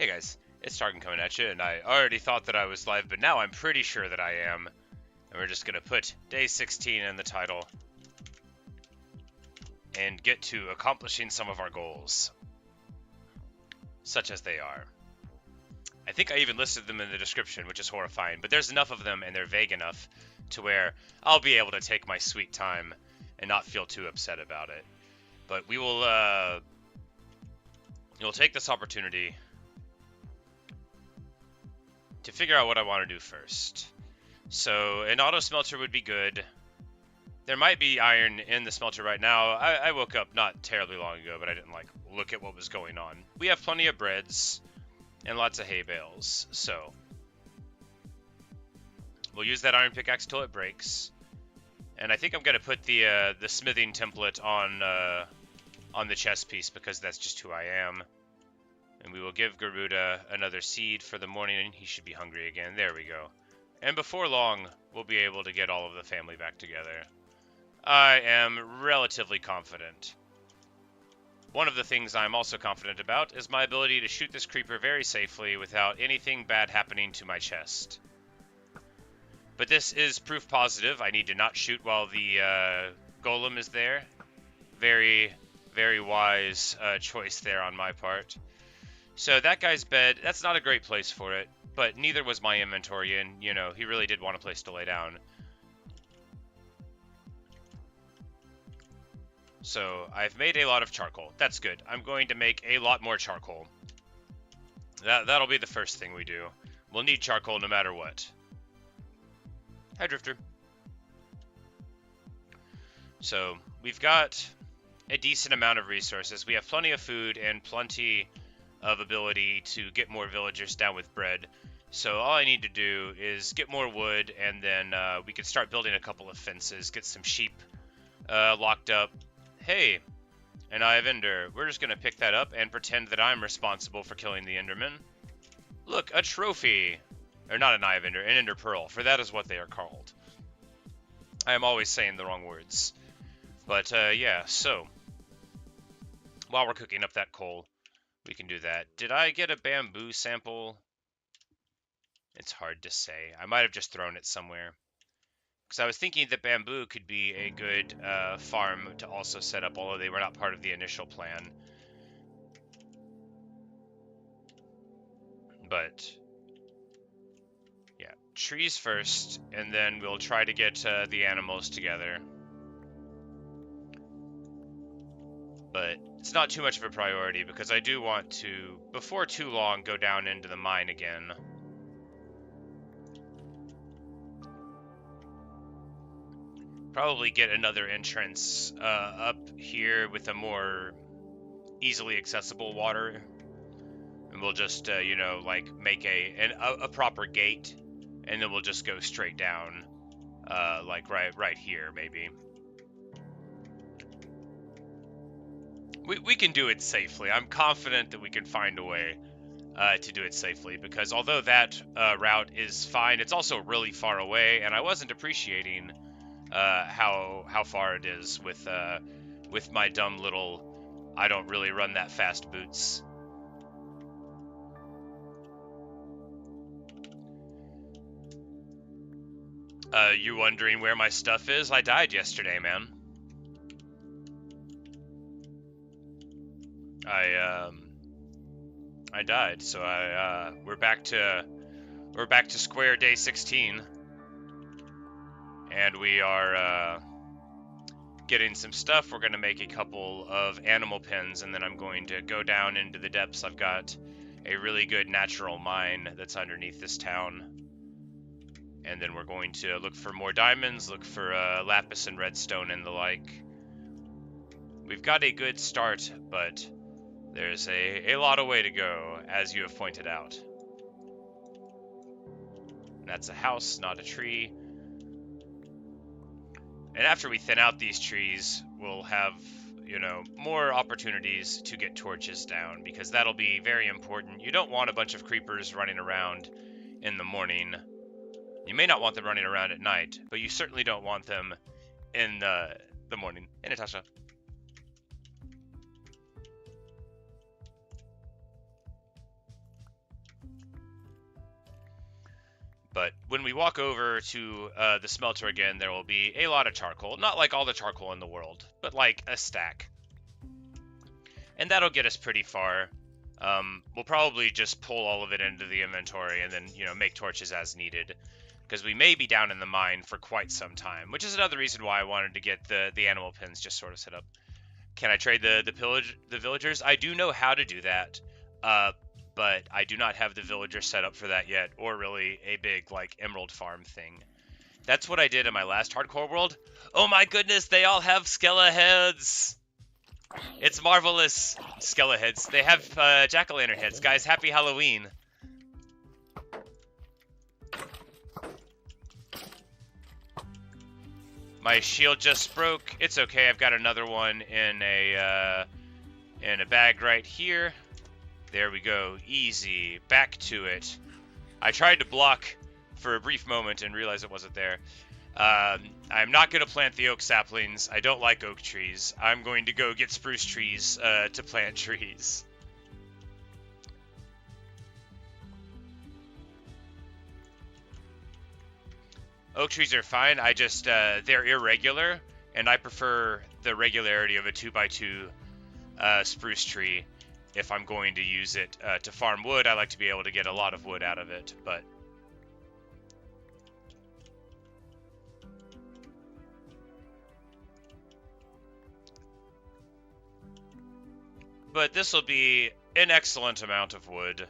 Hey guys, it's Tarkin coming at you, and I already thought that I was live, but now I'm pretty sure that I am. And we're just gonna put day 16 in the title and get to accomplishing some of our goals, such as they are. I think I even listed them in the description, which is horrifying, but there's enough of them and they're vague enough to where I'll be able to take my sweet time and not feel too upset about it. But we will, you'll take this opportunity to figure out what I want to do first. So an Autosmelter would be good. There might be iron in the smelter right now. I woke up not terribly long ago, but I didn't look at what was going on. We have plenty of breads and lots of hay bales, so we'll use that iron pickaxe till it breaks. And I think I'm gonna put the smithing template on the chest piece because that's just who I am. And we will give Garuda another seed for the morning, and he should be hungry again. There we go. And before long, we'll be able to get all of the family back together. I am relatively confident. One of the things I'm also confident about is my ability to shoot this creeper very safely without anything bad happening to my chest. But this is proof positive. I need to not shoot while the golem is there. Very, very wise choice there on my part. So that guy's bed, that's not a great place for it, but neither was my inventory, and, you know, he really did want a place to lay down. So I've made a lot of charcoal. That's good. I'm going to make a lot more charcoal. That'll be the first thing we do. We'll need charcoal no matter what. Hi, Drifter. So we've got a decent amount of resources. We have plenty of food and plenty of ability to get more villagers down with bread. So all I need to do is get more wood, and then we can start building a couple of fences, get some sheep locked up. Hey, an Eye of Ender. We're just going to pick that up and pretend that I'm responsible for killing the Enderman. Look, a trophy! Or not an Eye of Ender, an Ender Pearl, for that is what they are called. I am always saying the wrong words. But yeah, so while we're cooking up that coal, we can do that. Did I get a bamboo sample? It's hard to say. I might have just thrown it somewhere. Because I was thinking that bamboo could be a good farm to also set up, although they were not part of the initial plan. But yeah, trees first, and then we'll try to get the animals together. But it's not too much of a priority because I do want to, before too long, go down into the mine again. Probably get another entrance up here with a more easily accessible water. And we'll just, you know, like make a proper gate. And then we'll just go straight down, like right here, maybe. We can do it safely. I'm confident that we can find a way to do it safely, because although that route is fine, it's also really far away, and I wasn't appreciating how far it is with my dumb little I don't really run that fast boots. You wondering where my stuff is? I died yesterday, man. I died, so we're back to square day 16, and we are getting some stuff. We're gonna make a couple of animal pens, and then I'm going to go down into the depths. I've got a really good natural mine that's underneath this town, and then we're going to look for more diamonds, look for lapis and redstone and the like. We've got a good start, but there's a lot of way to go, as you have pointed out. And that's a house, not a tree. And after we thin out these trees, we'll have, you know, more opportunities to get torches down, because that'll be very important. You don't want a bunch of creepers running around in the morning. You may not want them running around at night, but you certainly don't want them in the morning. Hey, Natasha. But when we walk over to the smelter again, there will be a lot of charcoal. Not like all the charcoal in the world, but like a stack. And that'll get us pretty far. We'll probably just pull all of it into the inventory and then, you know, make torches as needed. Because we may be down in the mine for quite some time, which is another reason why I wanted to get the animal pens just sort of set up. Can I trade the villagers? I do know how to do that. But I do not have the villager set up for that yet, or really a big, like, emerald farm thing. That's what I did in my last hardcore world. Oh my goodness, they all have skeleheads! It's marvelous! Skeleheads. They have jack-o'-lantern heads. Guys, happy Halloween! My shield just broke. It's okay, I've got another one in a bag right here. There we go. Easy. Back to it. I tried to block for a brief moment and realized it wasn't there. I'm not going to plant the oak saplings. I don't like oak trees. I'm going to go get spruce trees to plant trees. Oak trees are fine. I just, they're irregular, and I prefer the regularity of a 2x2 spruce tree. If I'm going to use it to farm wood, I like to be able to get a lot of wood out of it, but this will be an excellent amount of wood.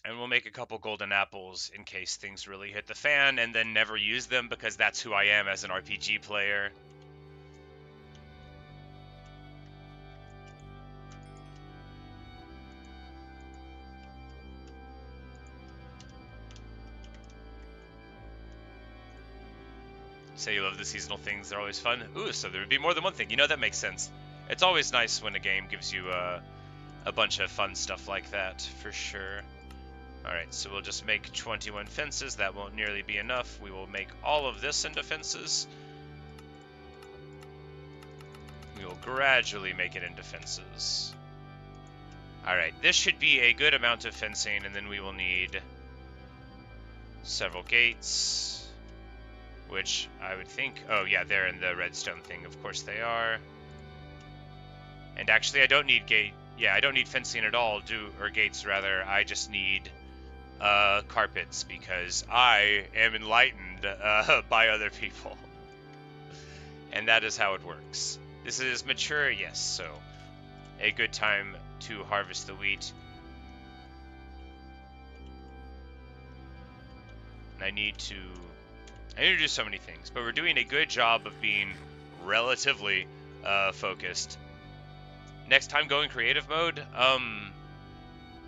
And we'll make a couple golden apples in case things really hit the fan, and then never use them because that's who I am as an RPG player. Say you love the seasonal things, they're always fun. Ooh, so there would be more than one thing. You know, that makes sense. It's always nice when a game gives you a bunch of fun stuff like that, for sure. Alright, so we'll just make 21 fences. That won't nearly be enough. We will make all of this into fences. We will gradually make it into fences. Alright, this should be a good amount of fencing, and then we will need several gates, which I would think... Oh, yeah, they're in the redstone thing. Of course they are. And actually, I don't need gate... Yeah, I don't need fencing at all, or gates, rather. I just need... carpets, because I am enlightened by other people. And that is how it works. This is mature, yes, so a good time to harvest the wheat. And I need to do so many things, but we're doing a good job of being relatively focused. Next time going creative mode?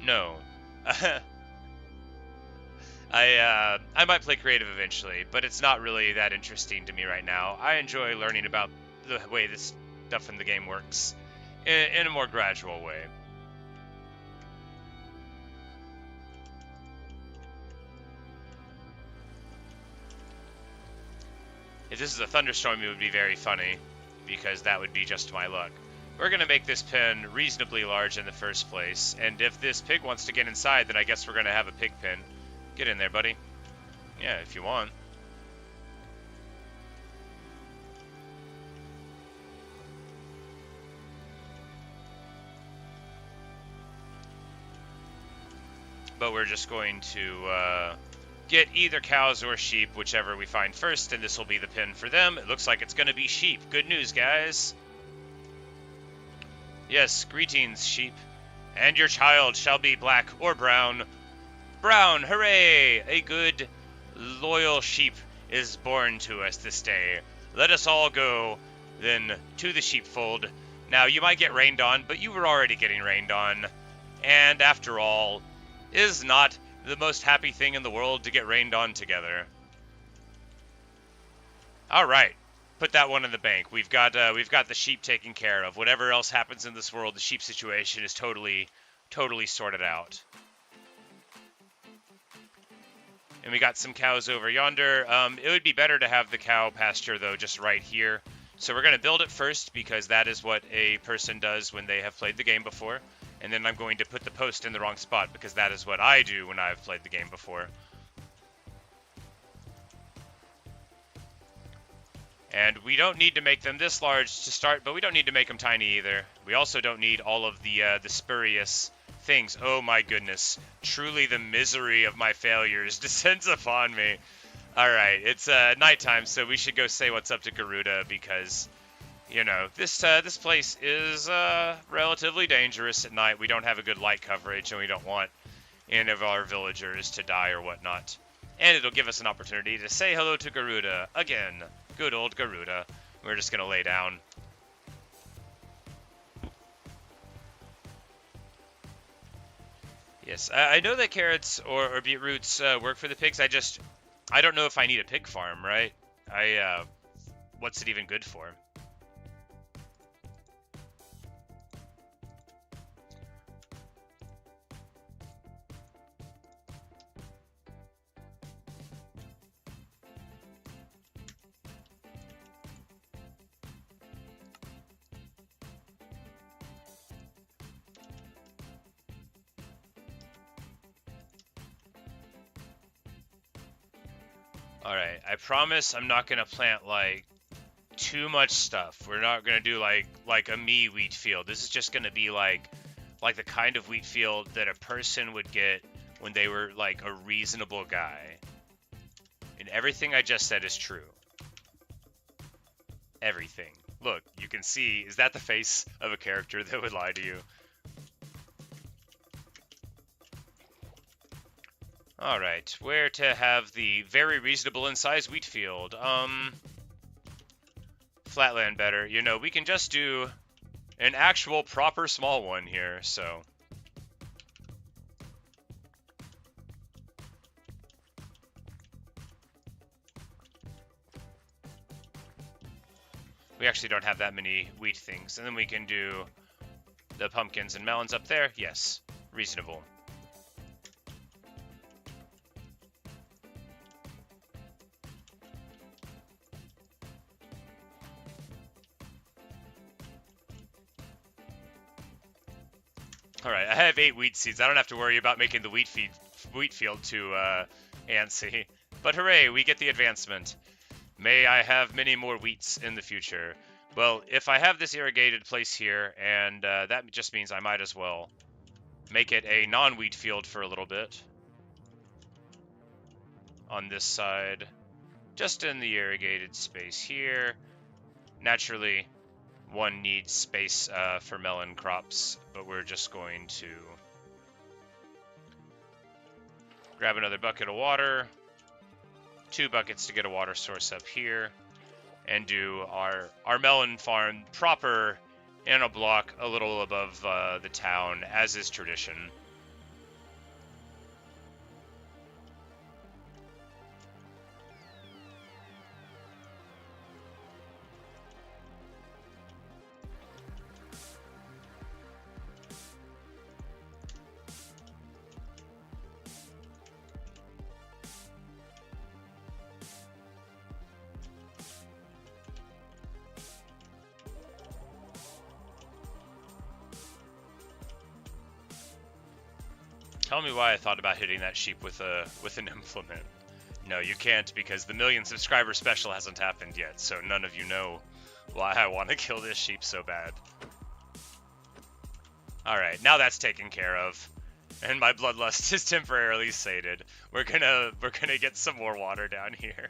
No. I might play creative eventually, but it's not really that interesting to me right now. I enjoy learning about the way this stuff in the game works in a more gradual way. If this is a thunderstorm, it would be very funny, because that would be just my luck. We're going to make this pen reasonably large in the first place, and if this pig wants to get inside, then I guess we're going to have a pig pen. Get in there, buddy. Yeah, if you want. But we're just going to get either cows or sheep, whichever we find first, and this will be the pen for them. It looks like it's going to be sheep. Good news, guys. Yes, greetings, sheep. And your child shall be black or brown. Brown, hooray! A good, loyal sheep is born to us this day. Let us all go, then, to the sheepfold. Now, you might get rained on, but you were already getting rained on. And, after all, is not the most happy thing in the world to get rained on together. Alright, put that one in the bank. We've got the sheep taken care of. Whatever else happens in this world, the sheep situation is totally sorted out. And we got some cows over yonder. It would be better to have the cow pasture, though, just right here, So we're going to build it first because that is what a person does when they have played the game before. And then I'm going to put the post in the wrong spot because that is what I do when I've played the game before. And we don't need to make them this large to start, but we don't need to make them tiny either. We also don't need all of the spurious things. Oh my goodness. Truly the misery of my failures descends upon me. Alright, it's nighttime, so we should go say what's up to Garuda because, you know, this place is relatively dangerous at night. We don't have a good light coverage, and we don't want any of our villagers to die or whatnot. And it'll give us an opportunity to say hello to Garuda again. Good old Garuda. We're just going to lay down. Yes, I know that carrots or beetroots work for the pigs. I don't know if I need a pig farm, right? What's it even good for? Alright, I promise I'm not gonna plant, like, too much stuff. We're not gonna do, like a me wheat field. This is just gonna be, like the kind of wheat field that a person would get when they were, like, a reasonable guy. And everything I just said is true. Everything. Look, you can see, is that the face of a character that would lie to you? Alright, where to have the very reasonable in size wheat field? Flatland better. You know, we can just do an actual proper small one here, so. We actually don't have that many wheat things. And then we can do the pumpkins and melons up there. Yes, reasonable. Alright, I have 8 wheat seeds. I don't have to worry about making the wheat field too antsy. But hooray, we get the advancement. May I have many more wheats in the future. Well, if I have this irrigated place here, and that just means I might as well make it a non-wheat field for a little bit. On this side. Just in the irrigated space here. Naturally, one needs space for melon crops, but we're just going to grab another bucket of water, 2 buckets to get a water source up here, and do our melon farm proper in a block a little above the town, as is tradition. Tell me why I thought about hitting that sheep with an implement. No, you can't, because the 1,000,000 subscriber special hasn't happened yet, so none of you know why I want to kill this sheep so bad. Alright, now that's taken care of. And my bloodlust is temporarily sated. We're gonna get some more water down here.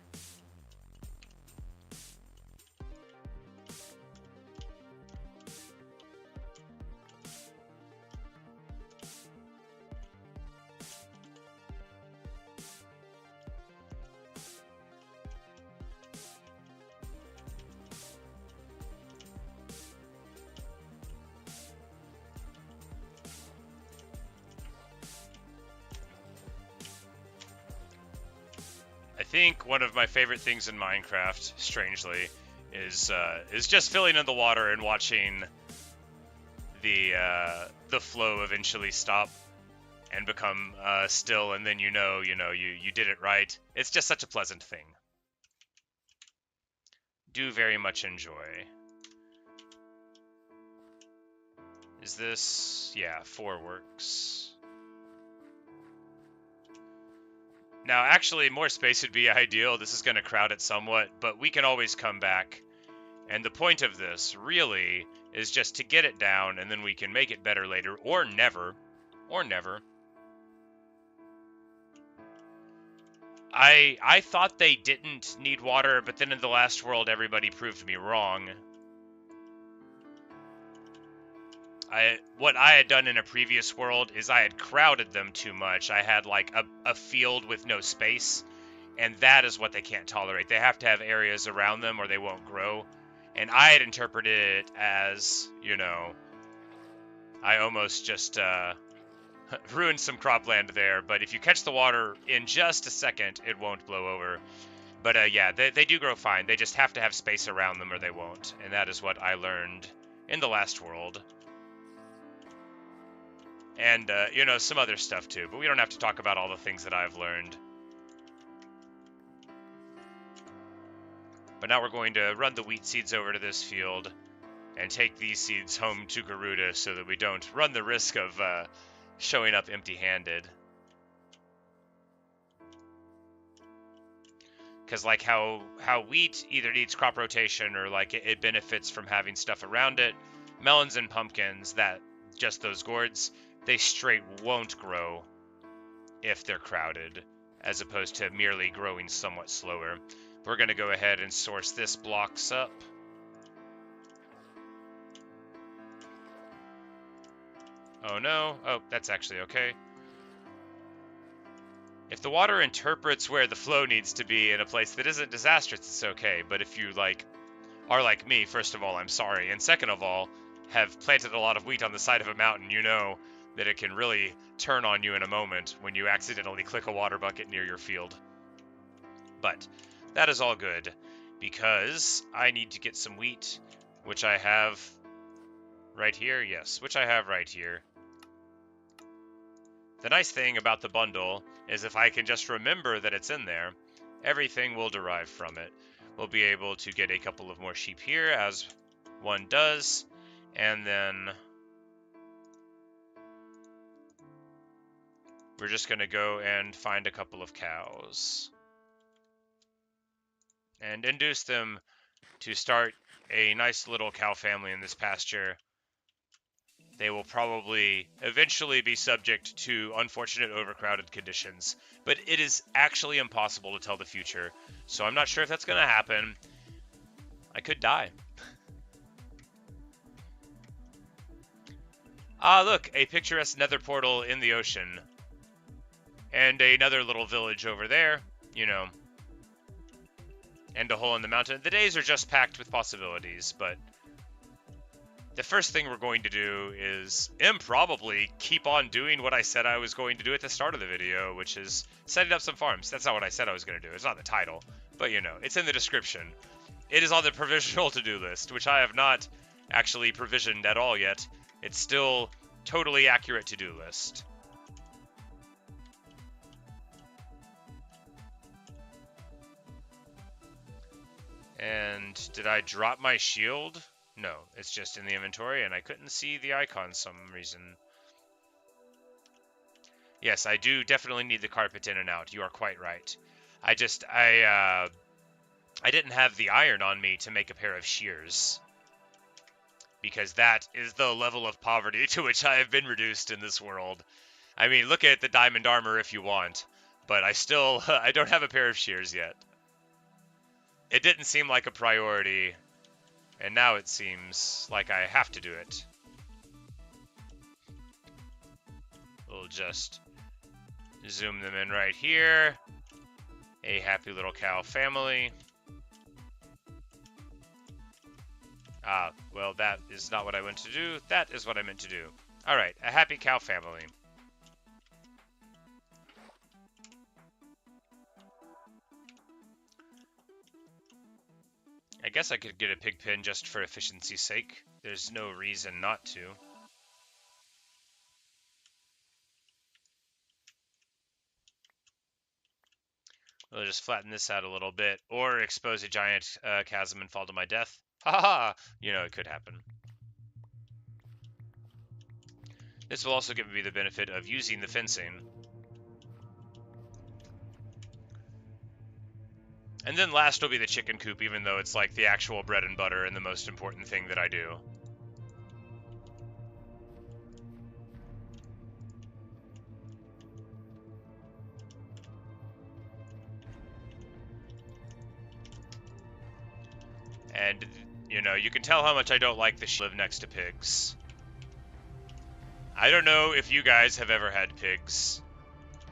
I think one of my favorite things in Minecraft, strangely, is just filling in the water and watching the flow eventually stop and become still, and then you did it right. It's just such a pleasant thing. do very much enjoy. Is this... yeah, 4 works. Now, actually, more space would be ideal. This is going to crowd it somewhat, but we can always come back. And the point of this, really, is just to get it down, and then we can make it better later, or never. Or never. I thought they didn't need water, but then in the last world, everybody proved me wrong. What I had done in a previous world is I had crowded them too much. I had like a field with no space, and that is what they can't tolerate. They have to have areas around them or they won't grow. And I had interpreted it as, you know, I almost just ruined some cropland there, but if you catch the water in just a second, it won't blow over. But yeah, they do grow fine. They just have to have space around them or they won't. And that is what I learned in the last world. And, you know, some other stuff too. But we don't have to talk about all the things that I've learned. But now we're going to run the wheat seeds over to this field and take these seeds home to Garuda so that we don't run the risk of showing up empty-handed. Because like how wheat either needs crop rotation or like it benefits from having stuff around it, melons and pumpkins, that just those gourds, they straight won't grow if they're crowded, as opposed to merely growing somewhat slower. We're going to go ahead and source this blocks up. Oh no. Oh, that's actually okay. If the water interprets where the flow needs to be in a place that isn't disastrous, it's okay. But if you are like me, first of all, I'm sorry. And second of all, have planted a lot of wheat on the side of a mountain, you know that it can really turn on you in a moment when you accidentally click a water bucket near your field. But that is all good, because I need to get some wheat, which I have right here. Yes, which I have right here. The nice thing about the bundle is if I can just remember that it's in there, everything will derive from it. We'll be able to get a couple of more sheep here, as one does, and then we're just going to go and find a couple of cows and induce them to start a nice little cow family in this pasture. They will probably eventually be subject to unfortunate overcrowded conditions, but it is actually impossible to tell the future, so I'm not sure if that's going to happen. I could die. Ah, look, a picturesque nether portal in the ocean. And another little village over there, you know. And a hole in the mountain. The days are just packed with possibilities, but the first thing we're going to do is improbably keep on doing what I said I was going to do at the start of the video, which is setting up some farms. That's not what I said I was going to do. It's not the title, but you know, it's in the description. It is on the provisional to-do list, which I have not actually provisioned at all yet. It's still totally accurate to-do list. And did I drop my shield? No, it's just in the inventory, and I couldn't see the icon some reason. Yes, I do definitely need the carpet in and out. You are quite right. I didn't have the iron on me to make a pair of shears, because that is the level of poverty to which I have been reduced in this world. I mean, look at the diamond armor if you want, but I don't have a pair of shears yet. It didn't seem like a priority, and now it seems like I have to do it. We'll just zoom them in right here. A happy little cow family. Ah, well, that is not what I meant to do. That is what I meant to do. Alright, a happy cow family. I guess I could get a pig pen just for efficiency's sake. There's no reason not to. We'll just flatten this out a little bit, or expose a giant chasm and fall to my death. Ha ha! You know, it could happen. This will also give me the benefit of using the fencing. And then last will be the chicken coop, even though it's like the actual bread and butter and the most important thing that I do. And, you know, you can tell how much I don't like the live next to pigs. I don't know if you guys have ever had pigs.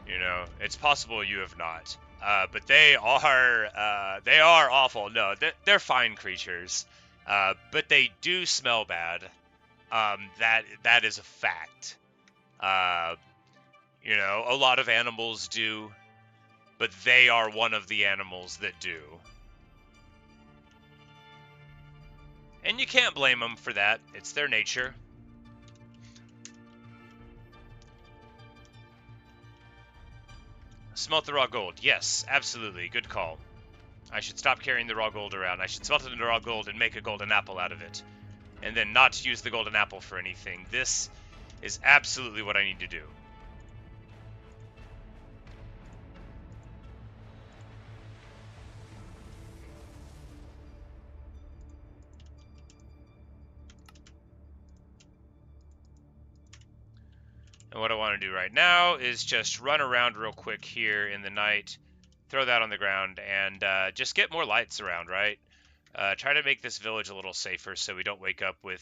You know, it's possible you have not. But they are awful. No, they're fine creatures. But they do smell bad. That is a fact. You know, a lot of animals do, but they are one of the animals that do. And you can't blame them for that. It's their nature. Smelt the raw gold. Yes, absolutely. Good call. I should stop carrying the raw gold around. I should smelt it into raw gold and make a golden apple out of it. And then not use the golden apple for anything. This is absolutely what I need to do. And what I want to do right now is just run around real quick here in the night, throw that on the ground, and just get more lights around, right? Try to make this village a little safer so we don't wake up with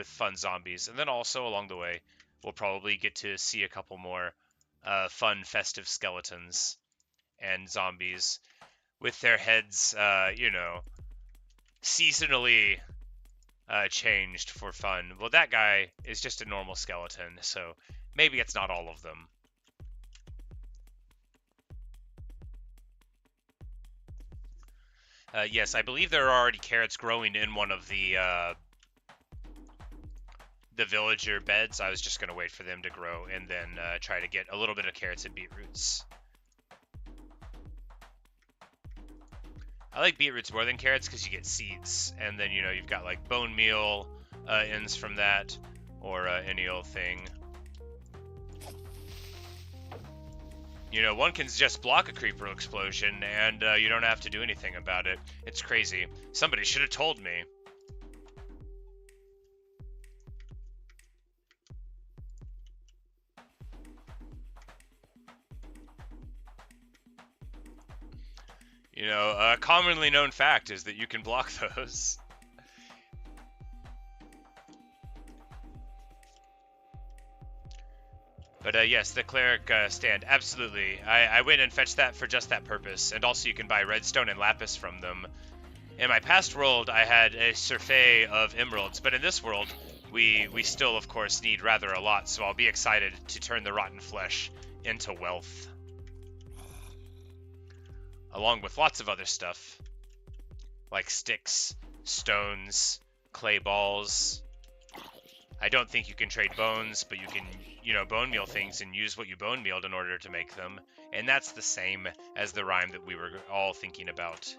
fun zombies. And then also along the way, we'll probably get to see a couple more fun festive skeletons and zombies with their heads, you know, seasonally changed for fun. Well, that guy is just a normal skeleton, so maybe it's not all of them. Yes, I believe there are already carrots growing in one of the villager beds. I was just going to wait for them to grow and then try to get a little bit of carrots and beetroots. I like beetroots more than carrots because you get seeds, and then, you know, you've got like bone meal ends from that, or any old thing. You know, one can just block a creeper explosion, and you don't have to do anything about it. It's crazy. Somebody should have told me. You know, a commonly known fact is that you can block those. But yes, the cleric stand, absolutely. I went and fetched that for just that purpose, and also you can buy redstone and lapis from them. In my past world, I had a surfeit of emeralds, but in this world, we still, of course, need rather a lot, so I'll be excited to turn the rotten flesh into wealth. Along with lots of other stuff, like sticks, stones, clay balls. I don't think you can trade bones, but you can, you know, bone meal things and use what you bone mealed in order to make them. And that's the same as the rhyme that we were all thinking about.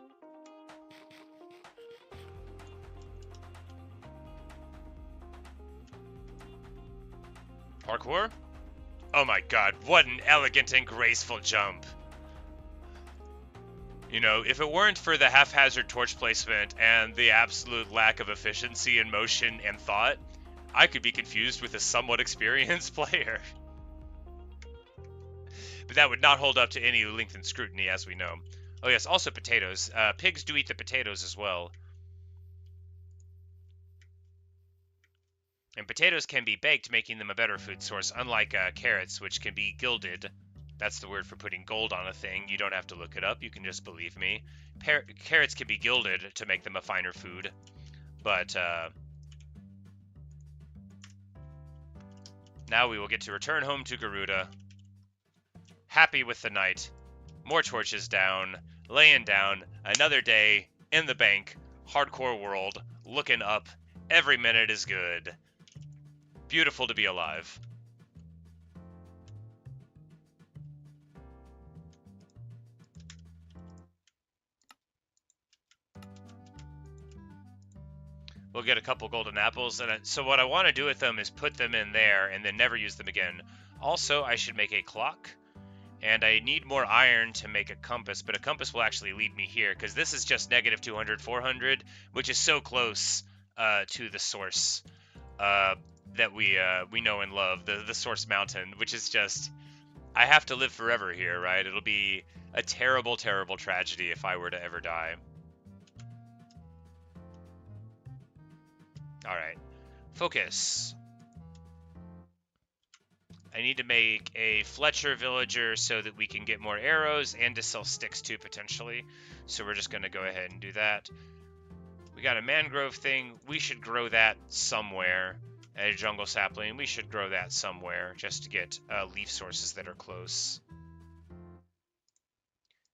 Parkour? Oh my god, what an elegant and graceful jump. You know, if it weren't for the haphazard torch placement and the absolute lack of efficiency in motion and thought, I could be confused with a somewhat experienced player. But that would not hold up to any lengthened scrutiny, as we know. Oh yes, also potatoes. Pigs do eat the potatoes as well. And potatoes can be baked, making them a better food source, unlike carrots, which can be gilded. That's the word for putting gold on a thing. You don't have to look it up. You can just believe me. Carrots can be gilded to make them a finer food. But now we will get to return home to Garuda. Happy with the night. More torches down. Laying down. Another day in the bank. Hardcore world. Looking up. Every minute is good. Beautiful to be alive. we'll get a couple golden apples. And so what I want to do with them is put them in there and then never use them again. Also, I should make a clock. And I need more iron to make a compass, but a compass will actually lead me here, because this is just negative 200, 400, which is so close to the source that we know and love, the source mountain, which is just, I have to live forever here, right? It'll be a terrible, terrible tragedy if I were to ever die. All right, focus. I need to make a Fletcher villager so that we can get more arrows and to sell sticks too, potentially. So we're just going to go ahead and do that. We got a mangrove thing. We should grow that somewhere. A jungle sapling. We should grow that somewhere just to get leaf sources that are close.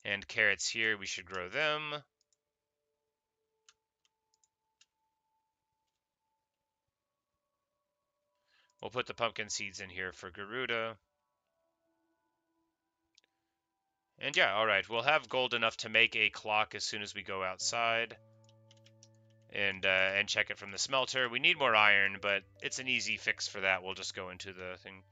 And carrots here. We should grow them. We'll put the pumpkin seeds in here for Garuda. And yeah, alright, we'll have gold enough to make a clock as soon as we go outside. And check it from the smelter. We need more iron, but it's an easy fix for that. We'll just go into the thing.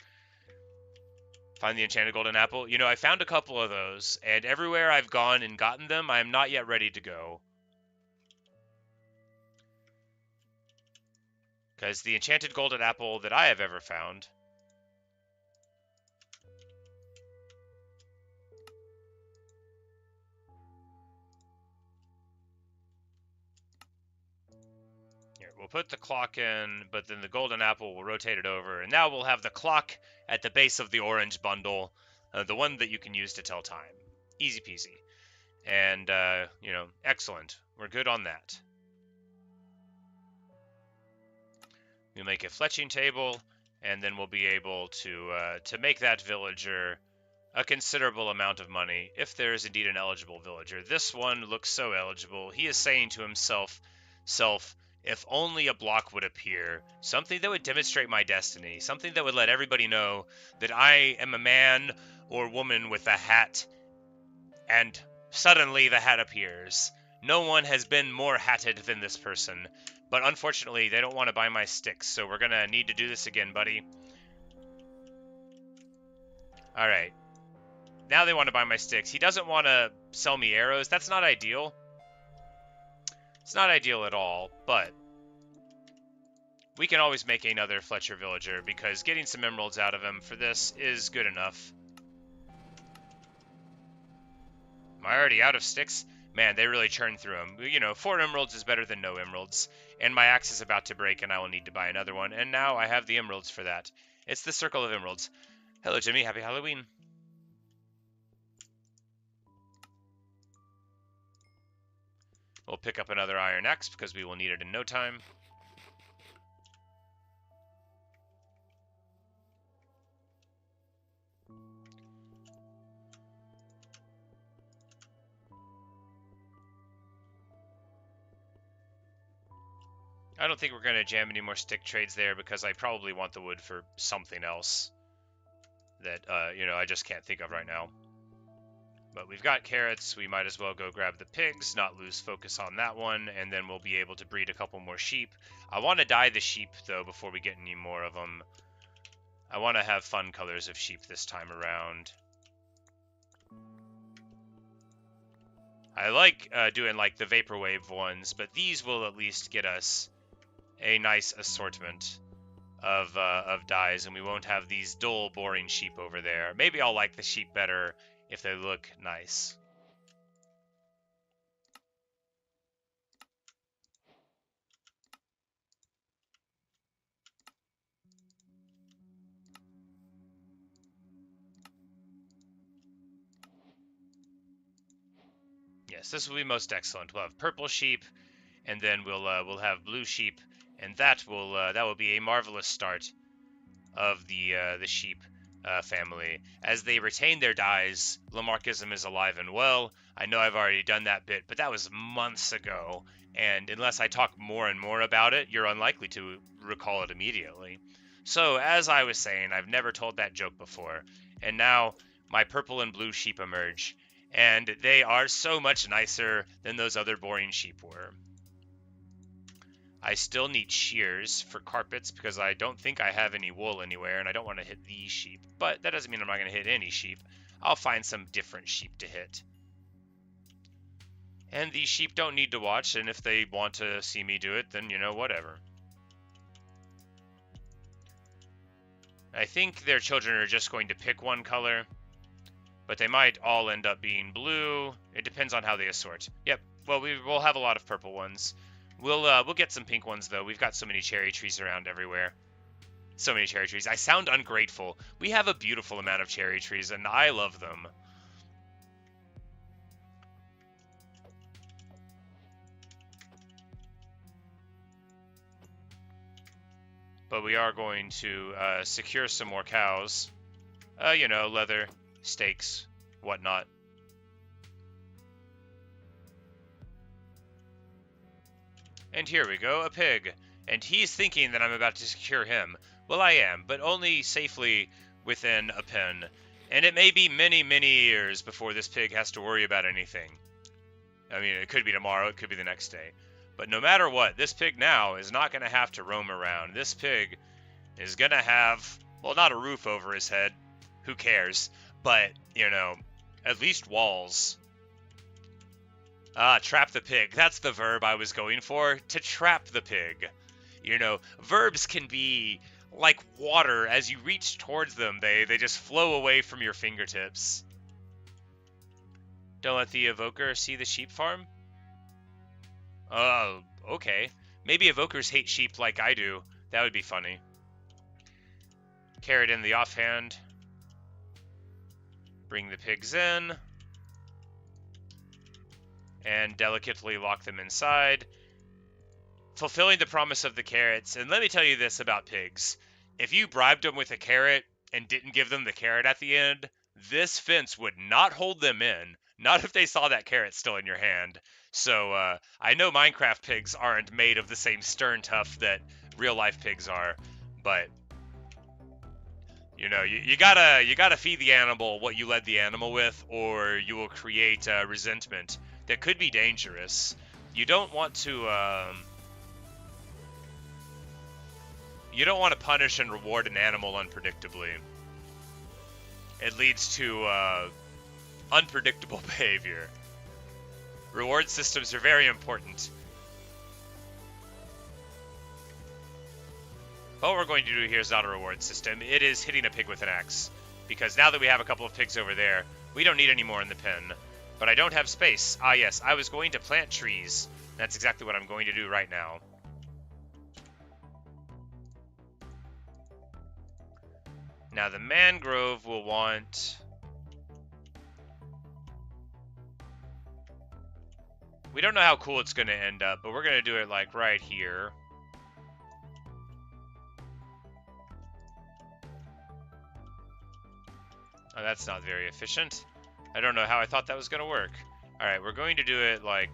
Find the enchanted golden apple. You know, I found a couple of those, and everywhere I've gone and gotten them, I am not yet ready to go. Because the enchanted golden apple that I have ever found here, we'll put the clock in, but then the golden apple will rotate it over, and now we'll have the clock at the base of the orange bundle, the one that you can use to tell time. Easy peasy. And, you know, excellent. We're good on that. We'll make a fletching table, and then we'll be able to make that villager a considerable amount of money, if there is indeed an eligible villager. This one looks so eligible. He is saying to himself, if only a block would appear, something that would demonstrate my destiny, something that would let everybody know that I am a man or woman with a hat, and suddenly the hat appears. No one has been more hatted than this person. But unfortunately, they don't want to buy my sticks, so we're going to need to do this again, buddy. Alright. Now they want to buy my sticks. He doesn't want to sell me arrows. That's not ideal. It's not ideal at all, but we can always make another Fletcher villager, because getting some emeralds out of him for this is good enough. Am I already out of sticks? Man, they really churn through them. You know, 4 emeralds is better than no emeralds. And my axe is about to break, and I will need to buy another one. And now I have the emeralds for that. It's the circle of emeralds. Hello, Jimmy. Happy Halloween. We'll pick up another iron axe, because we will need it in no time. I don't think we're going to jam any more stick trades there, because I probably want the wood for something else that, you know, I just can't think of right now. But we've got carrots. We might as well go grab the pigs, not lose focus on that one, and then we'll be able to breed a couple more sheep. I want to dye the sheep, though, before we get any more of them. I want to have fun colors of sheep this time around. I like doing, like, the vaporwave ones, but these will at least get us a nice assortment of dyes, and we won't have these dull, boring sheep over there. Maybe I'll like the sheep better if they look nice. Yes, this will be most excellent. We'll have purple sheep, and then we'll have blue sheep, and that will be a marvelous start of the sheep family. As they retain their dyes, Lamarckism is alive and well. I know I've already done that bit, but that was months ago, and unless I talk more and more about it, you're unlikely to recall it immediately. So, as I was saying, I've never told that joke before, and now my purple and blue sheep emerge, and they are so much nicer than those other boring sheep were. I still need shears for carpets because I don't think I have any wool anywhere, and I don't want to hit these sheep. But that doesn't mean I'm not going to hit any sheep. I'll find some different sheep to hit. And these sheep don't need to watch, and if they want to see me do it, then, you know, whatever. I think their children are just going to pick one color, but they might all end up being blue. It depends on how they assort. Yep, well, we'll have a lot of purple ones. We'll get some pink ones, though. We've got so many cherry trees around everywhere. So many cherry trees. I sound ungrateful. We have a beautiful amount of cherry trees, and I love them. But we are going to secure some more cows. You know, leather, steaks, whatnot. And here we go, a pig. And he's thinking that I'm about to secure him. Well, I am, but only safely within a pen. And it may be many, many years before this pig has to worry about anything. I mean, it could be tomorrow, it could be the next day. But no matter what, this pig now is not going to have to roam around. This pig is going to have, well, not a roof over his head. Who cares? But, you know, at least walls. Trap the pig. That's the verb I was going for. To trap the pig. You know, verbs can be like water. As you reach towards them, they just flow away from your fingertips. Don't let the evoker see the sheep farm? Oh, okay. Maybe evokers hate sheep like I do. That would be funny. Carrot in the offhand. Bring the pigs in. And delicately lock them inside. Fulfilling the promise of the carrots. And let me tell you this about pigs. If you bribed them with a carrot and didn't give them the carrot at the end, this fence would not hold them in. Not if they saw that carrot still in your hand. So, I know Minecraft pigs aren't made of the same stern tough that real-life pigs are, but, you know, you gotta feed the animal what you led the animal with, or you will create resentment that could be dangerous. You don't want to punish and reward an animal unpredictably. It leads to unpredictable behavior. Reward systems are very important. What we're going to do here is not a reward system. It is hitting a pig with an axe. Because now that we have a couple of pigs over there, we don't need any more in the pen. But I don't have space. Ah, yes, I was going to plant trees. That's exactly what I'm going to do right now. Now, the mangrove will want... We don't know how cool it's going to end up, but we're going to do it, like, right here. Oh, that's not very efficient. I don't know how I thought that was going to work. Alright, we're going to do it, like,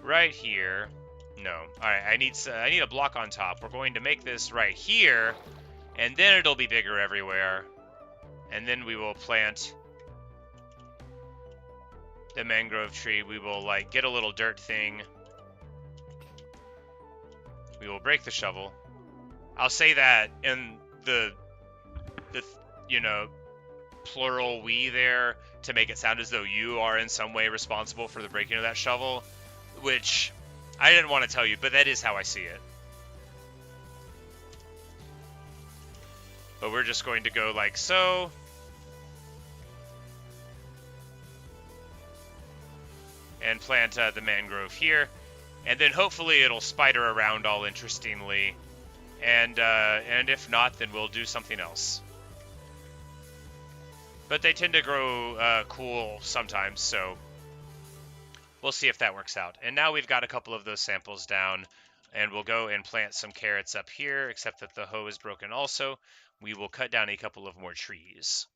right here. No. Alright, I need a block on top. We're going to make this right here, and then it'll be bigger everywhere. And then we will plant the mangrove tree. We will, like, get a little dirt thing. We will break the shovel. I'll say that in the you know, plural we there to make it sound as though you are in some way responsible for the breaking of that shovel, which I didn't want to tell you, but that is how I see it. But we're just going to go like so. And plant the mangrove here. And then hopefully it'll spider around all interestingly. And if not, then we'll do something else. But they tend to grow cool sometimes, so we'll see if that works out. And now we've got a couple of those samples down, and we'll go and plant some carrots up here, except that the hoe is broken also. We will cut down a couple of more trees.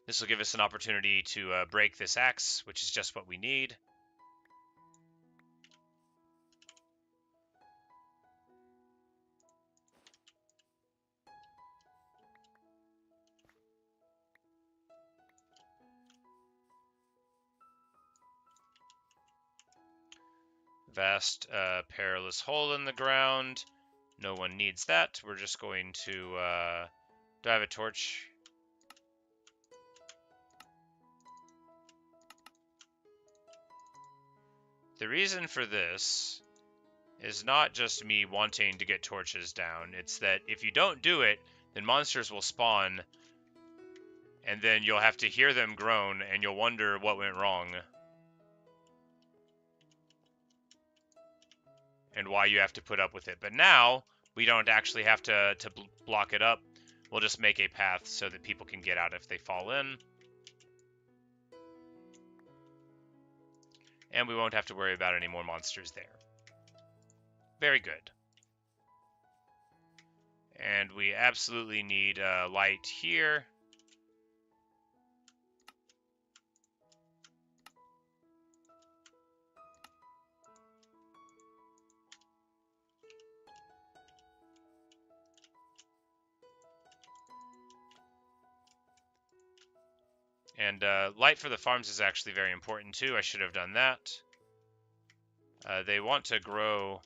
This will give us an opportunity to break this axe, which is just what we need. Vast, perilous hole in the ground. No one needs that. We're just going to, do I have a torch? The reason for this is not just me wanting to get torches down. It's that if you don't do it, then monsters will spawn, and then you'll have to hear them groan, and you'll wonder what went wrong. And why you have to put up with it. But now, we don't actually have to block it up. We'll just make a path so that people can get out if they fall in. And we won't have to worry about any more monsters there. Very good. And we absolutely need light here. And light for the farms is actually very important too. I should have done that. They want to grow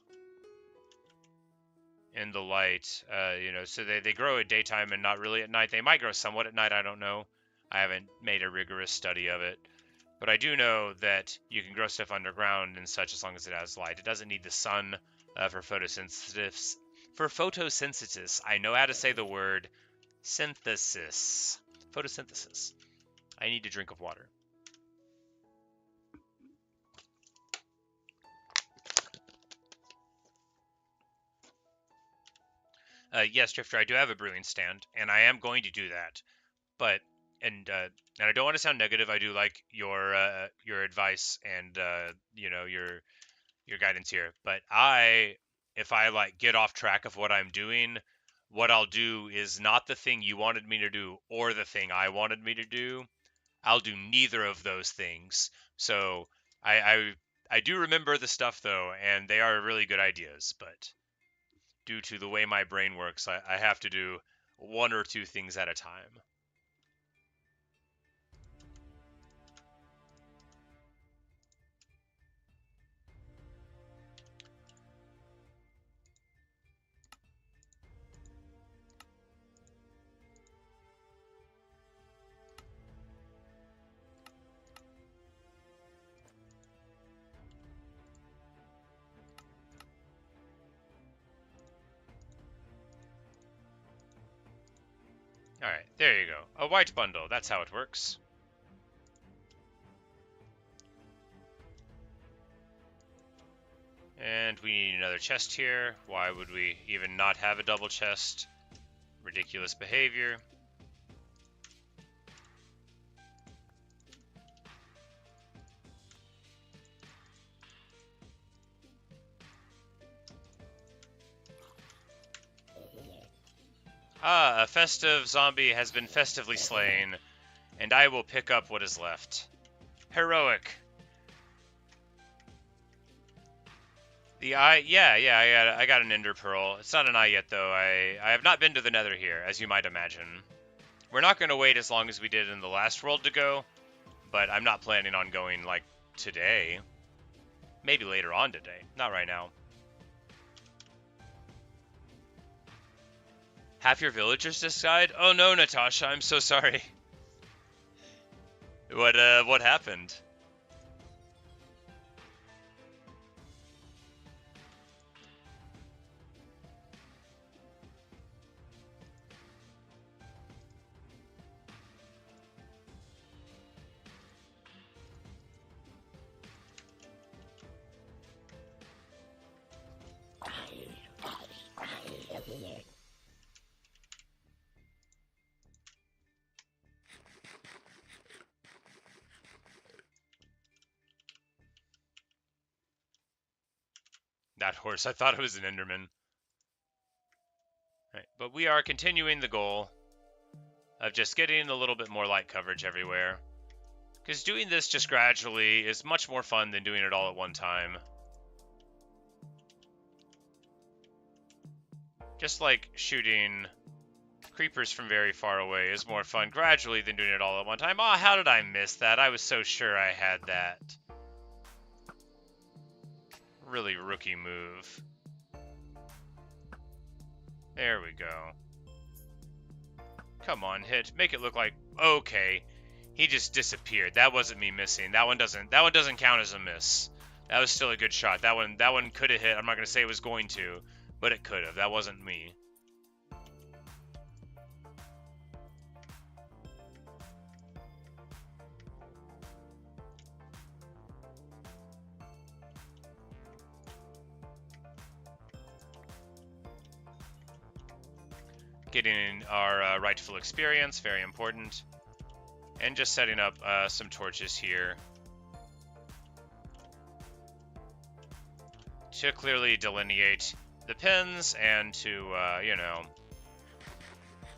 in the light, you know, so they grow at daytime and not really at night. They might grow somewhat at night, I don't know. I haven't made a rigorous study of it. But I do know that you can grow stuff underground and such as long as it has light. It doesn't need the sun for photosynthesis. For photosynthesis, I know how to say the word synthesis. Photosynthesis. I need a drink of water. Yes, Drifter, I do have a brewing stand, and I am going to do that. But and I don't want to sound negative. I do like your advice and you know, your guidance here. But if I like get off track of what I'm doing, what I'll do is not the thing you wanted me to do or the thing I wanted me to do. I'll do neither of those things. So I do remember the stuff though, and they are really good ideas, but due to the way my brain works, I have to do one or two things at a time. Alright, there you go. A white bundle, that's how it works. And we need another chest here. Why would we even not have a double chest? Ridiculous behavior. Ah, a festive zombie has been festively slain, and I will pick up what is left. Heroic. The eye, yeah, I got an ender pearl. It's not an eye yet, though. I have not been to the nether here, as you might imagine. We're not going to wait as long as we did in the last world to go, but I'm not planning on going, like, today. Maybe later on today. Not right now. Half your villagers just died? Oh no, Natasha, I'm so sorry. What happened? That horse, I thought it was an Enderman. Right, but we are continuing the goal of just getting a little bit more light coverage everywhere. Because doing this just gradually is much more fun than doing it all at one time. Just like shooting creepers from very far away is more fun gradually than doing it all at one time. Oh, how did I miss that? I was so sure I had that. really rookie move. There we go. Come on, hit. Make it look like... Okay. He just disappeared. That wasn't me missing. That one doesn't count as a miss. That was still a good shot. That one could have hit. I'm not going to say it was going to, but it could have. That wasn't me. Getting our rightful experience, very important. And just setting up some torches here to clearly delineate the pins and to, you know,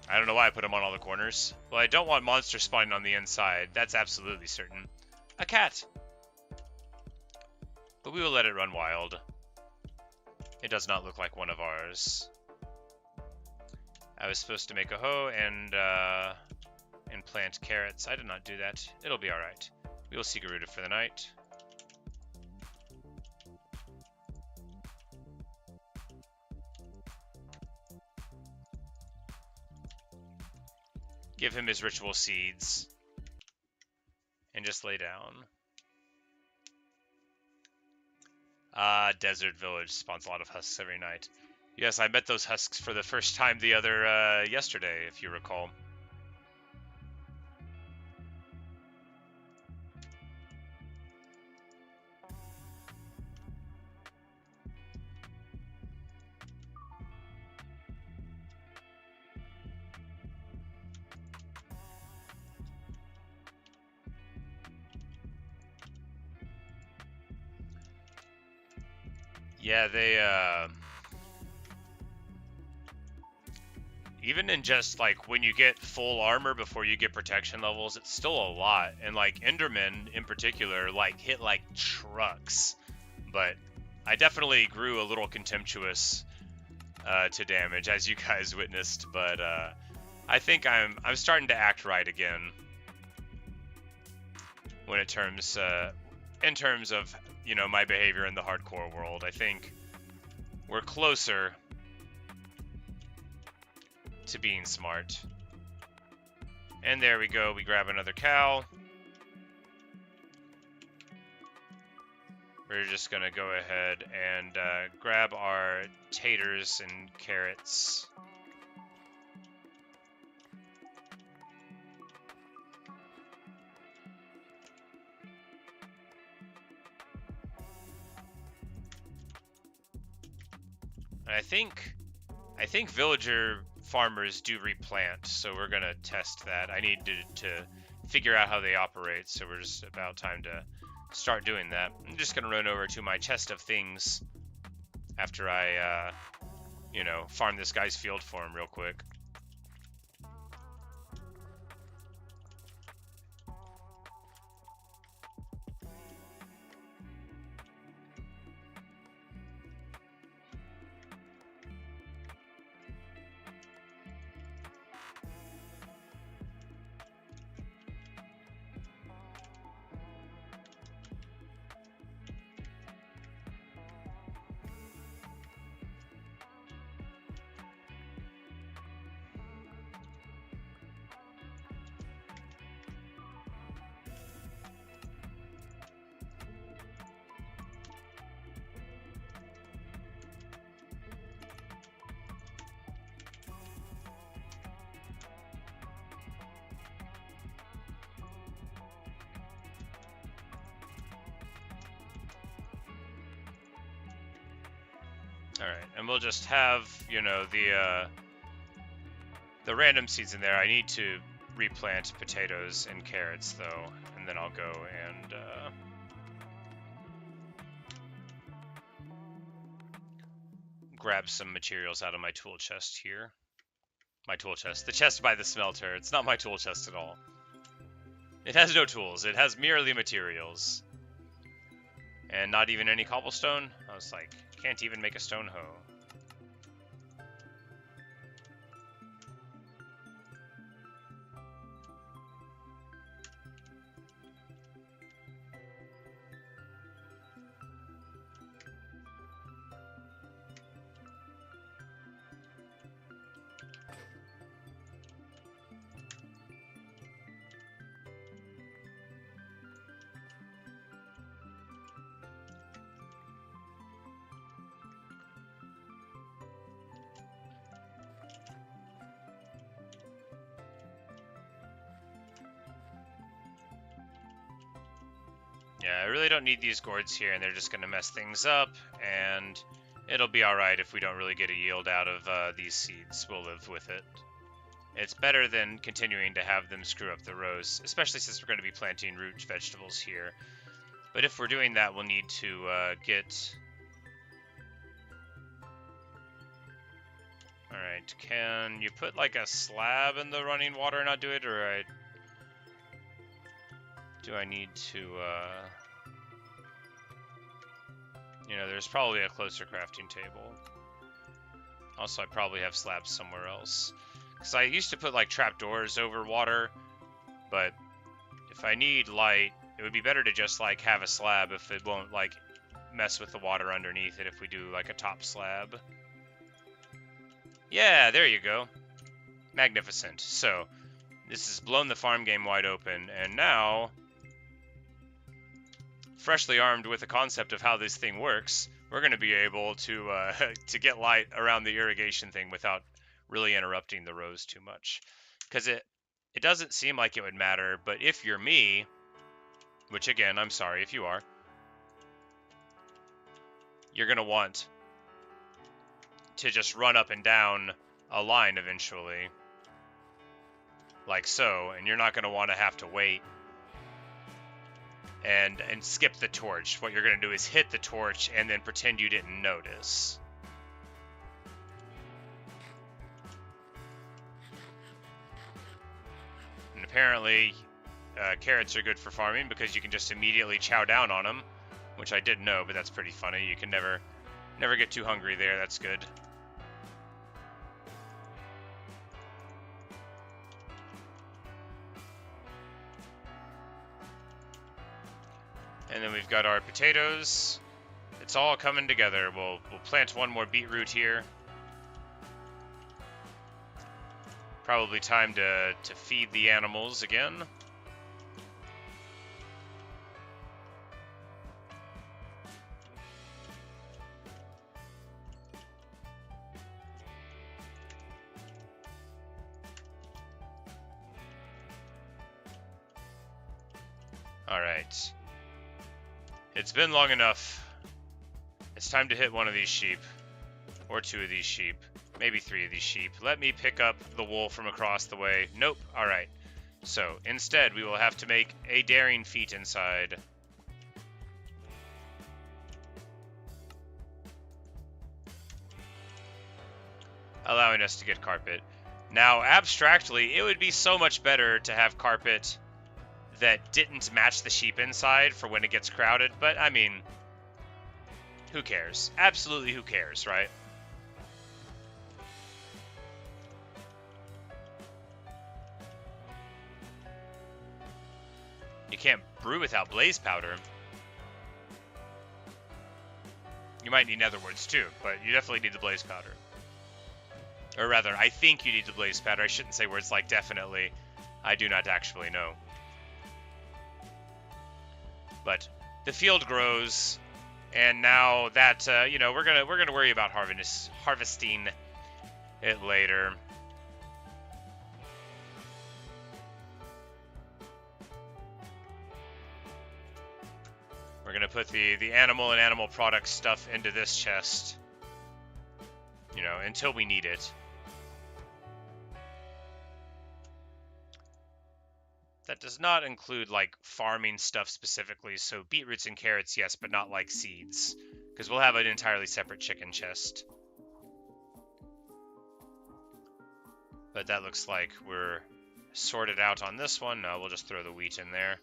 I don't know why I put them on all the corners. Well, I don't want monsters spawning on the inside. That's absolutely certain. A cat. But we will let it run wild. It does not look like one of ours. I was supposed to make a hoe and plant carrots. I did not do that. It'll be alright. We will see Garuda for the night. Give him his ritual seeds. And just lay down. Desert Village spawns a lot of husks every night. Yes, I met those husks for the first time the other, yesterday, if you recall. Yeah, they, even in just, like, when you get full armor before you get protection levels, it's still a lot. And, like, Endermen, in particular, like, hit like trucks. But I definitely grew a little contemptuous to damage, as you guys witnessed. But I think I'm starting to act right again when in terms of, you know, my behavior in the hardcore world. I think we're closer to being smart. And there we go. We grab another cow. We're just gonna go ahead and grab our taters and carrots. And I think villager farmers do replant, so we're gonna test that. I need to figure out how they operate, so we're just about time to start doing that. I'm just gonna run over to my chest of things after I, you know, farm this guy's field for him real quick. Alright, and we'll just have, you know, the random seeds in there. I need to replant potatoes and carrots, though, and then I'll go and, grab some materials out of my tool chest here. My tool chest. The chest by the smelter. It's not my tool chest at all. It has no tools. It has merely materials. And not even any cobblestone? I was like, can't even make a stone hoe. Yeah, I really don't need these gourds here, and they're just going to mess things up, and it'll be alright if we don't really get a yield out of these seeds. We'll live with it. It's better than continuing to have them screw up the rows, especially since we're going to be planting root vegetables here. But if we're doing that, we'll need to get... Alright, can you put like a slab in the running water and not do it, or do I need to, you know, there's probably a closer crafting table. Also, I probably have slabs somewhere else. Because I used to put, like, trapdoors over water, but if I need light, it would be better to just, like, have a slab if it won't, like, mess with the water underneath it if we do, like, a top slab. Yeah, there you go. Magnificent. So, this has blown the farm game wide open, and now... freshly armed with the concept of how this thing works, we're going to be able to to get light around the irrigation thing without really interrupting the rows too much. Because it doesn't seem like it would matter, but if you're me, which again, I'm sorry if you are, you're going to want to just run up and down a line eventually, like so, and you're not going to want to have to wait and skip the torch. What you're going to do is hit the torch and then pretend you didn't notice. And apparently, carrots are good for farming because you can just immediately chow down on them, which I didn't know, but that's pretty funny. You can never get too hungry there. That's good. And then we've got our potatoes. It's all coming together. We'll plant one more beetroot here. Probably time to feed the animals again. All right. It's been long enough. It's time to hit one of these sheep. Or two of these sheep. Maybe three of these sheep. Let me pick up the wool from across the way. Nope. Alright. So, instead, we will have to make a daring feat inside. Allowing us to get carpet. Now, abstractly, it would be so much better to have carpet that didn't match the sheep inside for when it gets crowded, but I mean, who cares? Absolutely who cares, right? You can't brew without blaze powder. You might need netherworts too, but you definitely need the blaze powder. Or rather, I think you need the blaze powder. I shouldn't say words like definitely. I do not actually know. But the field grows, and now that you know, we're gonna worry about harvesting it later. We're gonna put the animal and animal product stuff into this chest, you know, until we need it. That does not include, like, farming stuff specifically, so beetroots and carrots, yes, but not, like, seeds. Because we'll have an entirely separate chicken chest. But that looks like we're sorted out on this one. No, we'll just throw the wheat in there.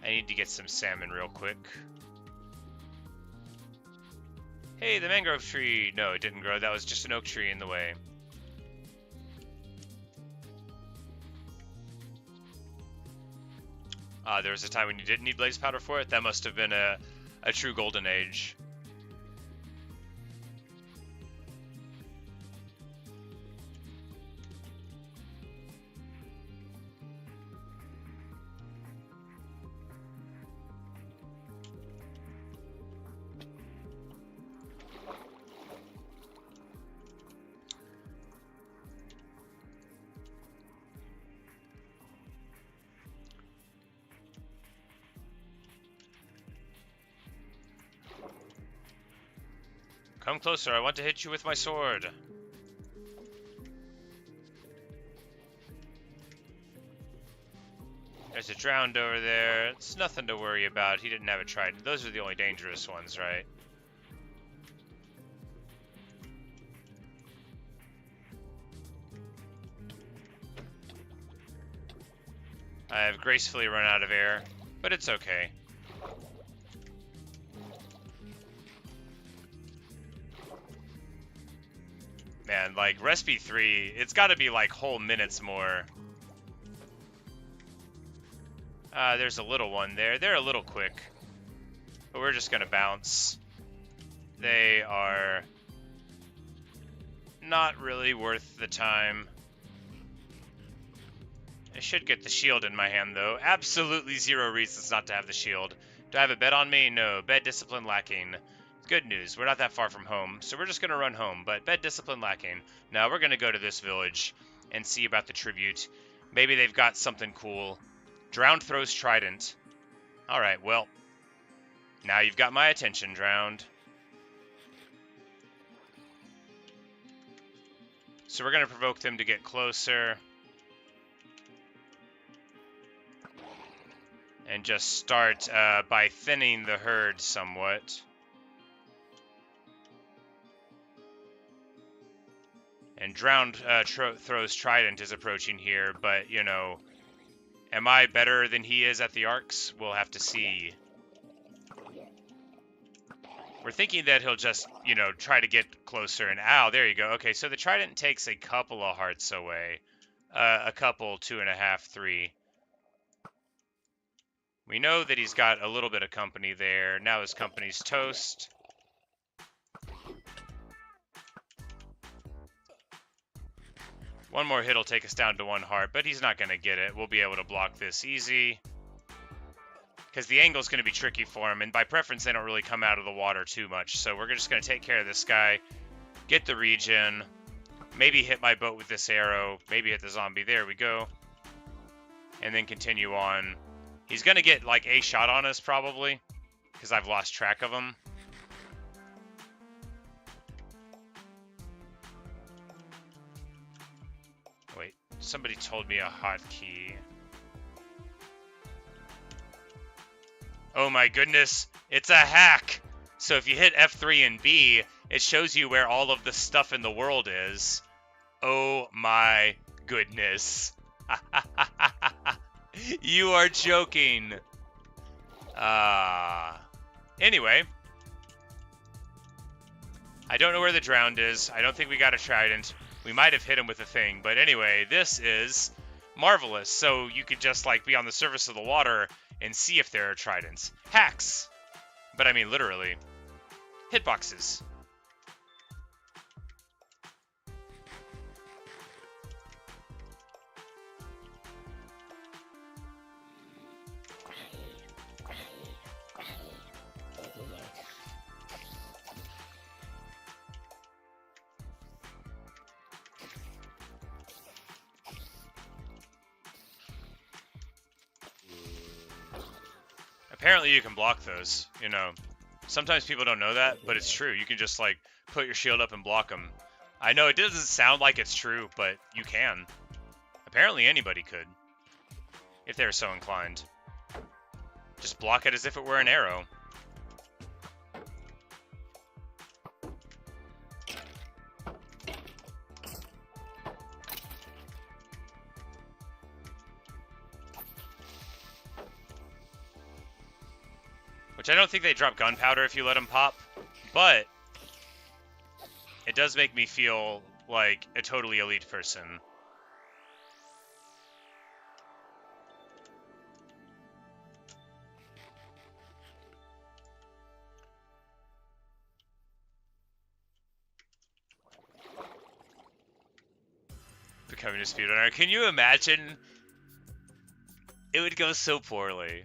I need to get some salmon real quick. Hey, the mangrove tree! No, it didn't grow. That was just an oak tree in the way. There was a time when you didn't need blaze powder for it? That must have been a true golden age. Come closer, I want to hit you with my sword. There's a drowned over there. It's nothing to worry about. He didn't have a trident. Those are the only dangerous ones, right? I have gracefully run out of air, but it's okay. Man, like, Recipe 3, it's gotta be like whole minutes more. There's a little one there. They're a little quick, but we're just gonna bounce. They are not really worth the time. I should get the shield in my hand, though. Absolutely zero reasons not to have the shield. Do I have a bed on me? No. Bed discipline lacking. Good news. We're not that far from home, so we're just going to run home, but bed discipline lacking. Now, we're going to go to this village and see about the tribute. Maybe they've got something cool. Drowned throws trident. Alright, well. Now you've got my attention, Drowned. So we're going to provoke them to get closer. And just start by thinning the herd somewhat. And Drowned throws trident is approaching here, but, you know, am I better than he is at the arcs? We'll have to see. We're thinking that he'll just, you know, try to get closer, and ow, there you go. Okay, so the trident takes a couple of hearts away. A couple, 2.5, 3. We know that he's got a little bit of company there. Now his company's toast. One more hit will take us down to 1 heart, but he's not going to get it. We'll be able to block this easy. Because the angle's going to be tricky for him, and by preference they don't really come out of the water too much. So we're just going to take care of this guy, get the regen, maybe hit my boat with this arrow, maybe hit the zombie. There we go. And then continue on. He's going to get, like, a shot on us, probably, because I've lost track of him. Wait, somebody told me a hotkey. Oh my goodness, it's a hack! So if you hit F3 and B, it shows you where all of the stuff in the world is. Oh my goodness. You are joking. Anyway. I don't know where the Drowned is. I don't think we got a trident. We might have hit him with a thing. But anyway, this is marvelous. So you could just, like, be on the surface of the water and see if there are tridents. Hacks! But I mean, literally. Hitboxes. Apparently you can block those, you know. Sometimes people don't know that, but it's true. You can just, like, put your shield up and block them. I know it doesn't sound like it's true, but you can. Apparently anybody could, if they're so inclined. Just block it as if it were an arrow. Which I don't think they drop gunpowder if you let them pop, but it does make me feel like a totally elite person. Becoming a speedrunner. Can you imagine? It would go so poorly.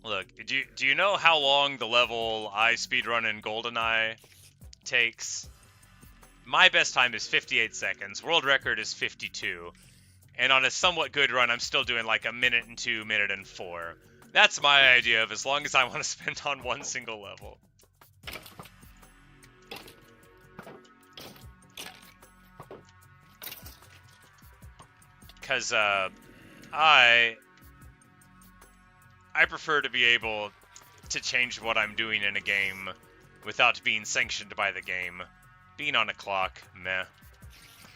Look, do you know how long the level I speedrun in GoldenEye takes? My best time is 58 seconds. World record is 52. And on a somewhat good run, I'm still doing like 1 minute and 2, minute and 4. That's my idea of as long as I want to spend on one single level. because I prefer to be able to change what I'm doing in a game without being sanctioned by the game. Being on a clock, meh.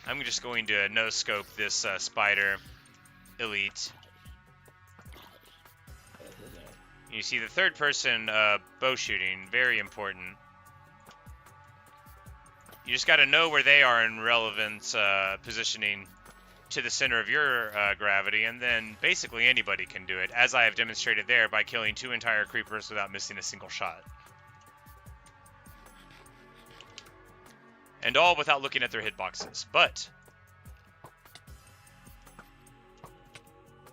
I'm just going to no-scope this spider elite. You see the third person bow shooting, very important. You just got to know where they are in relevant positioning to the center of your gravity, and then basically anybody can do it, as I have demonstrated there by killing 2 entire creepers without missing a single shot. And all without looking at their hitboxes. But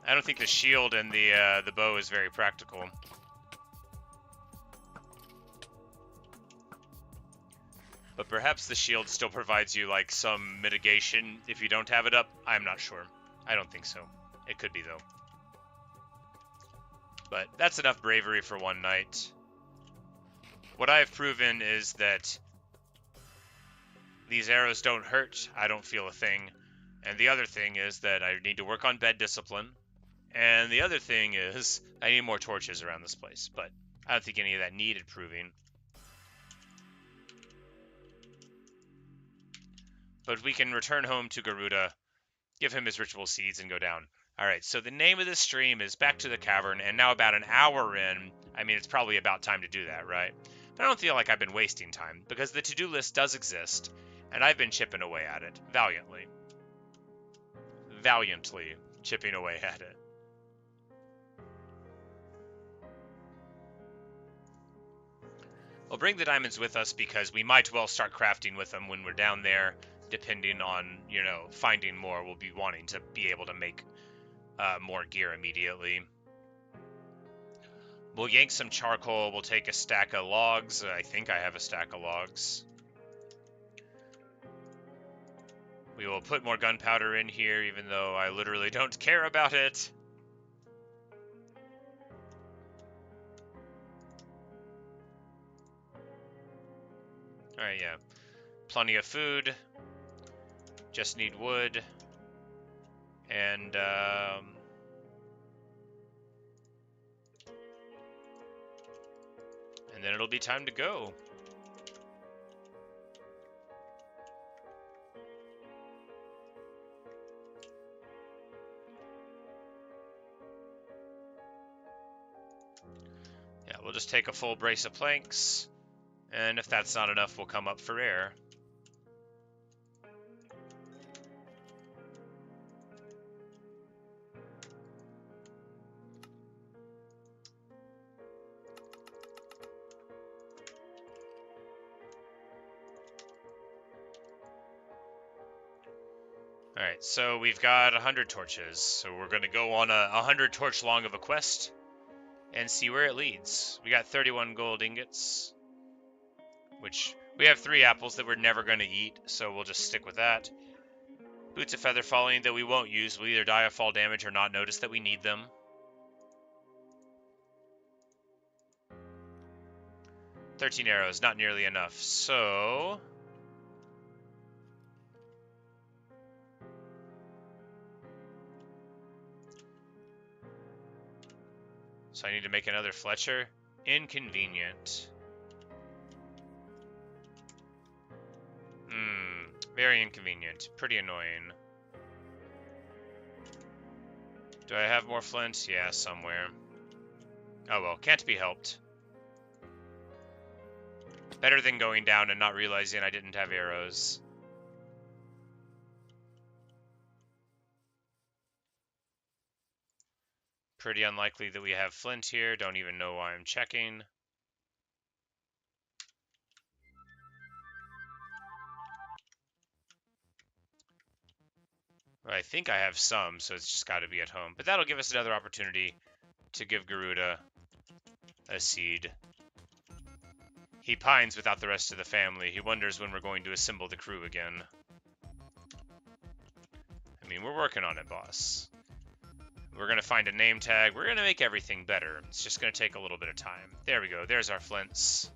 I don't think the shield and the bow is very practical. But perhaps the shield still provides you, like, some mitigation if you don't have it up. I'm not sure. I don't think so. It could be, though. But that's enough bravery for one night. What I've proven is that these arrows don't hurt. I don't feel a thing. And the other thing is that I need to work on bed discipline. And the other thing is I need more torches around this place. But I don't think any of that needed proving. But we can return home to Garuda, give him his ritual seeds, and go down. Alright, so the name of this stream is Back to the Cavern, and now about an hour in, I mean, it's probably about time to do that, right? But I don't feel like I've been wasting time, because the to-do list does exist, and I've been chipping away at it, valiantly. Valiantly chipping away at it. We'll bring the diamonds with us, because we might well start crafting with them when we're down there. Depending on, you know, finding more, we'll be wanting to be able to make more gear immediately. We'll yank some charcoal. We'll take a stack of logs. I think I have a stack of logs. We will put more gunpowder in here, even though I literally don't care about it. Alright, yeah. Plenty of food. Just need wood, and then it'll be time to go. Yeah, we'll just take a full brace of planks, and if that's not enough, we'll come up for air. Alright, so we've got 100 torches, so we're going to go on a 100 torch long of a quest and see where it leads. We got 31 gold ingots, which we have 3 apples that we're never going to eat, so we'll just stick with that. Boots of feather falling that we won't use. We'll either die of fall damage or not notice that we need them. $13 arrows, not nearly enough, so I need to make another Fletcher. Inconvenient. Very inconvenient. Pretty annoying. Do I have more flint? Yeah, somewhere. Oh well, can't be helped. Better than going down and not realizing I didn't have arrows. Pretty unlikely that we have flint here. Don't even know why I'm checking. I think I have some, so it's just got to be at home. But that'll give us another opportunity to give Garuda a seed. He pines without the rest of the family. He wonders when we're going to assemble the crew again. I mean, we're working on it, boss. We're going to find a name tag. We're going to make everything better. It's just going to take a little bit of time. There we go. There's our flints.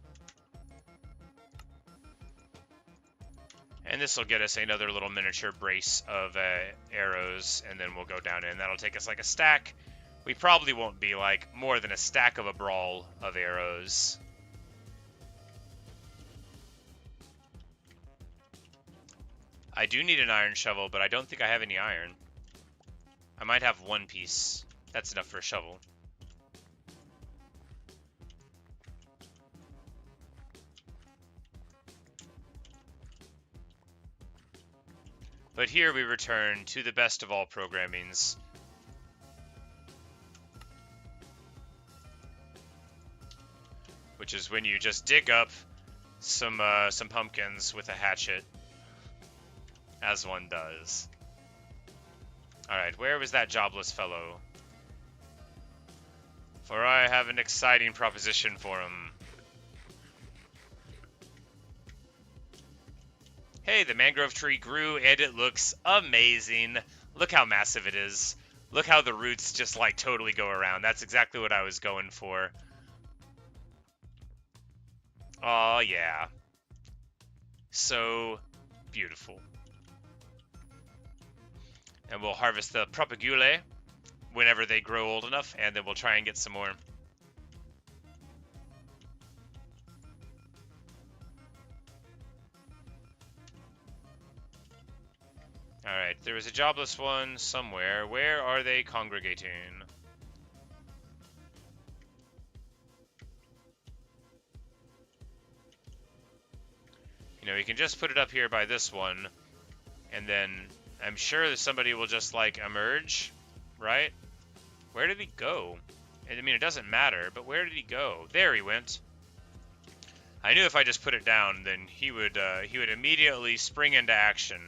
And this will get us another little miniature brace of arrows, and then we'll go down in. That'll take us like a stack. We probably won't be like more than a stack of a brawl of arrows. I do need an iron shovel, but I don't think I have any iron. I might have one piece. That's enough for a shovel. But here we return to the best of all programmings. Which is when you just dig up some pumpkins with a hatchet. As one does. Alright, where was that jobless fellow? For I have an exciting proposition for him. Hey, the mangrove tree grew and it looks amazing. Look how massive it is. Look how the roots just like totally go around. That's exactly what I was going for. Oh yeah. So beautiful. And we'll harvest the propagule whenever they grow old enough, and then we'll try and get some more. Alright, there was a jobless one somewhere. Where are they congregating? You know, you can just put it up here by this one, and then I'm sure that somebody will just, like, emerge, right? Where did he go? I mean, it doesn't matter, but where did he go? There he went. I knew if I just put it down, then he would immediately spring into action.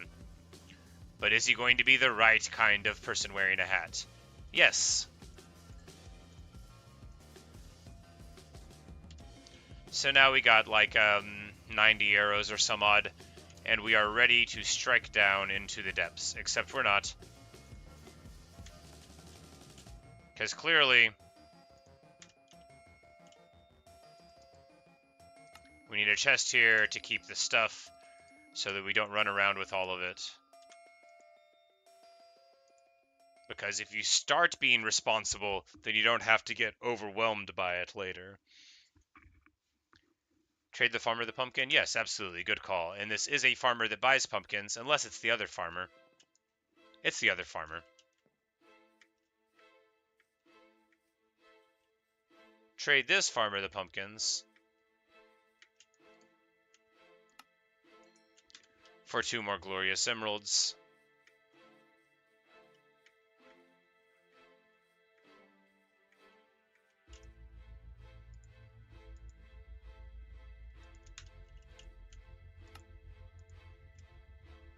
But is he going to be the right kind of person wearing a hat? Yes. So now we got, like, 90 arrows or some odd, and we are ready to strike down into the depths, except we're not. Because clearly, we need a chest here to keep the stuff so that we don't run around with all of it. Because if you start being responsible, then you don't have to get overwhelmed by it later. Trade the farmer the pumpkin? Yes, absolutely. Good call. And this is a farmer that buys pumpkins, unless it's the other farmer. It's the other farmer. Trade this farmer the pumpkins for 2 more glorious emeralds.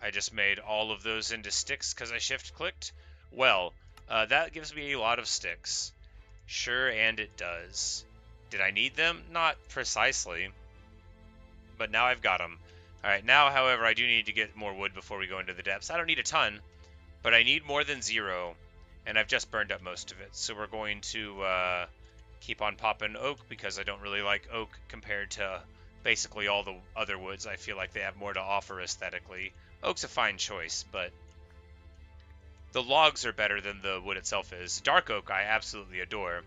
I just made all of those into sticks because I shift-clicked. Well, that gives me a lot of sticks. Sure, and it does. Did I need them? Not precisely. But now I've got them. Alright, now, however, I do need to get more wood before we go into the depths. I don't need a ton, but I need more than 0. And I've just burned up most of it. So we're going to keep on popping oak because I don't really like oak compared to basically all the other woods. I feel like they have more to offer aesthetically. Oak's a fine choice, but the logs are better than the wood itself is. Dark oak I absolutely adore.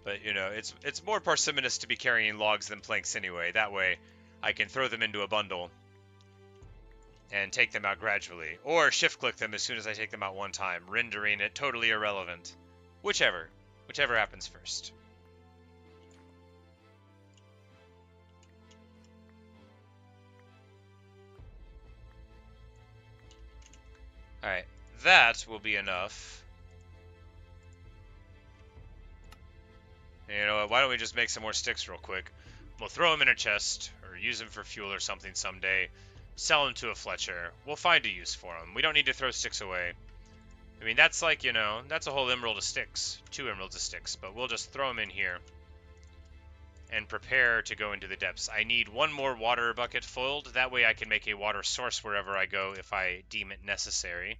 But, you know, it's more parsimonious to be carrying logs than planks anyway. That way, I can throw them into a bundle and take them out gradually. Or shift-click them as soon as I take them out one time, rendering it totally irrelevant. Whichever happens first. Alright, that will be enough. And you know what, why don't we just make some more sticks real quick. We'll throw them in a chest, or use them for fuel or something someday. Sell them to a Fletcher. We'll find a use for them. We don't need to throw sticks away. I mean, that's like, you know, that's a whole emerald of sticks. 2 emeralds of sticks, but we'll just throw them in here. And prepare to go into the depths. I need 1 more water bucket filled. That way I can make a water source wherever I go if I deem it necessary.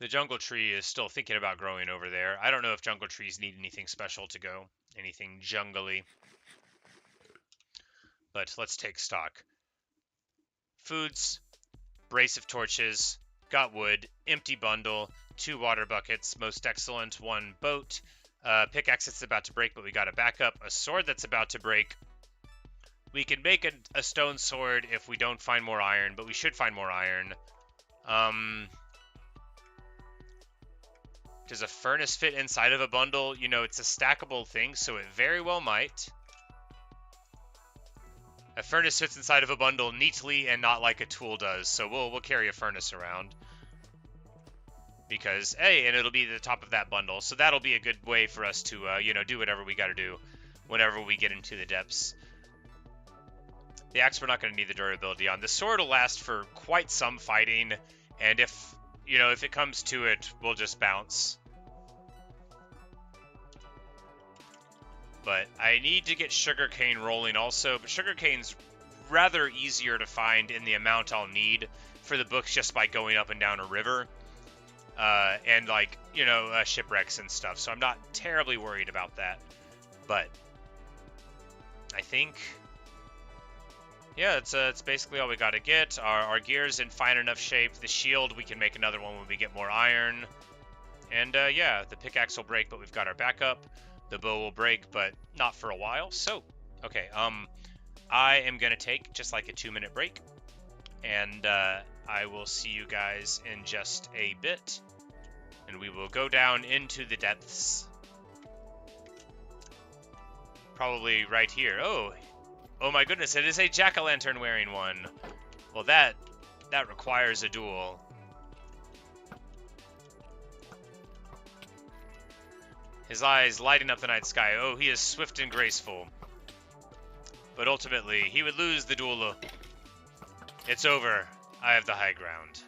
The jungle tree is still thinking about growing over there. I don't know if jungle trees need anything special to go. Anything jungly. But let's take stock. Foods, brace of torches, got wood, empty bundle, 2 water buckets, most excellent, 1 boat, pickaxe that's about to break, but we got a backup, a sword that's about to break. We can make a stone sword if we don't find more iron, but we should find more iron. Does a furnace fit inside of a bundle? You know, it's a stackable thing, so it very well might. A furnace fits inside of a bundle neatly and not like a tool does, so we'll carry a furnace around. Because, hey, and it'll be the top of that bundle, so that'll be a good way for us to, you know, do whatever we gotta do whenever we get into the depths. The axe we're not going to need the durability on. The sword will last for quite some fighting, and if, you know, if it comes to it, we'll just bounce. But I need to get sugarcane rolling also, but sugarcane's rather easier to find in the amount I'll need for the books just by going up and down a river. And, like, you know, shipwrecks and stuff, so I'm not terribly worried about that. But I think... yeah, it's basically all we gotta get. Our gear's in fine enough shape. The shield, we can make another one when we get more iron. And, yeah, the pickaxe will break, but we've got our backup. The bow will break, but not for a while. So, okay, I am gonna take just like a 2-minute break. And, I will see you guys in just a bit. And we will go down into the depths. Probably right here. Oh my goodness, it is a jack-o'-lantern wearing one. Well, that requires a duel. His eyes lighting up the night sky. Oh, he is swift and graceful. But ultimately, he would lose the duel. It's over. I have the high ground.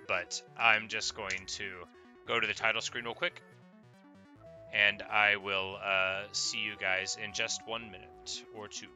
But I'm just going to go to the title screen real quick. And I will see you guys in just 1 minute or 2.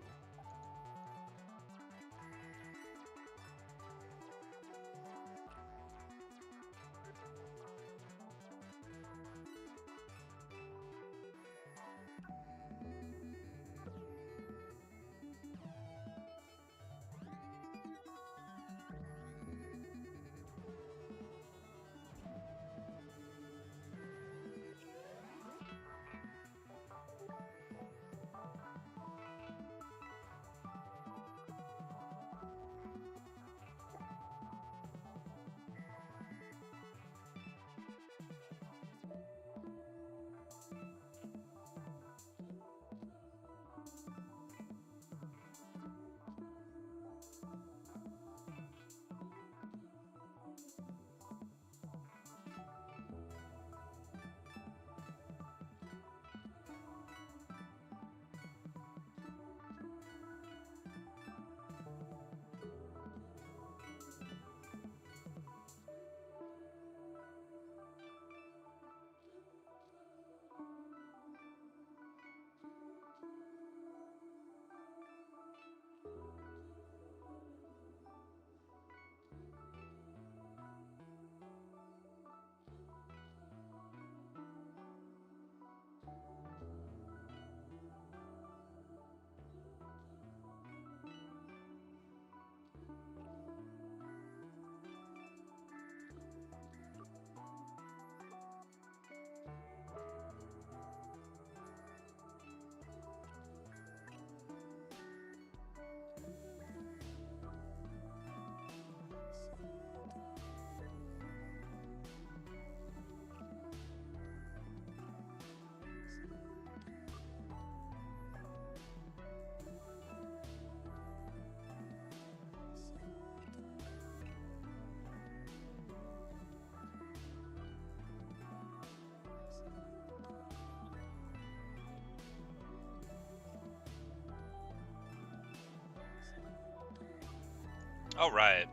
All right.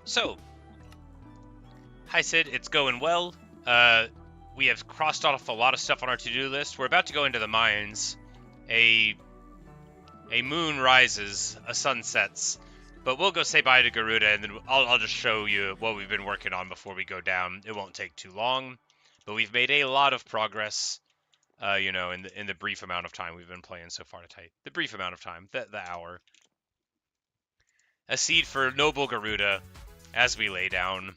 So, hi Sid, it's going well. We have crossed off a lot of stuff on our to-do list. We're about to go into the mines. A a moon rises, a sun sets. But we'll go say bye to Garuda, and then I'll just show you what we've been working on before we go down. It won't take too long, but we've made a lot of progress, you know, in the brief amount of time we've been playing so far tonight. The brief amount of time, the hour. A seed for noble Garuda as we lay down.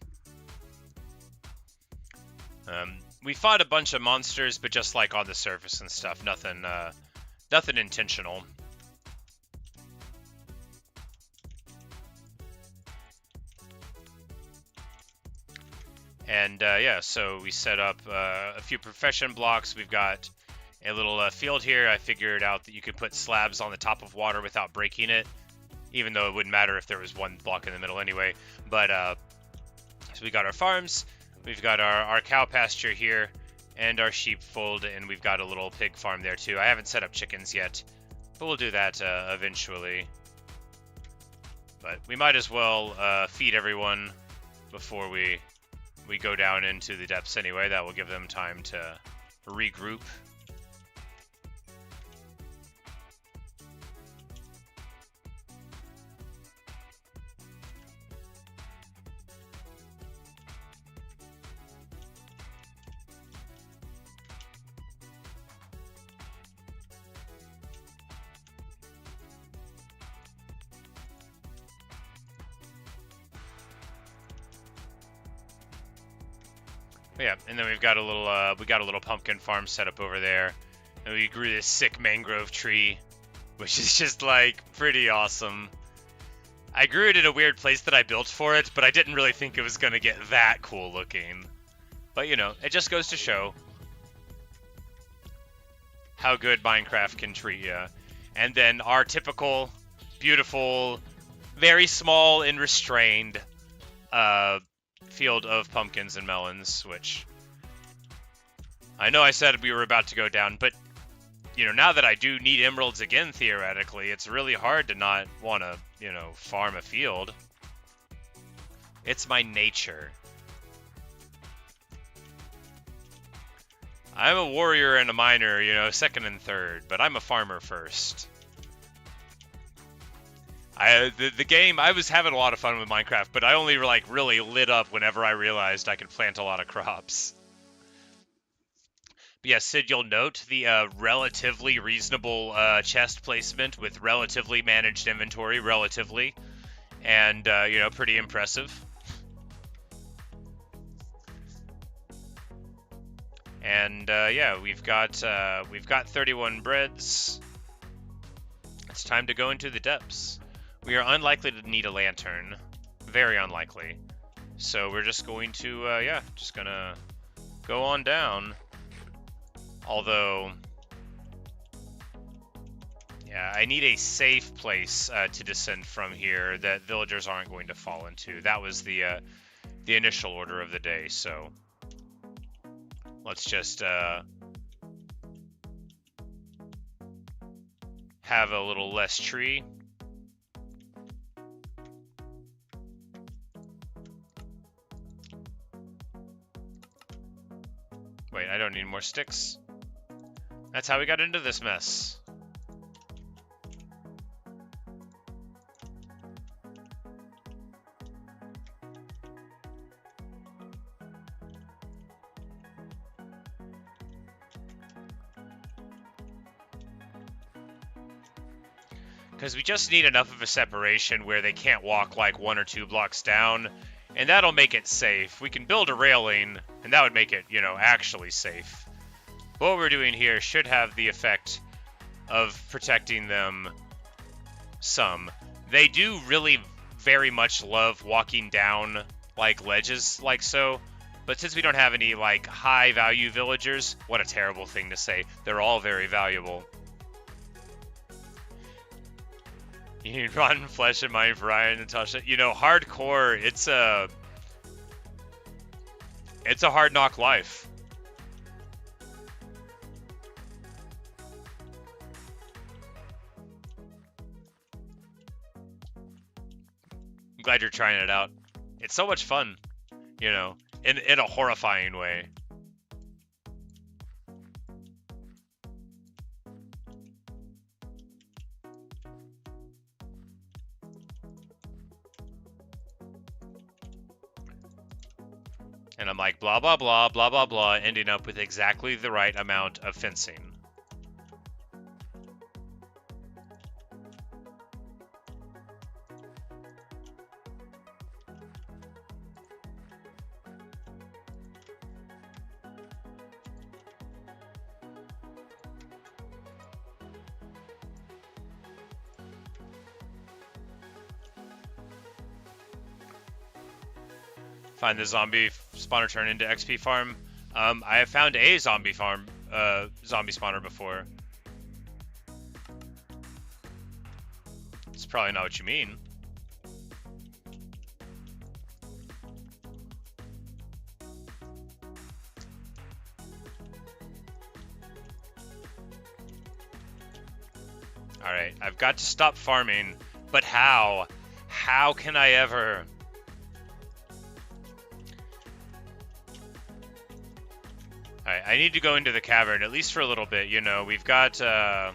We fought a bunch of monsters, but just like on the surface and stuff. Nothing intentional. And yeah, so we set up a few profession blocks. We've got a little field here. I figured out that you could put slabs on the top of water without breaking it, even though it wouldn't matter if there was one block in the middle anyway. But so we got our farms. We've got our cow pasture here and our sheep fold, and we've got a little pig farm there too. I haven't set up chickens yet, but we'll do that eventually. But we might as well feed everyone before we go down into the depths anyway. That will give them time to regroup. Yeah, and then we've got a little pumpkin farm set up over there, and we grew this sick mangrove tree, which is just like pretty awesome. I grew it in a weird place that I built for it, but I didn't really think it was gonna get that cool looking. But you know, it just goes to show how good Minecraft can treat you. And then our typical, beautiful, very small and restrained field of pumpkins and melons, which I know I said we were about to go down, but you know, now that I do need emeralds again, theoretically, it's really hard to not want to, you know, farm a field. It's my nature. I'm a warrior and a miner, you know, second and third, but I'm a farmer first. The game, I was having a lot of fun with Minecraft, but I only like really lit up whenever I realized I could plant a lot of crops. But yeah, Sid, you'll note the relatively reasonable chest placement with relatively managed inventory, and you know, pretty impressive. And yeah, we've got 31 breads. It's time to go into the depths. We are unlikely to need a lantern. Very unlikely. So we're just going to, yeah, just gonna go on down. Although, yeah, I need a safe place to descend from here that villagers aren't going to fall into. That was the initial order of the day, so let's just have a little less tree. Wait, I don't need more sticks. That's how we got into this mess. Because we just need enough of a separation where they can't walk like 1 or 2 blocks down, and that'll make it safe. We can build a railing, and that would make it, you know, actually safe. What we're doing here should have the effect of protecting them some. They do really very much love walking down like ledges like so, but since we don't have any like high value villagers, what a terrible thing to say, they're all very valuable. You need rotten flesh and mine for Ryan and Tasha. You know, hardcore, it's a hard knock life. I'm glad you're trying it out. It's so much fun, you know, in a horrifying way. And I'm like, blah, blah, blah, blah, blah, blah, ending up with exactly the right amount of fencing. Find the zombie spawner turn into XP farm. I have found a zombie spawner before. It's probably not what you mean. Alright, I've got to stop farming, but how? How can I ever? Alright, I need to go into the cavern, at least for a little bit, you know. We've got a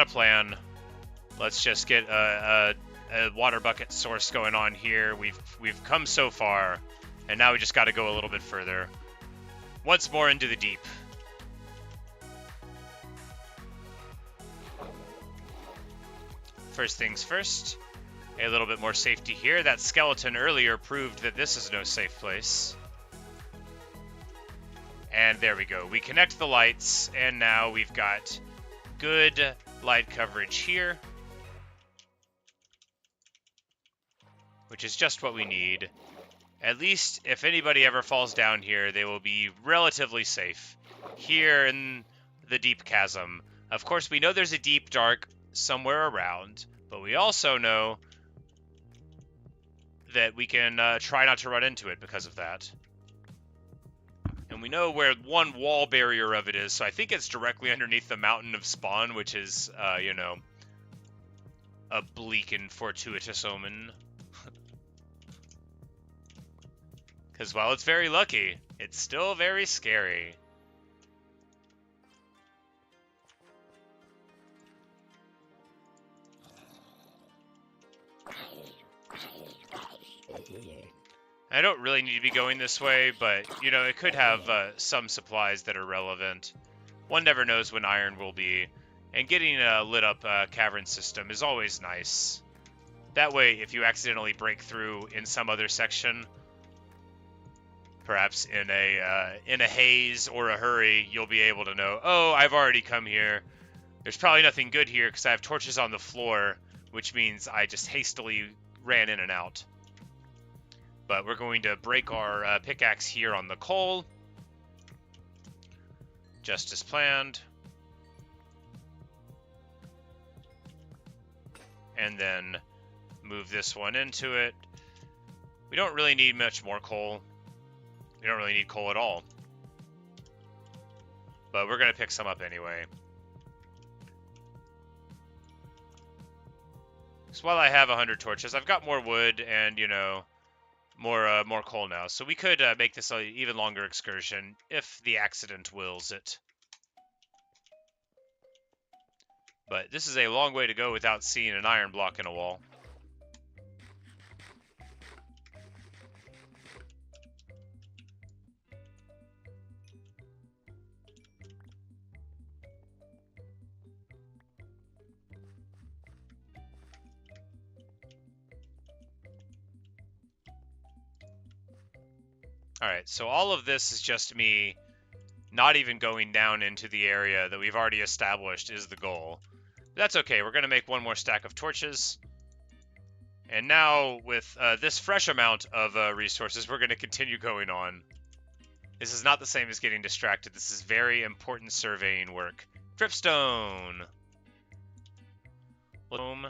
plan. Let's just get a water bucket source going on here. We've come so far, and now we just got to go a little bit further. Once more into the deep. First things first, a little bit more safety here. That skeleton earlier proved that this is no safe place. And there we go. We connect the lights, and now we've got good light coverage here, which is just what we need. At least if anybody ever falls down here, they will be relatively safe here in the deep chasm. Of course, we know there's a deep dark somewhere around, but we also know that we can try not to run into it because of that. And we know where one wall barrier of it is, so I think it's directly underneath the mountain of spawn, which is, you know, a bleak and fortuitous omen. Because while it's very lucky, it's still very scary. I don't really need to be going this way, but, you know, it could have some supplies that are relevant. One never knows when iron will be, and getting a lit-up cavern system is always nice. That way, if you accidentally break through in some other section, perhaps in a haze or a hurry, you'll be able to know, oh, I've already come here. There's probably nothing good here because I have torches on the floor, which means I just hastily ran in and out. But we're going to break our pickaxe here on the coal, just as planned. And then move this one into it. We don't really need much more coal. We don't really need coal at all. But we're going to pick some up anyway. So while I have 100 torches, I've got more wood and, you know, more coal now, so we could make this an even longer excursion if the accident wills it. But this is a long way to go without seeing an iron block in a wall. Alright, so all of this is just me not even going down into the area that we've already established is the goal. But that's okay, we're going to make one more stack of torches. And now, with this fresh amount of resources, we're going to continue going on. This is not the same as getting distracted. This is very important surveying work. Dripstone! Boom.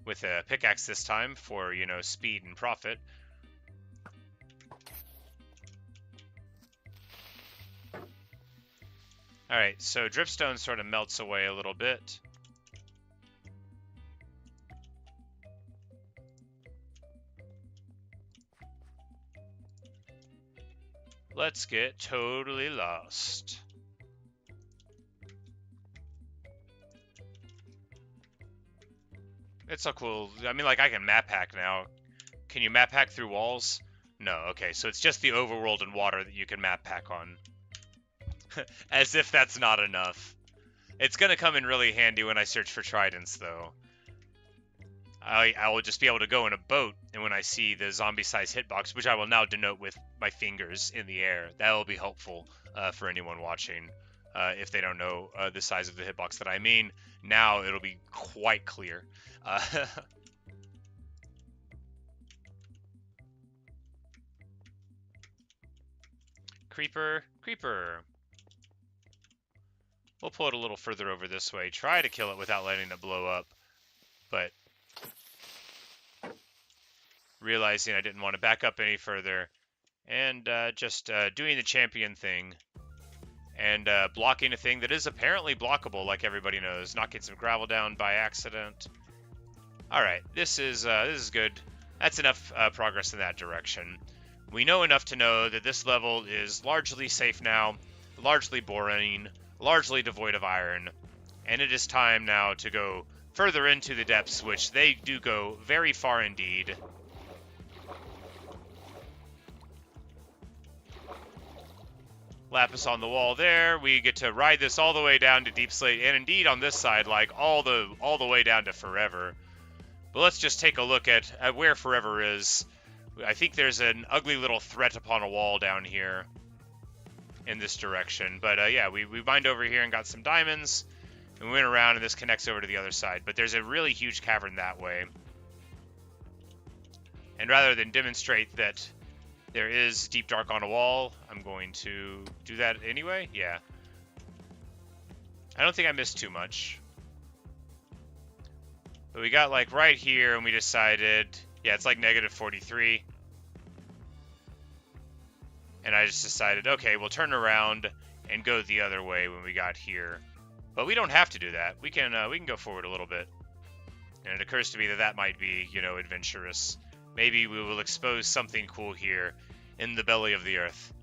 With a pickaxe this time for, you know, speed and profit. Alright, so dripstone sort of melts away a little bit. Let's get totally lost. It's so cool. I mean, like, I can map hack now. Can you map hack through walls? No, okay, so it's just the overworld and water that you can map pack on. As if that's not enough. It's gonna come in really handy when I search for tridents, though. I will just be able to go in a boat, and when I see the zombie-sized hitbox, which I will now denote with my fingers in the air, that will be helpful for anyone watching. If they don't know the size of the hitbox that I mean, now it'll be quite clear. Creeper, creeper. We'll pull it a little further over this way. Try to kill it without letting it blow up, but realizing I didn't want to back up any further, and just doing the champion thing, and blocking a thing that is apparently blockable, like everybody knows. Knocking some gravel down by accident. All right, this is good. That's enough progress in that direction. We know enough to know that this level is largely safe now, largely boring, largely devoid of iron, and it is time now to go further into the depths, which they do go very far indeed. Lapis on the wall there. We get to ride this all the way down to Deep Slate, and indeed on this side, like all the way down to Forever. But let's just take a look at where Forever is. I think there's an ugly little threat upon a wall down here in this direction. But yeah, we mined over here and got some diamonds, and we went around, and this connects over to the other side. But there's a really huge cavern that way. And rather than demonstrate that there is deep dark on a wall, I'm going to do that anyway. Yeah. I don't think I missed too much. But we got like right here, and we decided, yeah, it's like -43. And I just decided, okay, we'll turn around and go the other way when we got here. But we don't have to do that. We can go forward a little bit. And it occurs to me that that might be, you know, adventurous. Maybe we will expose something cool here in the belly of the earth.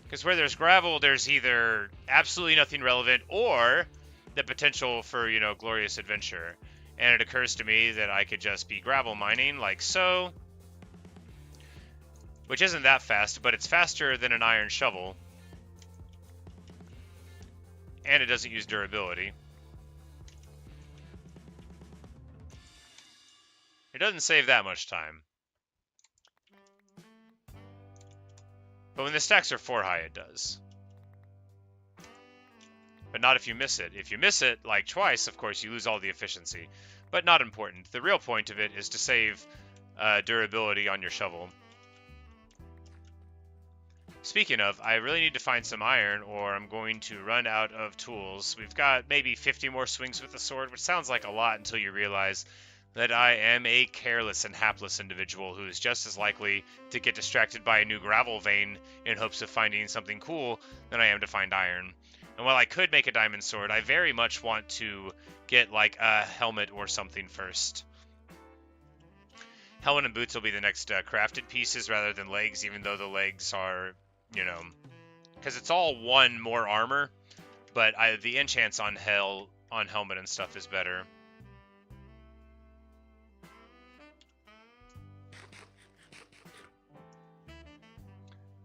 Because where there's gravel, there's either absolutely nothing relevant or the potential for, you know, glorious adventure. And it occurs to me that I could just be gravel mining like so. Which isn't that fast, but it's faster than an iron shovel. And it doesn't use durability. It doesn't save that much time. But when the stacks are 4 high, it does. But not if you miss it. If you miss it, like twice, of course, you lose all the efficiency. But not important. The real point of it is to save durability on your shovel. Speaking of, I really need to find some iron, or I'm going to run out of tools. We've got maybe 50 more swings with the sword, which sounds like a lot until you realize that I am a careless and hapless individual who is just as likely to get distracted by a new gravel vein in hopes of finding something cool than I am to find iron. And while I could make a diamond sword, I very much want to get like a helmet or something first. Helmet and boots will be the next crafted pieces rather than legs, even though the legs are, you know, because it's all 1 more armor, but the enchants on helmet and stuff is better.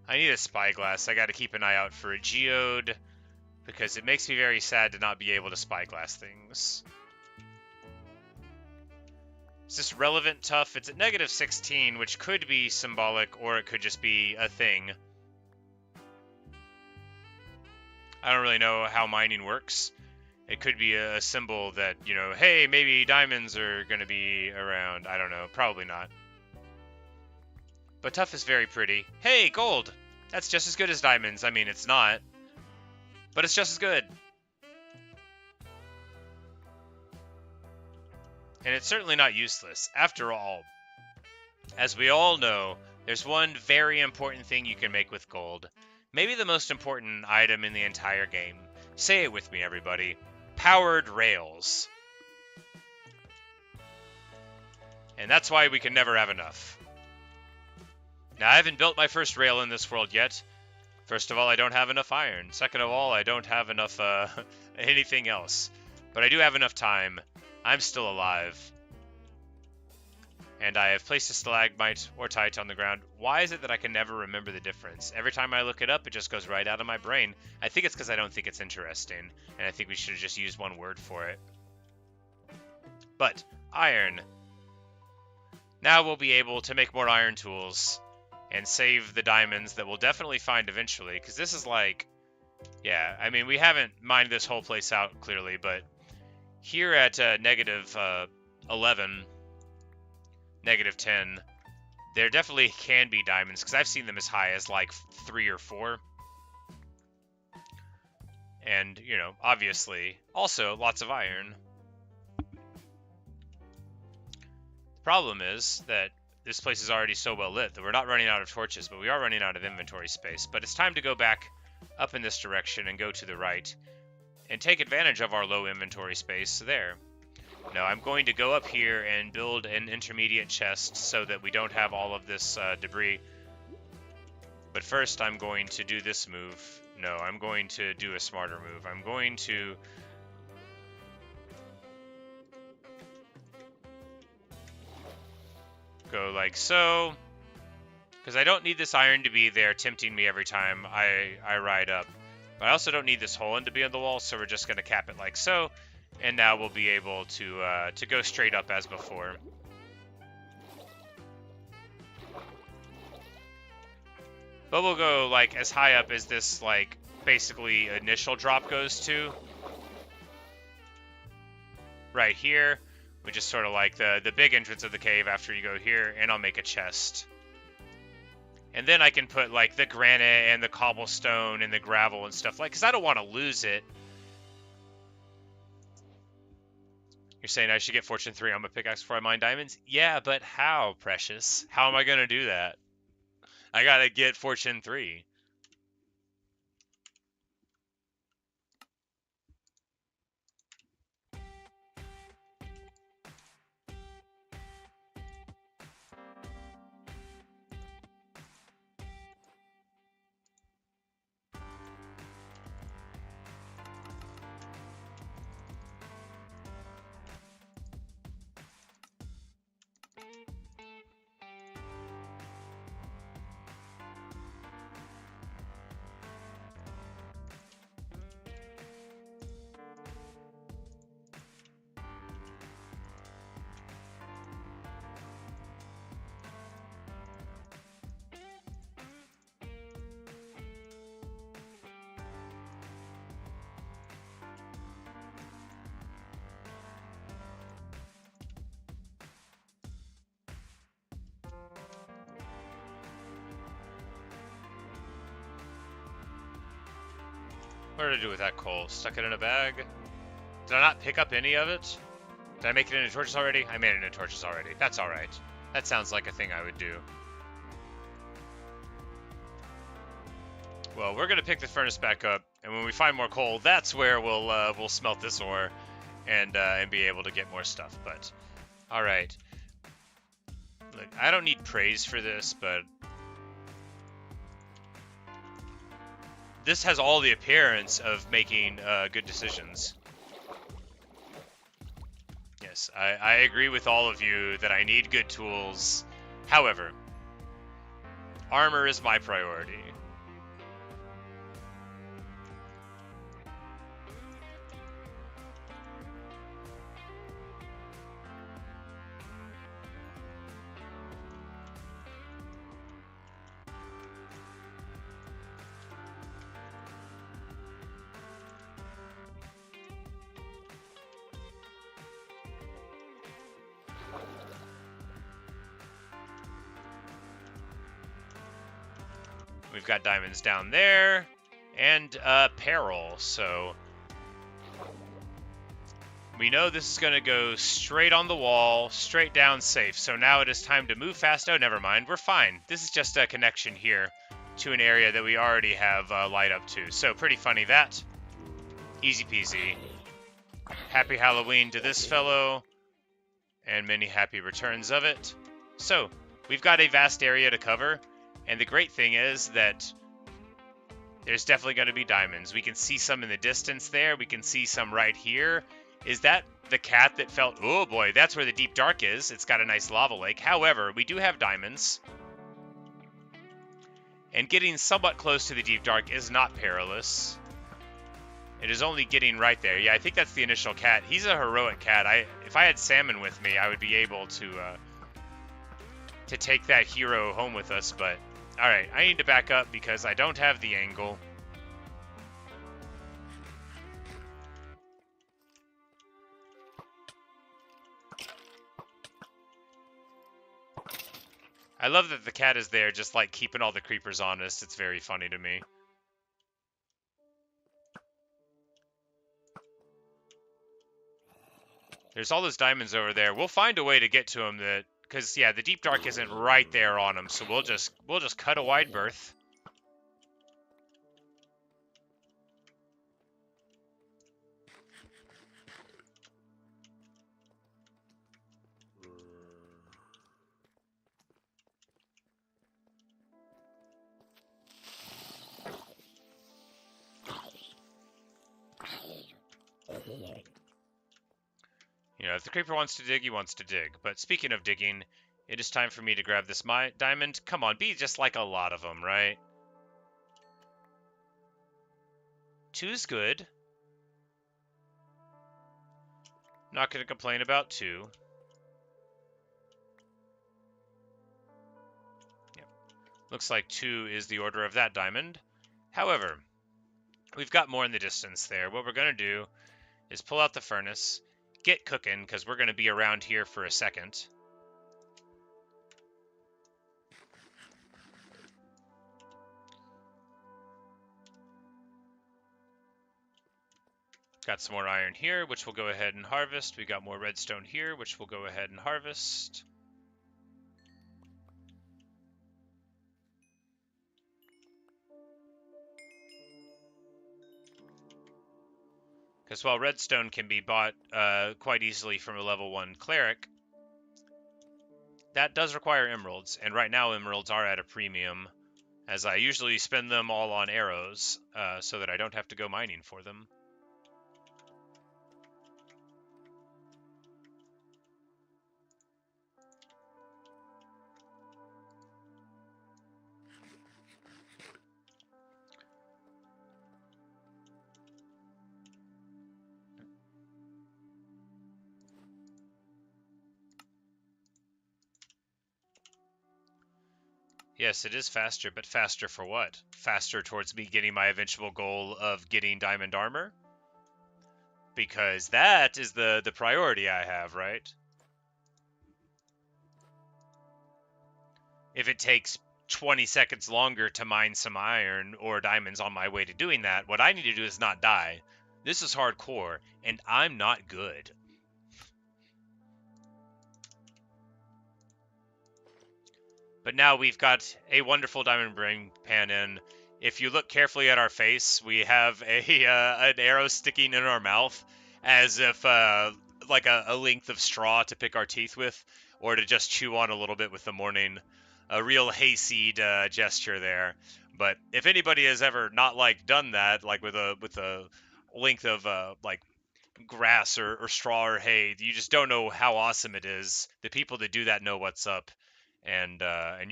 I need a spyglass. I got to keep an eye out for a geode, because it makes me very sad to not be able to spyglass things. Is this relevant tough? It's at -16, which could be symbolic, or it could just be a thing. I don't really know how mining works. It could be a symbol that, you know, hey, maybe diamonds are going to be around. I don't know. Probably not. But tough is very pretty. Hey, gold! That's just as good as diamonds. I mean, it's not. But it's just as good. And it's certainly not useless. After all, as we all know, there's one very important thing you can make with gold. Maybe the most important item in the entire game. Say it with me, everybody. Powered rails. And that's why we can never have enough. Now, I haven't built my first rail in this world yet, First of all, I don't have enough iron. Second of all, I don't have enough anything else. But I do have enough time. I'm still alive. And I have placed a stalagmite or tite on the ground. Why is it that I can never remember the difference? Every time I look it up, it just goes right out of my brain. I think it's because I don't think it's interesting, and I think we should have just used one word for it. But, iron. Now we'll be able to make more iron tools and save the diamonds that we'll definitely find eventually, because this is like... Yeah, I mean, we haven't mined this whole place out, clearly, but here at negative 11... negative 10, there definitely can be diamonds, because I've seen them as high as like 3 or 4. And, you know, obviously, also lots of iron. The problem is that this place is already so well lit that we're not running out of torches, but we are running out of inventory space. But it's time to go back up in this direction and go to the right and take advantage of our low inventory space there. No, I'm going to go up here and build an intermediate chest so that we don't have all of this debris. But first, I'm going to do this move. No, I'm going to do a smarter move. I'm going to... go like so. Because I don't need this iron to be there tempting me every time I ride up. But I also don't need this hole in to be on the wall, so we're just going to cap it like so. And now we'll be able to go straight up as before. But we'll go like as high up as this like basically initial drop goes to. Right here, which is sort of like the big entrance of the cave after you go here, and I'll make a chest. And then I can put like the granite and the cobblestone and the gravel and stuff like, because I don't want to lose it. You're saying I should get Fortune 3 on my pickaxe before I mine diamonds? Yeah, but how, Precious? How am I going to do that? I got to get Fortune 3. What did I do with that coal? Stuck it in a bag? Did I not pick up any of it? Did I make it into torches already? I made it into torches already. That's alright. That sounds like a thing I would do. Well, we're going to pick the furnace back up, and when we find more coal, that's where we'll smelt this ore and be able to get more stuff. But, alright. Look, I don't need praise for this, but this has all the appearance of making good decisions. Yes, I agree with all of you that I need good tools. However, armor is my priority. We've got diamonds down there, and peril, so we know this is going to go straight on the wall, straight down safe. So now it is time to move fast. Oh, never mind, we're fine. This is just a connection here to an area that we already have light up to. So pretty funny that. Easy peasy. Happy Halloween to this fellow, and many happy returns of it. So, we've got a vast area to cover. And the great thing is that There's definitely going to be diamonds. We can see some in the distance there. We can see some right here. Is that the cat that felt... Oh, boy, that's where the deep dark is. It's got a nice lava lake. However, we do have diamonds. And getting somewhat close to the deep dark is not perilous. It is only getting right there. Yeah, I think that's the initial cat. He's a heroic cat. If I had salmon with me, I would be able to take that hero home with us, but... Alright, I need to back up because I don't have the angle. I love that the cat is there just like keeping all the creepers honest. It's very funny to me. There's all those diamonds over there. We'll find a way to get to them that... Because, yeah, the deep dark isn't right there on them, so we'll just cut a wide berth. You know, if the creeper wants to dig, he wants to dig. But speaking of digging, it is time for me to grab this diamond. Come on, be just like a lot of them, right? 2's good. Not going to complain about 2. Yep. Looks like 2 is the order of that diamond. However, we've got more in the distance there. What we're going to do is pull out the furnace, get cooking, because we're going to be around here for a second. Got some more iron here, which we'll go ahead and harvest. We got more redstone here, which we'll go ahead and harvest. Because while redstone can be bought quite easily from a level 1 cleric, that does require emeralds. And right now emeralds are at a premium, as I usually spend them all on arrows so that I don't have to go mining for them. Yes, it is faster, but faster for what? Faster towards me getting my eventual goal of getting diamond armor? Because that is the priority I have, right? If it takes 20 seconds longer to mine some iron or diamonds on my way to doing that, what I need to do is not die. This is hardcore, and I'm not good. But now we've got a wonderful diamond brain pan in. If you look carefully at our face, we have an arrow sticking in our mouth, as if like a length of straw to pick our teeth with, or to just chew on a little bit with the morning. A real hayseed gesture there. But if anybody has ever not like done that, like with a length of like grass or straw or hay, you just don't know how awesome it is. The people that do that know what's up. And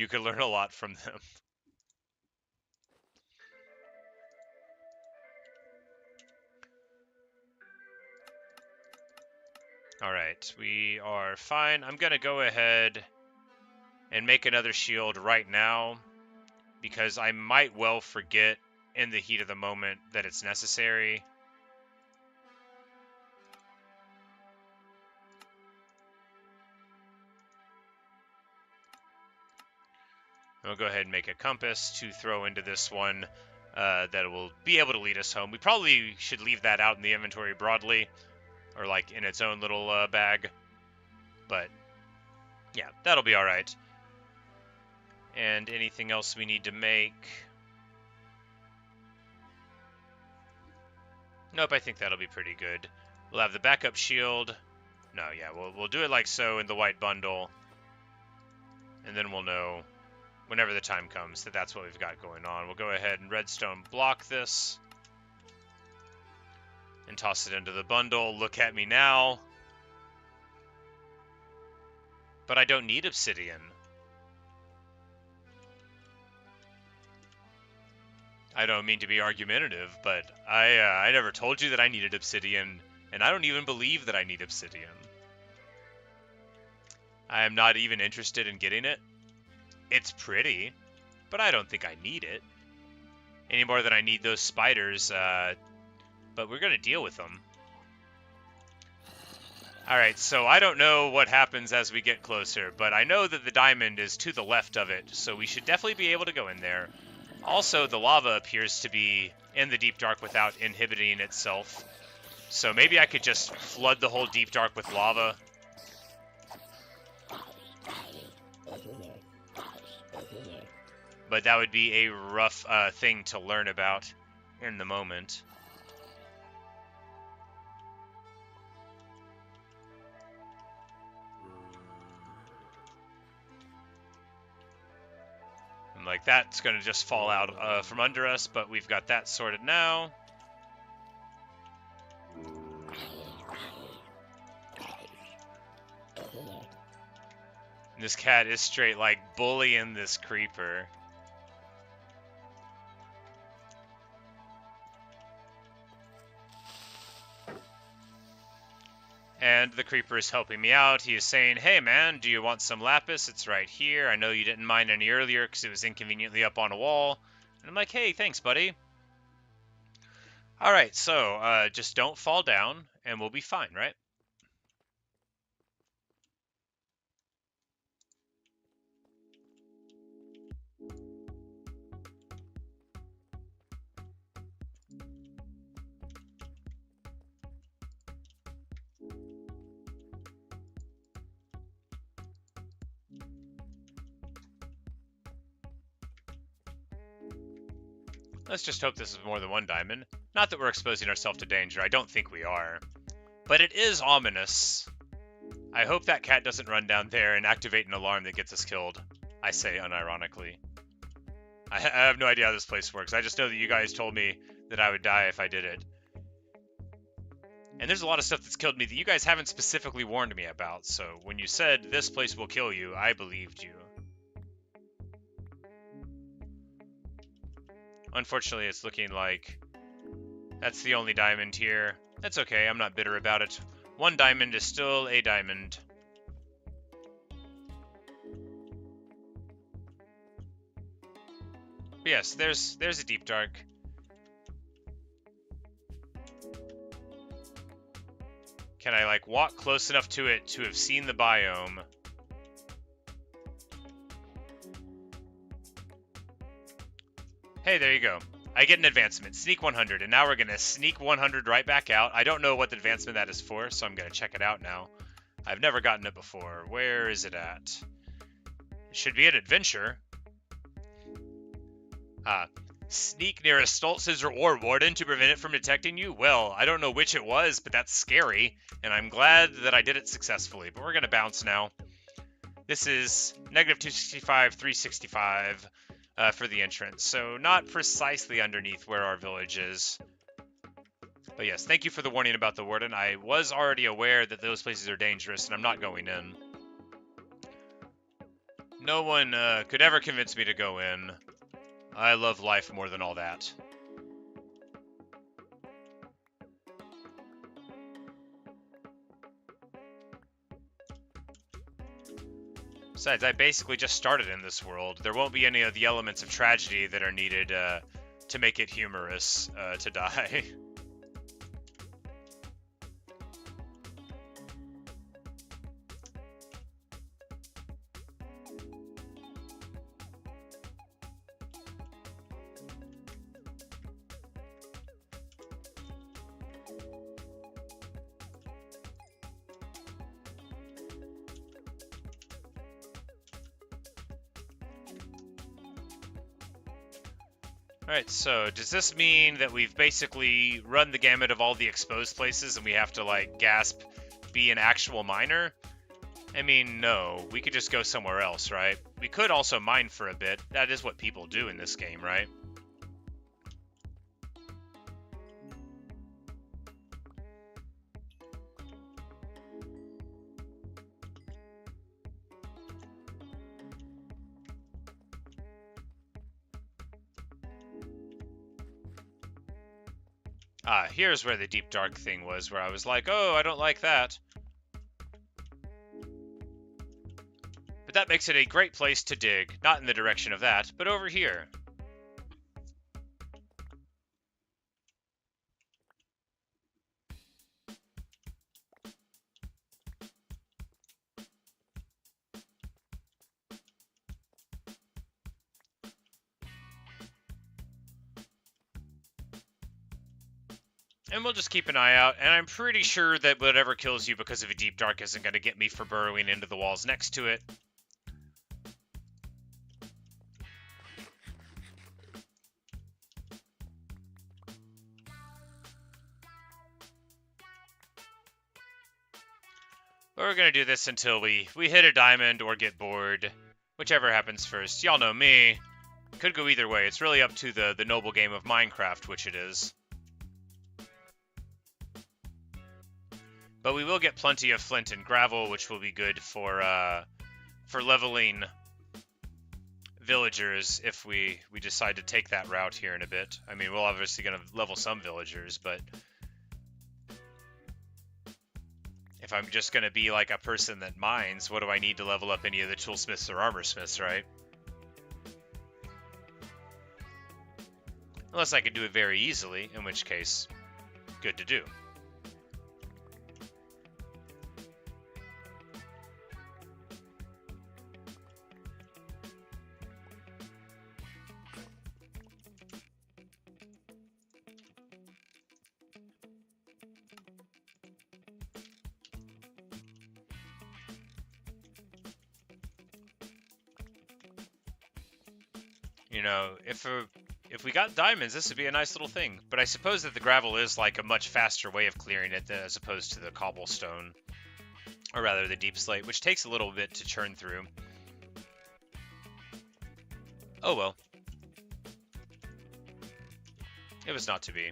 you can learn a lot from them. All right, we are fine. I'm gonna go ahead and make another shield right now, because I might well forget in the heat of the moment that it's necessary. We'll go ahead and make a compass to throw into this one that will be able to lead us home. We probably should leave that out in the inventory broadly, or like in its own little bag. But yeah, that'll be all right. And anything else we need to make? Nope, I think that'll be pretty good. We'll have the backup shield. No, yeah, we'll do it like so in the white bundle. And then we'll know whenever the time comes, that's what we've got going on. We'll go ahead and redstone block this. And toss it into the bundle. Look at me now. But I don't need obsidian. I don't mean to be argumentative, but I never told you that I needed obsidian, and I don't even believe that I need obsidian. I am not even interested in getting it. It's pretty, but I don't think I need it. Any more than I need those spiders, but we're going to deal with them. Alright, so I don't know what happens as we get closer, but I know that the diamond is to the left of it, so we should definitely be able to go in there. Also, the lava appears to be in the deep dark without inhibiting itself. So maybe I could just flood the whole deep dark with lava. But that would be a rough thing to learn about in the moment. And like that's going to just fall out from under us, but we've got that sorted now. And this cat is straight like bullying this creeper. And the creeper is helping me out. He is saying, hey man, do you want some lapis? It's right here. I know you didn't mine any earlier because it was inconveniently up on a wall. And I'm like, hey, thanks, buddy. Alright, so just don't fall down and we'll be fine, right? Let's just hope this is more than one diamond. Not that we're exposing ourselves to danger. I don't think we are. But it is ominous. I hope that cat doesn't run down there and activate an alarm that gets us killed. I say unironically. I have no idea how this place works. I just know that you guys told me that I would die if I did it. And there's a lot of stuff that's killed me that you guys haven't specifically warned me about. So when you said this place will kill you, I believed you. Unfortunately, it's looking like that's the only diamond here. That's okay, I'm not bitter about it. One diamond is still a diamond. But yes, there's a deep dark. Can I, like, walk close enough to it to have seen the biome? Hey, there you go. I get an advancement. Sneak 100, and now we're going to sneak 100 right back out. I don't know what the advancement that is for, so I'm going to check it out now. I've never gotten it before. Where is it at? It should be an adventure. Sneak near a Stoltz's or warden to prevent it from detecting you? Well, I don't know which it was, but that's scary, and I'm glad that I did it successfully. But we're going to bounce now. This is negative 265, 365. For the entrance, so not precisely underneath where our village is. But yes, thank you for the warning about the warden. I was already aware that those places are dangerous, and I'm not going in. No one could ever convince me to go in. I love life more than all that. Besides, I basically just started in this world. There won't be any of the elements of tragedy that are needed to make it humorous to die. Alright, so does this mean that we've basically run the gamut of all the exposed places and we have to, like, be an actual miner? I mean, no. We could just go somewhere else, right? We could also mine for a bit. That is what people do in this game, right? Ah, here's where the deep dark thing was, where I was like, oh, I don't like that. But that makes it a great place to dig. Not in the direction of that, but over here. And we'll just keep an eye out, and I'm pretty sure that whatever kills you because of a deep dark isn't going to get me for burrowing into the walls next to it. But we're going to do this until we hit a diamond or get bored. Whichever happens first. Y'all know me. Could go either way. It's really up to the noble game of Minecraft, which it is. But we will get plenty of flint and gravel, which will be good for leveling villagers if we decide to take that route here in a bit. I mean, we're obviously going to level some villagers, but if I'm just going to be like a person that mines, what do I need to level up any of the toolsmiths or armorsmiths, right? Unless I can do it very easily, in which case, good to do. You know, if we got diamonds, this would be a nice little thing. But I suppose that the gravel is like a much faster way of clearing it as opposed to the cobblestone. Or rather, the deep slate, which takes a little bit to churn through. Oh well. It was not to be.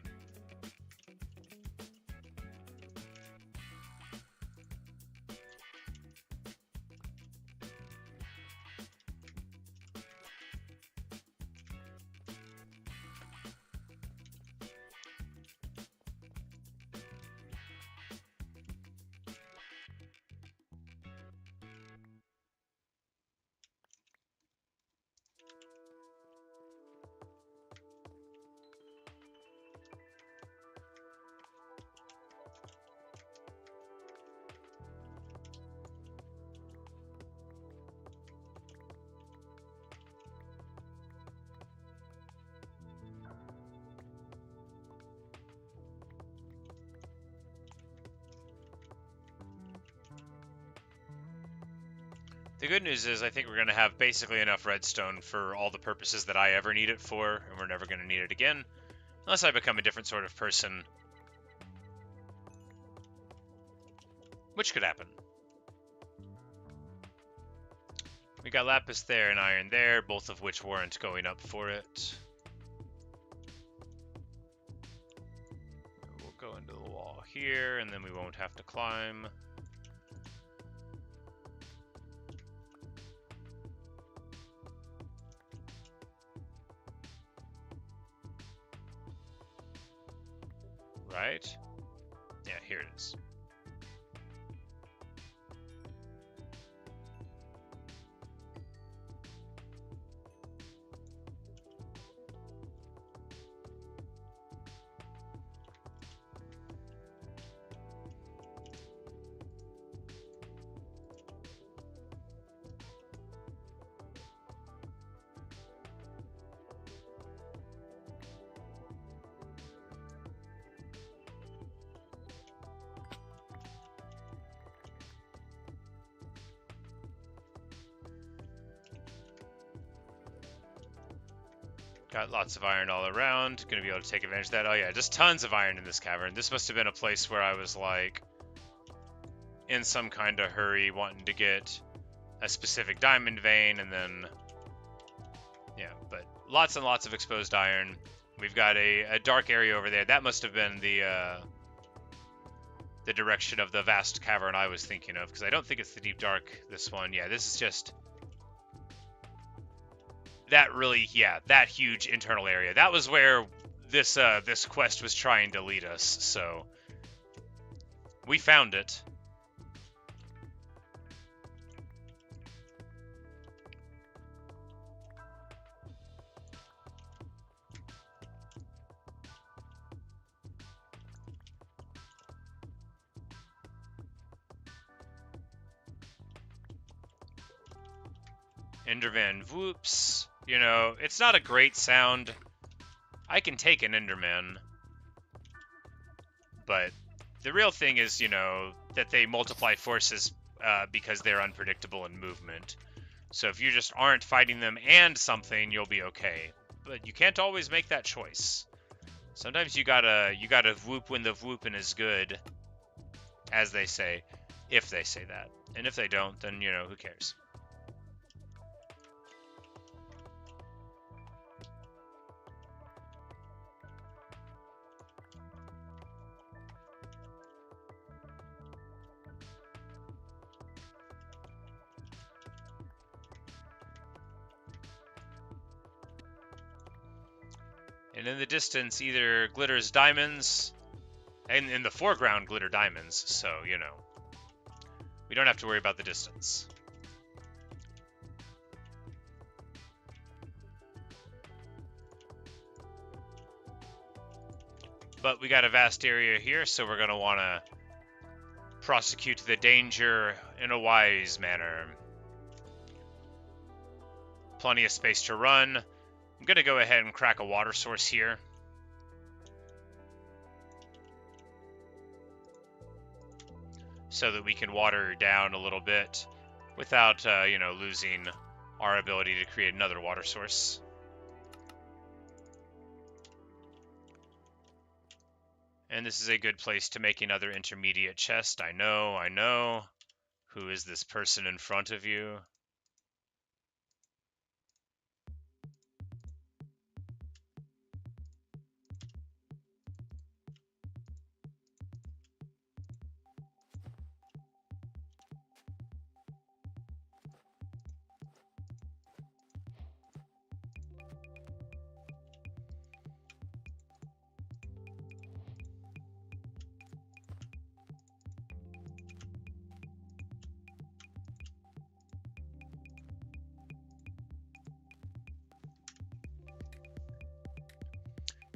The good news is I think we're going to have basically enough redstone for all the purposes that I ever need it for, and we're never going to need it again. Unless I become a different sort of person. Which could happen. We got lapis there and iron there, both of which warrant going up for it. We'll go into the wall here, and then we won't have to climb. Right? Yeah, here it is. Got lots of iron all around. Gonna be able to take advantage of that. Oh yeah, just tons of iron in this cavern. This must have been a place where I was like in some kind of hurry wanting to get a specific diamond vein, and then yeah, but lots and lots of exposed iron. We've got a dark area over there. That must have been the direction of the vast cavern I was thinking of, because I don't think it's the deep dark, this one. Yeah, this is just that really, yeah, that huge internal area. That was where this this quest was trying to lead us, so we found it. Enderman whoops. You know, it's not a great sound. I can take an Enderman. But the real thing is, you know, that they multiply forces because they're unpredictable in movement. So if you just aren't fighting them and something, you'll be okay. But you can't always make that choice. Sometimes you gotta whoop when the whooping is good, as they say, if they say that. And if they don't, then, you know, who cares? And in the distance, either glitters diamonds, and in the foreground glitter diamonds, so, you know, we don't have to worry about the distance. But we got a vast area here, so we're going to want to prosecute the danger in a wise manner. Plenty of space to run. I'm going to go ahead and crack a water source here. So that we can water down a little bit without, you know, losing our ability to create another water source. And this is a good place to make another intermediate chest. I know. Who is this person in front of you?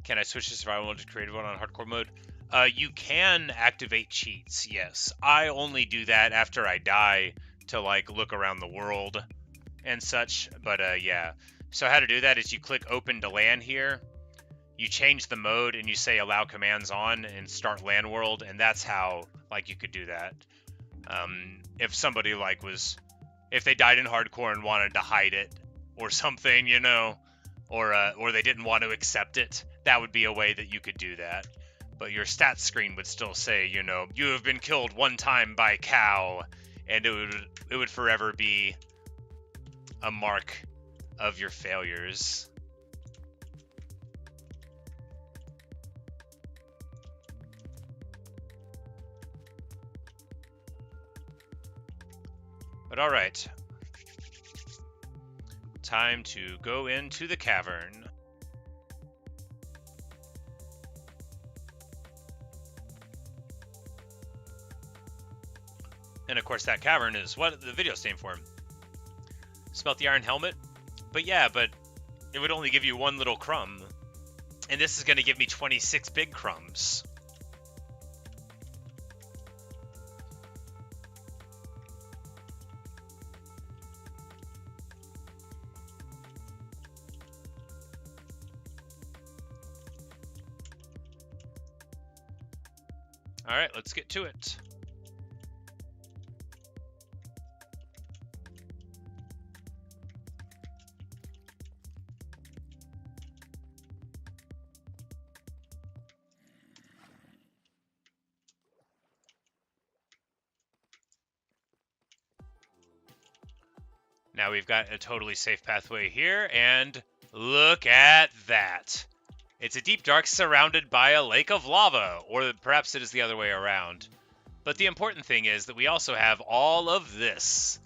Can I switch to survival mode to creative mode on hardcore mode? You can activate cheats, yes. I only do that after I die to, like, look around the world and such, but, yeah. So how to do that is you click open to LAN here, you change the mode, and you say allow commands on and start LAN world, and that's how, like, you could do that. If somebody, like, if they died in hardcore and wanted to hide it or something, you know, or they didn't want to accept it, that would be a way that you could do that. But your stats screen would still say, you know, you have been killed one time by cow, and it would forever be a mark of your failures. But all right. Time to go into the cavern. And of course that cavern is what the video's named for. Smelt the iron helmet. But yeah, but it would only give you one little crumb. And this is going to give me 26 big crumbs. Alright, let's get to it. Now we've got a totally safe pathway here, and look at that. It's a deep dark surrounded by a lake of lava, or perhaps it is the other way around. But the important thing is that we also have all of this.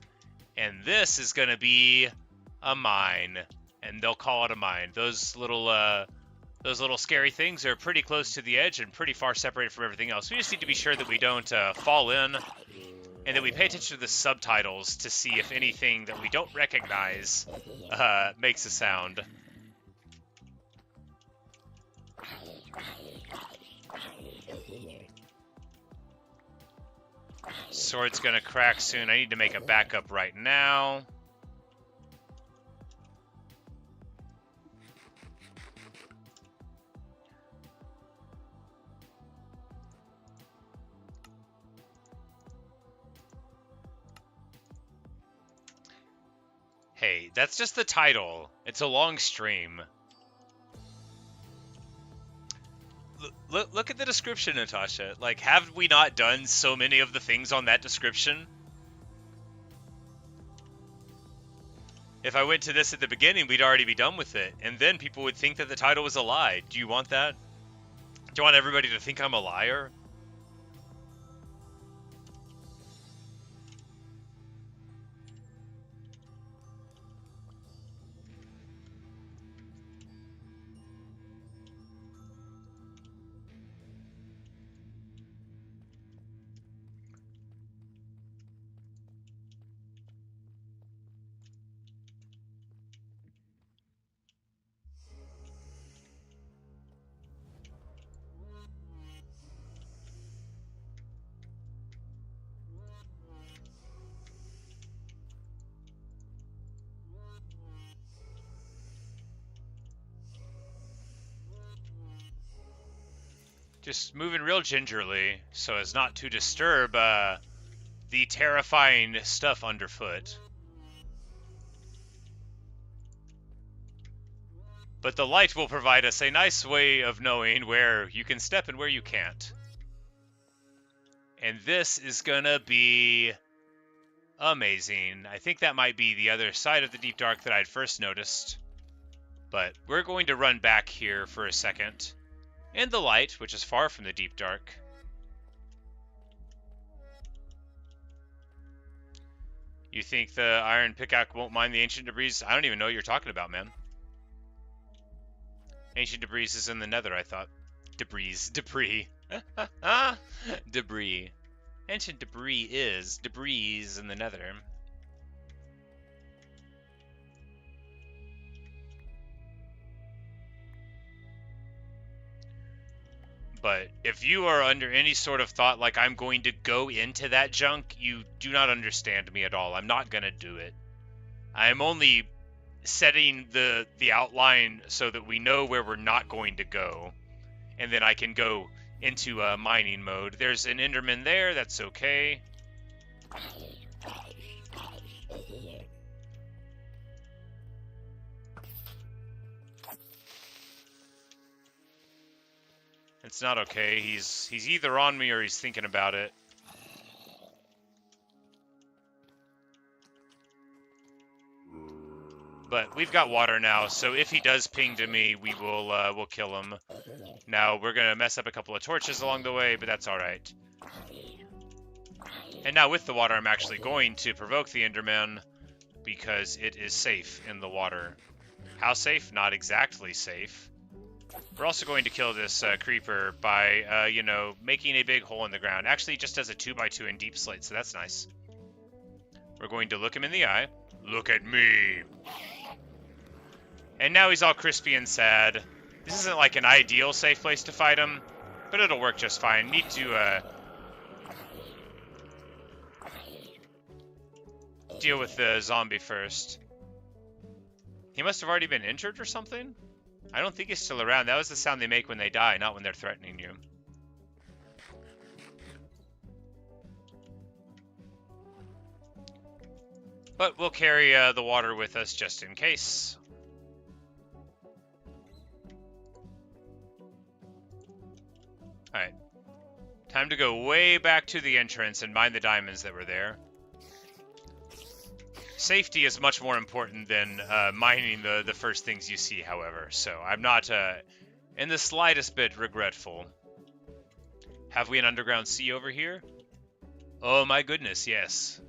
And this is going to be a mine. And they'll call it a mine. Those little scary things are pretty close to the edge and pretty far separated from everything else. We just need to be sure that we don't fall in, and that we pay attention to the subtitles to see if anything that we don't recognize makes a sound. Sword's gonna crack soon. I need to make a backup right now. Hey, that's just the title. It's a long stream. Look at the description, Natasha. Like, have we not done so many of the things on that description? If I went to this at the beginning, we'd already be done with it. And then people would think that the title was a lie. Do you want that? Do you want everybody to think I'm a liar? Just moving real gingerly so as not to disturb the terrifying stuff underfoot. But the light will provide us a nice way of knowing where you can step and where you can't. And this is gonna be amazing. I think that might be the other side of the deep dark that I'd first noticed. But we're going to run back here for a second. In the light, which is far from the deep dark. You think the iron pickaxe won't mind the ancient debris? I don't even know what you're talking about, man. Ancient debris is in the nether, I thought. Debris. Debris. Ancient debris is debris in the nether. But if you are under any sort of thought like I'm going to go into that junk, you do not understand me at all. I'm not going to do it. I'm only setting the outline so that we know where we're not going to go. And then I can go into mining mode. There's an Enderman there. That's okay. It's not okay. He's either on me or he's thinking about it. But we've got water now, so if he does ping to me, we'll kill him. Now we're gonna mess up a couple of torches along the way, but that's all right. And now with the water, I'm actually going to provoke the Enderman because it is safe in the water. How safe? Not exactly safe. We're also going to kill this creeper by, you know, making a big hole in the ground. Actually, just as a 2x2 in deep slate, so that's nice. We're going to look him in the eye. Look at me. And now he's all crispy and sad. This isn't like an ideal safe place to fight him, but it'll work just fine. Need to deal with the zombie first. He must have already been injured or something? I don't think he's still around. That was the sound they make when they die, not when they're threatening you. But we'll carry the water with us just in case. Alright. Time to go way back to the entrance and mine the diamonds that were there. Safety is much more important than mining the first things you see, however, so I'm not in the slightest bit regretful. Have we an underground sea over here? Oh my goodness, yes.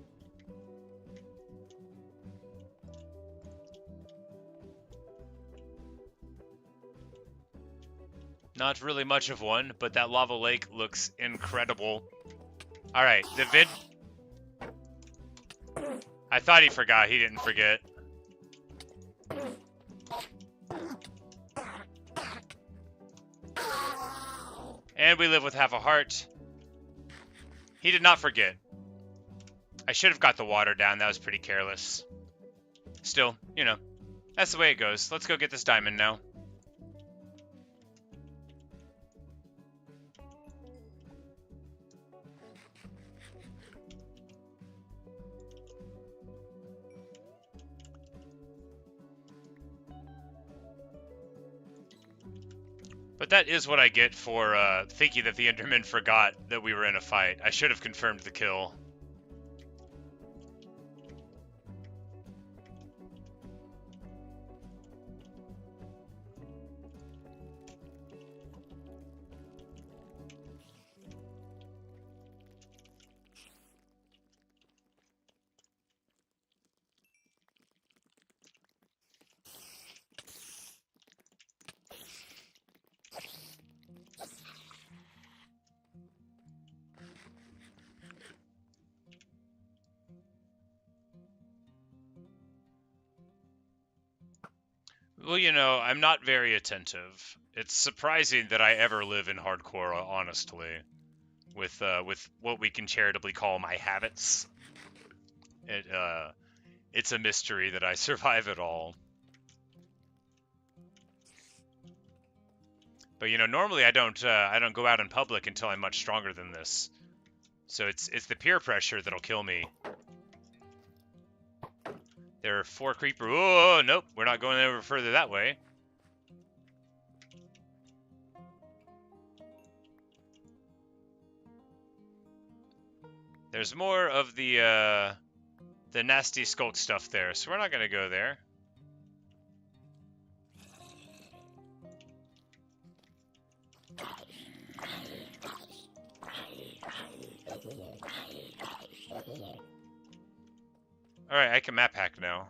Not really much of one, but that lava lake looks incredible. Alright, the vid... I thought he forgot. He didn't forget. And we live with half a heart. He did not forget. I should have got the water down. That was pretty careless. Still, you know, that's the way it goes. Let's go get this diamond now. But that is what I get for thinking that the Enderman forgot that we were in a fight. I should have confirmed the kill. Well, you know, I'm not very attentive. It's surprising that I ever live in hardcore, honestly, with what we can charitably call my habits. It's a mystery that I survive at all. But you know, normally I don't go out in public until I'm much stronger than this. So it's the peer pressure that'll kill me. There are 4 creeper. Oh, nope, we're not going over further that way. There's more of the nasty skulk stuff there, so we're not gonna go there. Alright, I can map hack now.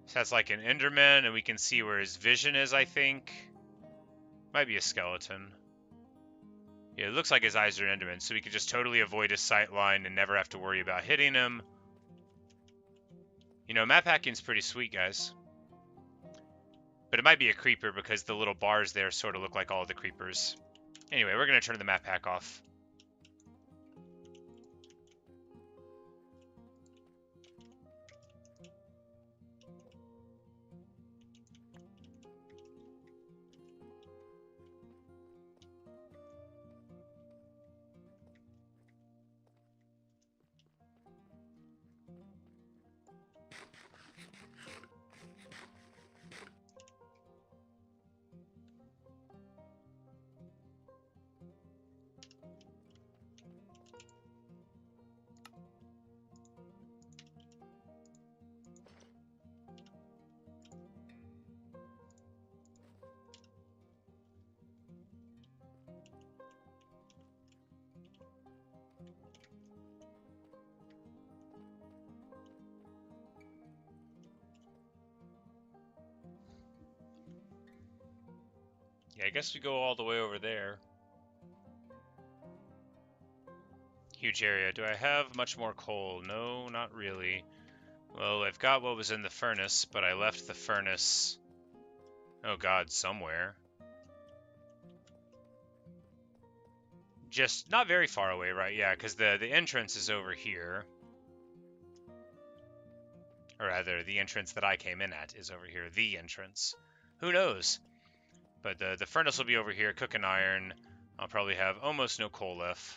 So that's like an Enderman, and we can see where his vision is, I think. Might be a skeleton. Yeah, it looks like his eyes are an Enderman, so we could just totally avoid his sight line and never have to worry about hitting him. You know, map hacking's pretty sweet, guys. But it might be a creeper because the little bars there sort of look like all the creepers. Anyway, we're going to turn the map hack off. Yeah, I guess we go all the way over there. Huge area. Do I have much more coal? No, not really. Well, I've got what was in the furnace, but I left the furnace... Oh god, somewhere. Just not very far away, right? Yeah, because the entrance is over here. Or rather, the entrance that I came in at is over here. The entrance. Who knows? But the furnace will be over here, cooking iron. I'll probably have almost no coal left.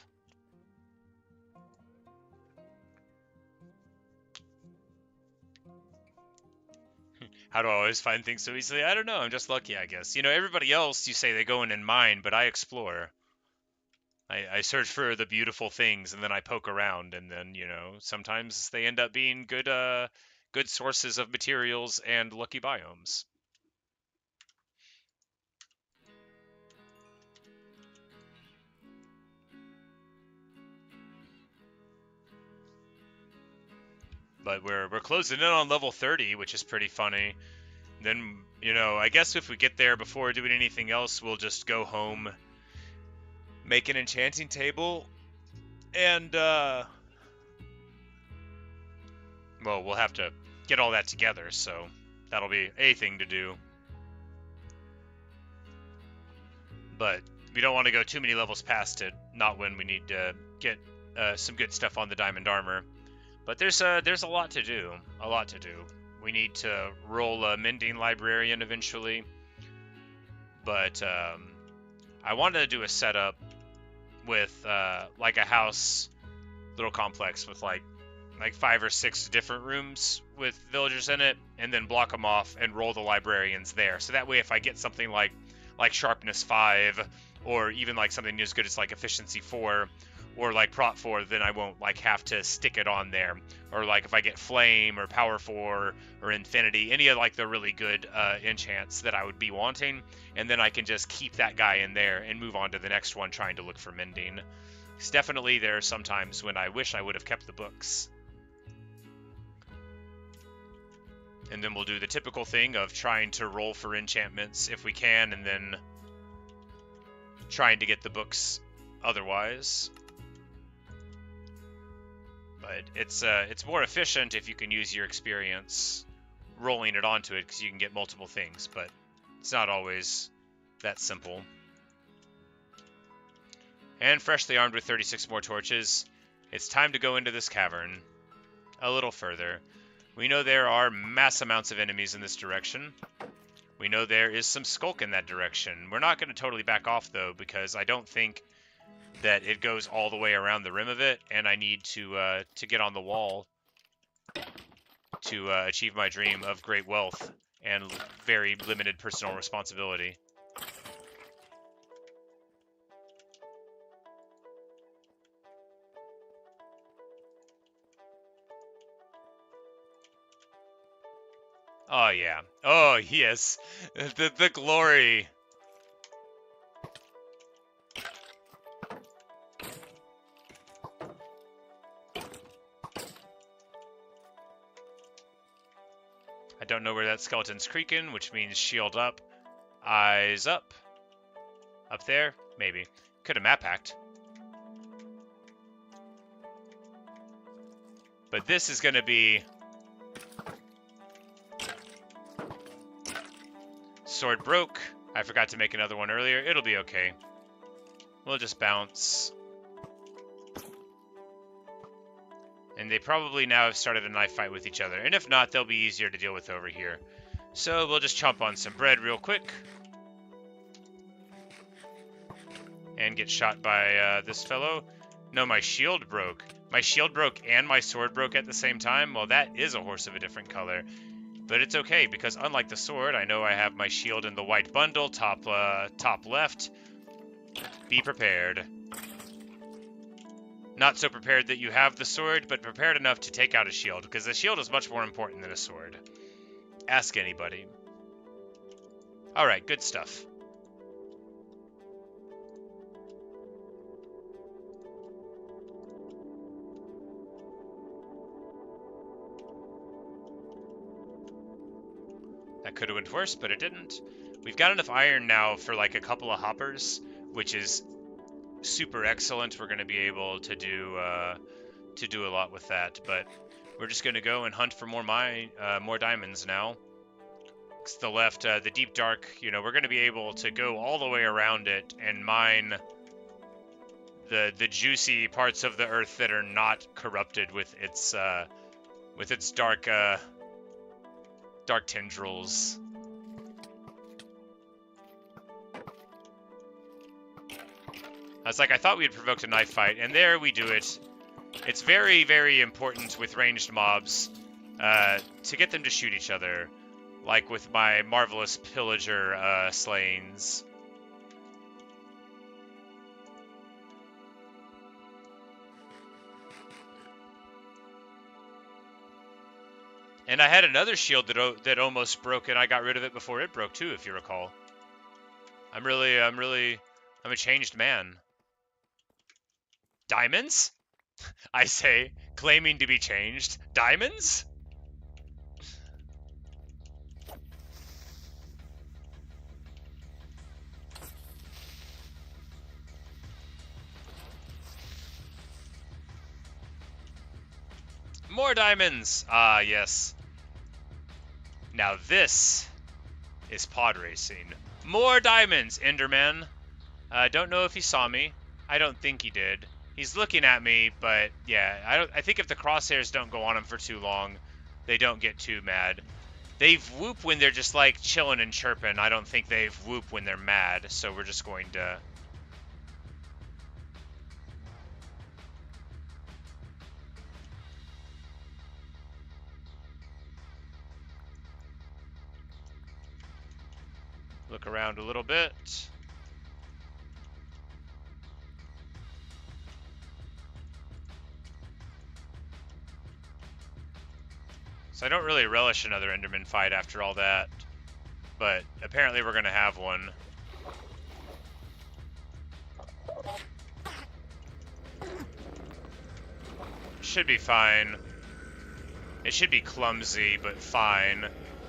How do I always find things so easily? I don't know. I'm just lucky, I guess. You know, everybody else, you say they go in and mine, but I explore. I search for the beautiful things, and then I poke around, and then, you know, sometimes they end up being good sources of materials and lucky biomes. But we're closing in on level 30, which is pretty funny. Then, you know, I guess if we get there before doing anything else, we'll just go home, make an enchanting table, and well, we'll have to get all that together, so that'll be a thing to do. But we don't want to go too many levels past it, not when we need to get some good stuff on the diamond armor. But there's a lot to do, a lot to do. We need to roll a mending librarian eventually, but I wanted to do a setup with like a house, little complex with like 5 or 6 different rooms with villagers in it, and then block them off and roll the librarians there. So that way, if I get something like sharpness 5, or even like something as good as like efficiency 4, or like prot 4, then I won't like have to stick it on there. Or like if I get flame or power 4 or infinity, any of like the really good enchants that I would be wanting, and then I can just keep that guy in there and move on to the next one trying to look for mending. Because definitely there are some times when I wish I would have kept the books. And then we'll do the typical thing of trying to roll for enchantments if we can, and then trying to get the books otherwise. But it's more efficient if you can use your experience rolling it onto it, because you can get multiple things, but it's not always that simple. And freshly armed with 36 more torches, it's time to go into this cavern a little further. We know there are mass amounts of enemies in this direction. We know there is some skulk in that direction. We're not going to totally back off, though, because I don't think that it goes all the way around the rim of it, and I need to get on the wall to achieve my dream of great wealth and very limited personal responsibility. Oh, yeah. Oh, yes. The glory. I don't know where that skeleton's creaking, which means shield up. Eyes up. Up there? Maybe. Could have map hacked. But this is going to be... Sword broke. I forgot to make another one earlier. It'll be okay. We'll just bounce. And they probably now have started a knife fight with each other. And if not, they'll be easier to deal with over here. So we'll just chomp on some bread real quick. And get shot by this fellow. No, my shield broke. My shield broke and my sword broke at the same time. Well, that is a horse of a different color. But it's okay, because unlike the sword, I know I have my shield in the white bundle, top left. Be prepared. Not so prepared that you have the sword, but prepared enough to take out a shield, because the shield is much more important than a sword. Ask anybody. Alright, good stuff. That could have went worse, but it didn't. We've got enough iron now for like a couple of hoppers, which is super excellent. We're going to be able to do a lot with that, but we're just going to go and hunt for more diamonds now. It's the left, the deep dark, you know, we're going to be able to go all the way around it and mine the juicy parts of the earth that are not corrupted with its dark tendrils. I was like, I thought we had provoked a knife fight, and there we do it. It's very, very important with ranged mobs to get them to shoot each other, like with my marvelous pillager slayings. And I had another shield that almost broke, and I got rid of it before it broke too, if you recall. I'm a changed man. Diamonds? I say, claiming to be changed. Diamonds? More diamonds! Ah, yes. Now this is pod racing. More diamonds, Enderman. I don't know if he saw me. I don't think he did. He's looking at me, but yeah, I think if the crosshairs don't go on him for too long, they don't get too mad. They whoop when they're just like chilling and chirping. I don't think they whoop when they're mad, so we're just going to... look around a little bit. So I don't really relish another Enderman fight after all that, but apparently we're going to have one. Should be fine. It should be clumsy, but fine.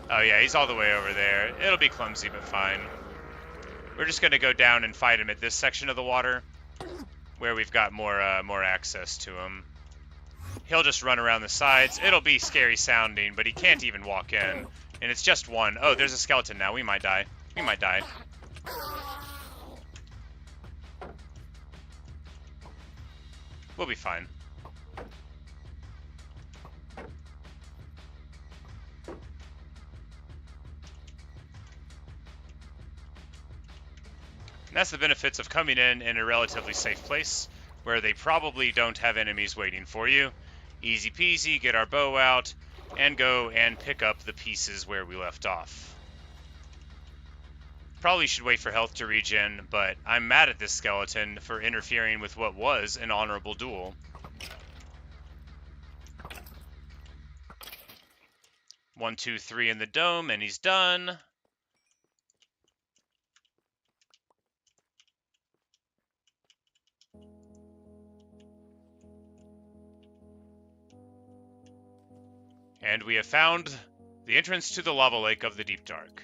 Oh yeah, he's all the way over there. It'll be clumsy, but fine. We're just going to go down and fight him at this section of the water, where we've got more access to him. He'll just run around the sides. It'll be scary sounding, but he can't even walk in. And it's just one. Oh, there's a skeleton now. We might die. We might die. We'll be fine. And that's the benefits of coming in a relatively safe place, where they probably don't have enemies waiting for you. Easy peasy, get our bow out, and go and pick up the pieces where we left off. Probably should wait for health to regen, but I'm mad at this skeleton for interfering with what was an honorable duel. One, two, three in the dome, and he's done. And we have found the entrance to the lava lake of the deep dark.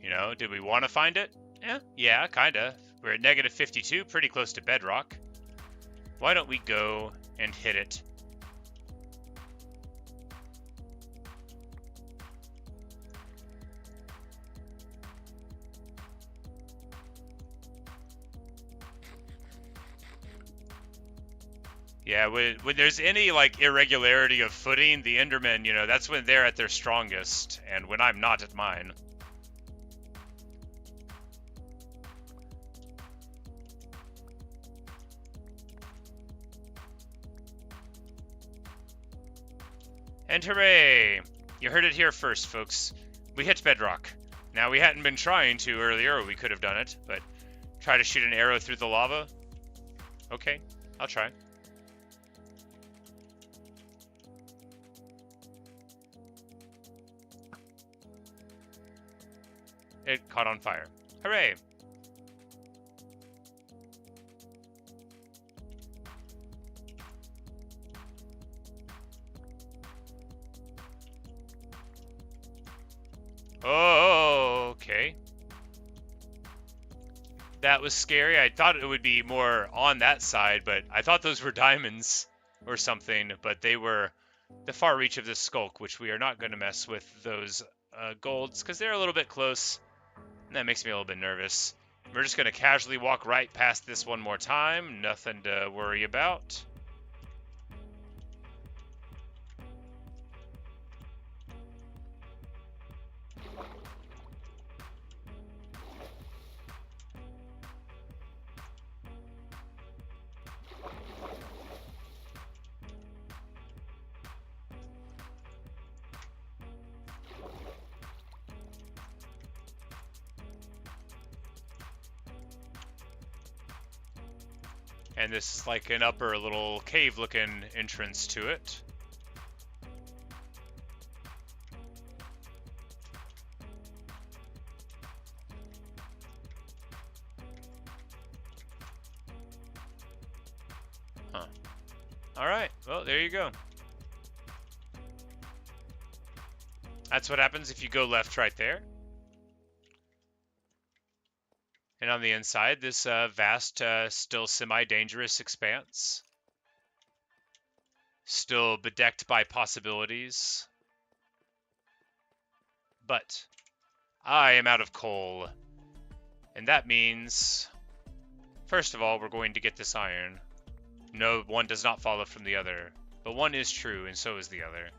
You know, did we want to find it? Yeah, kinda. We're at negative 52, pretty close to bedrock. Why don't we go and hit it? Yeah, when there's any, like, irregularity of footing, the Endermen, you know, that's when they're at their strongest, and when I'm not at mine. And hooray! You heard it here first, folks. We hit bedrock. Now, we hadn't been trying to earlier, or we could have done it, but try to shoot an arrow through the lava? Okay, I'll try. It caught on fire. Hooray! Oh, okay. That was scary. I thought it would be more on that side, but I thought those were diamonds or something, but they were the far reach of the skulk, which we are not going to mess with those golds, because they're a little bit close. And that makes me a little bit nervous. We're just going to casually walk right past this one more time. Nothing to worry about. And this is like an upper little cave-looking entrance to it. Huh. Alright, well, there you go. That's what happens if you go left right there. And on the inside, this vast, still semi-dangerous expanse. Still bedecked by possibilities. But I am out of coal. And that means, first of all, we're going to get this iron. No, one does not follow from the other. But one is true, and so is the other.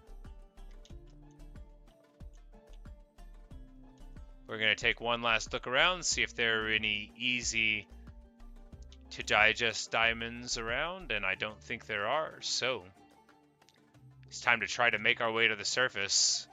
We're going to take one last look around, see if there are any easy to digest diamonds around, and I don't think there are, so it's time to try to make our way to the surface.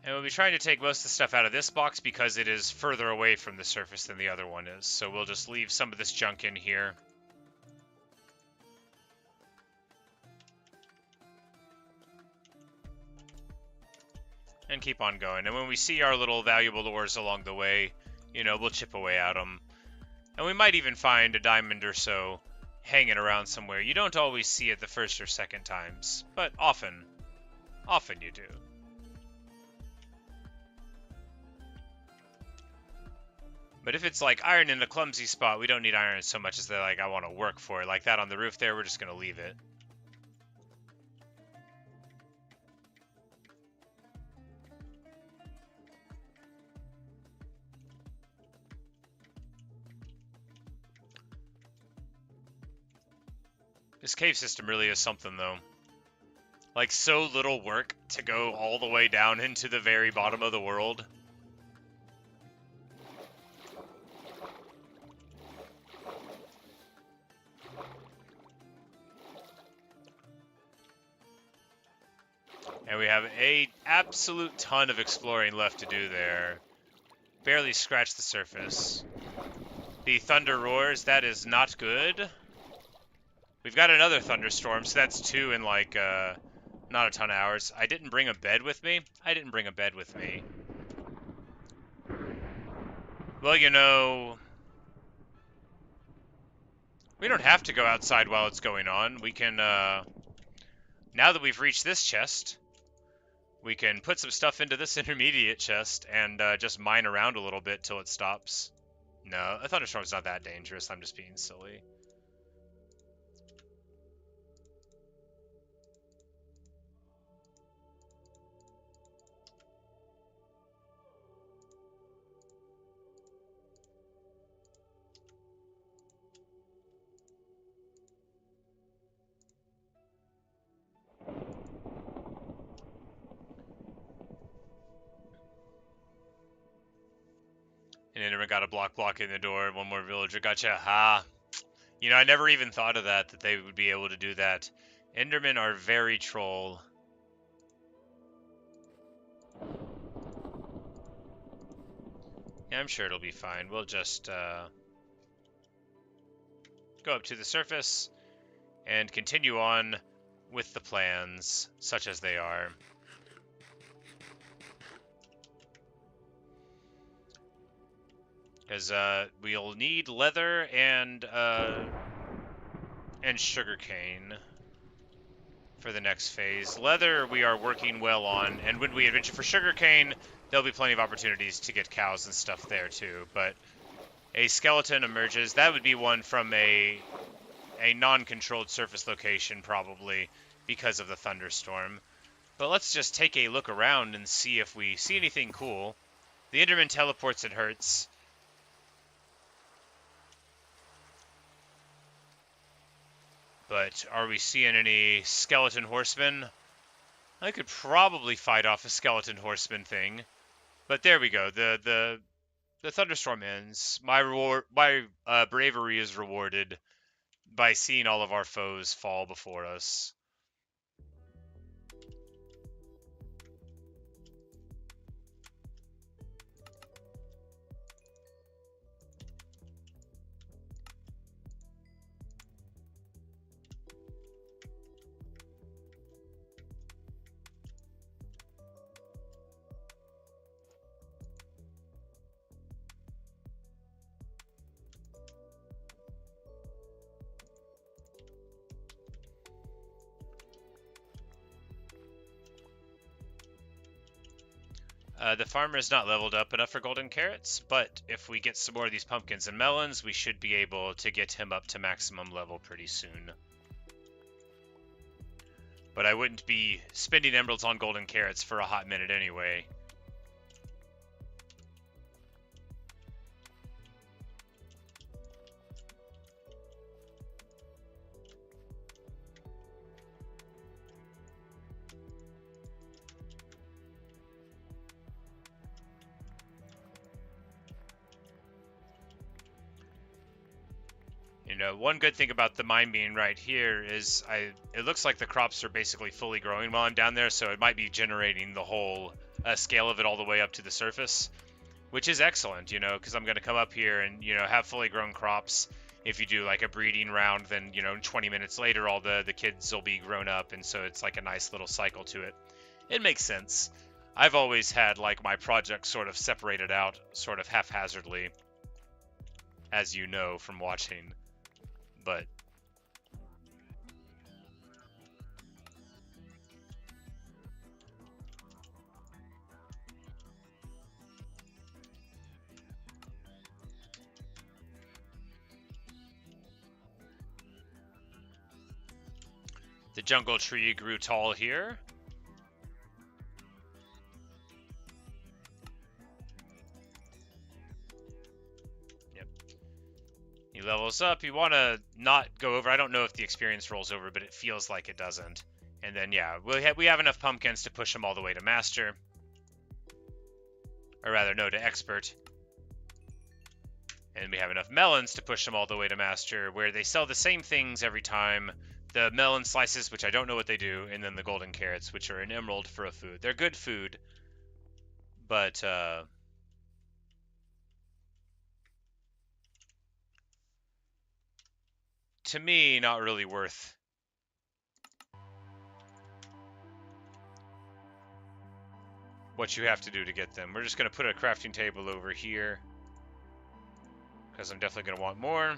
And we'll be trying to take most of the stuff out of this box because it is further away from the surface than the other one is. So we'll just leave some of this junk in here. And keep on going. And when we see our little valuable ores along the way, you know, we'll chip away at them. And we might even find a diamond or so hanging around somewhere. You don't always see it the first or second times, but often you do. But if it's like iron in a clumsy spot, we don't need iron so much as that, like, I want to work for it. Like that on the roof there, we're just going to leave it. This cave system really is something, though. Like, so little work to go all the way down into the very bottom of the world. And we have a absolute ton of exploring left to do there. Barely scratched the surface. The thunder roars, that is not good. We've got another thunderstorm, so that's two in like, not a ton of hours. I didn't bring a bed with me. Well, you know, we don't have to go outside while it's going on. We can, now that we've reached this chest, we can put some stuff into this intermediate chest and just mine around a little bit till it stops. No, a thunderstorm's not that dangerous. I'm just being silly. And Enderman got a block in the door. One more villager. Gotcha. Ha. You know, I never even thought of that they would be able to do that. Endermen are very troll. Yeah, I'm sure it'll be fine. We'll just go up to the surface and continue on with the plans, such as they are. Because we'll need leather and sugarcane for the next phase. Leather we are working well on, and when we adventure for sugarcane, there'll be plenty of opportunities to get cows and stuff there too. But a skeleton emerges. That would be one from a non-controlled surface location, probably, because of the thunderstorm. But let's just take a look around and see if we see anything cool. The Enderman teleports and hurts. But are we seeing any skeleton horsemen? I could probably fight off a skeleton horseman thing. But there we go. The thunderstorm ends. My bravery is rewarded by seeing all of our foes fall before us. The farmer is not leveled up enough for golden carrots, but if we get some more of these pumpkins and melons, we should be able to get him up to maximum level pretty soon. But I wouldn't be spending emeralds on golden carrots for a hot minute anyway. You know, one good thing about the mine being right here is it looks like the crops are basically fully growing while I'm down there, so it might be generating the whole scale of it all the way up to the surface, which is excellent, you know, because I'm going to come up here and, you know, have fully grown crops. If you do like a breeding round, then, you know, 20 minutes later, all the kids will be grown up, and so it's like a nice little cycle to it. It makes sense. I've always had like my projects sort of separated out sort of haphazardly, as you know from watching. But the jungle tree grew tall here. He levels up. You want to not go over. I don't know if the experience rolls over, but it feels like it doesn't. And then, yeah, we have enough pumpkins to push him all the way to master. Or rather, no, to expert. And we have enough melons to push him all the way to master, where they sell the same things every time. The melon slices, which I don't know what they do, and then the golden carrots, which are an emerald for a food. They're good food, but to me, not really worth what you have to do to get them. We're just going to put a crafting table over here, because I'm definitely going to want more.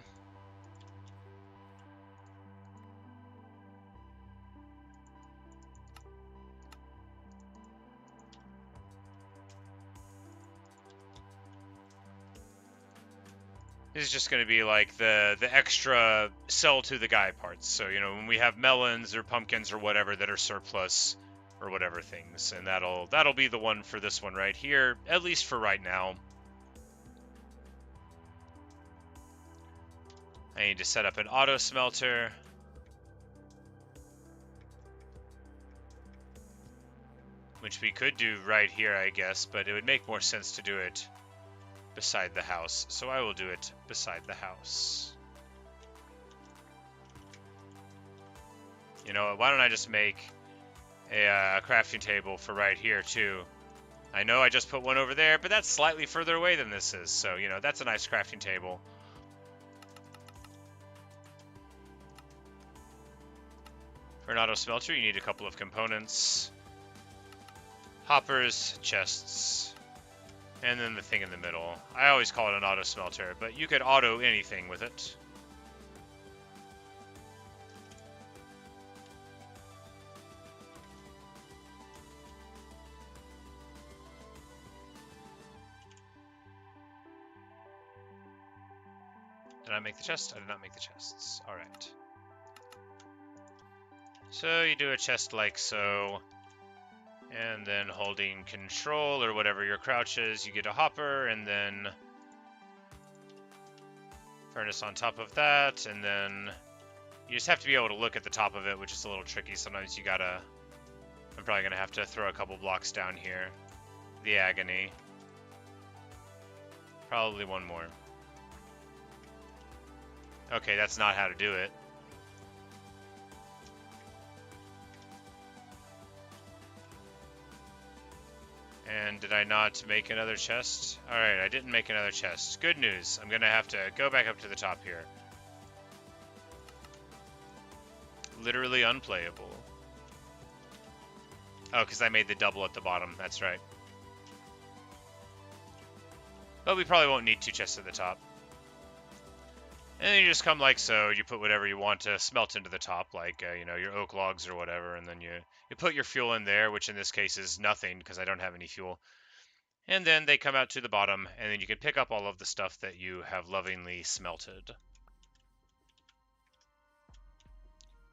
This is just going to be like the extra sell to the guy parts. So, you know, when we have melons or pumpkins or whatever that are surplus or whatever things, and that'll be the one for this one right here, at least for right now. I need to set up an Autosmelter. Which we could do right here, I guess, but it would make more sense to do it beside the house, so I will do it beside the house. You know, why don't I just make a crafting table for right here too? I know I just put one over there, but that's slightly further away than this is, so, you know, that's a nice crafting table. For an auto smelter, you need a couple of components. Hoppers, chests, and then the thing in the middle. I always call it an auto smelter, but you could auto anything with it. Did I make the chest? I did not make the chests. Alright. So you do a chest like so. And then holding control or whatever your crouch is, you get a hopper, and then furnace on top of that, and then you just have to be able to look at the top of it, which is a little tricky. Sometimes you gotta... I'm probably gonna have to throw a couple blocks down here. The agony. Probably one more. Okay, that's not how to do it. And did I not make another chest? Alright, I didn't make another chest. Good news. I'm gonna have to go back up to the top here. Literally unplayable. Oh, because I made the double at the bottom. That's right. But we probably won't need two chests at the top. And then you just come like so. You put whatever you want to smelt into the top, like, you know, your oak logs or whatever. And then you put your fuel in there, which in this case is nothing because I don't have any fuel. And then they come out to the bottom, and then you can pick up all of the stuff that you have lovingly smelted.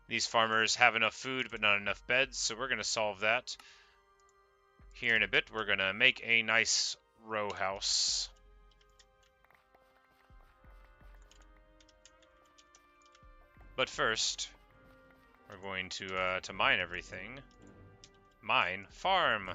These farmers have enough food, but not enough beds, so we're going to solve that. Here in a bit, we're going to make a nice row house. But first, we're going to mine everything. Mine, farm.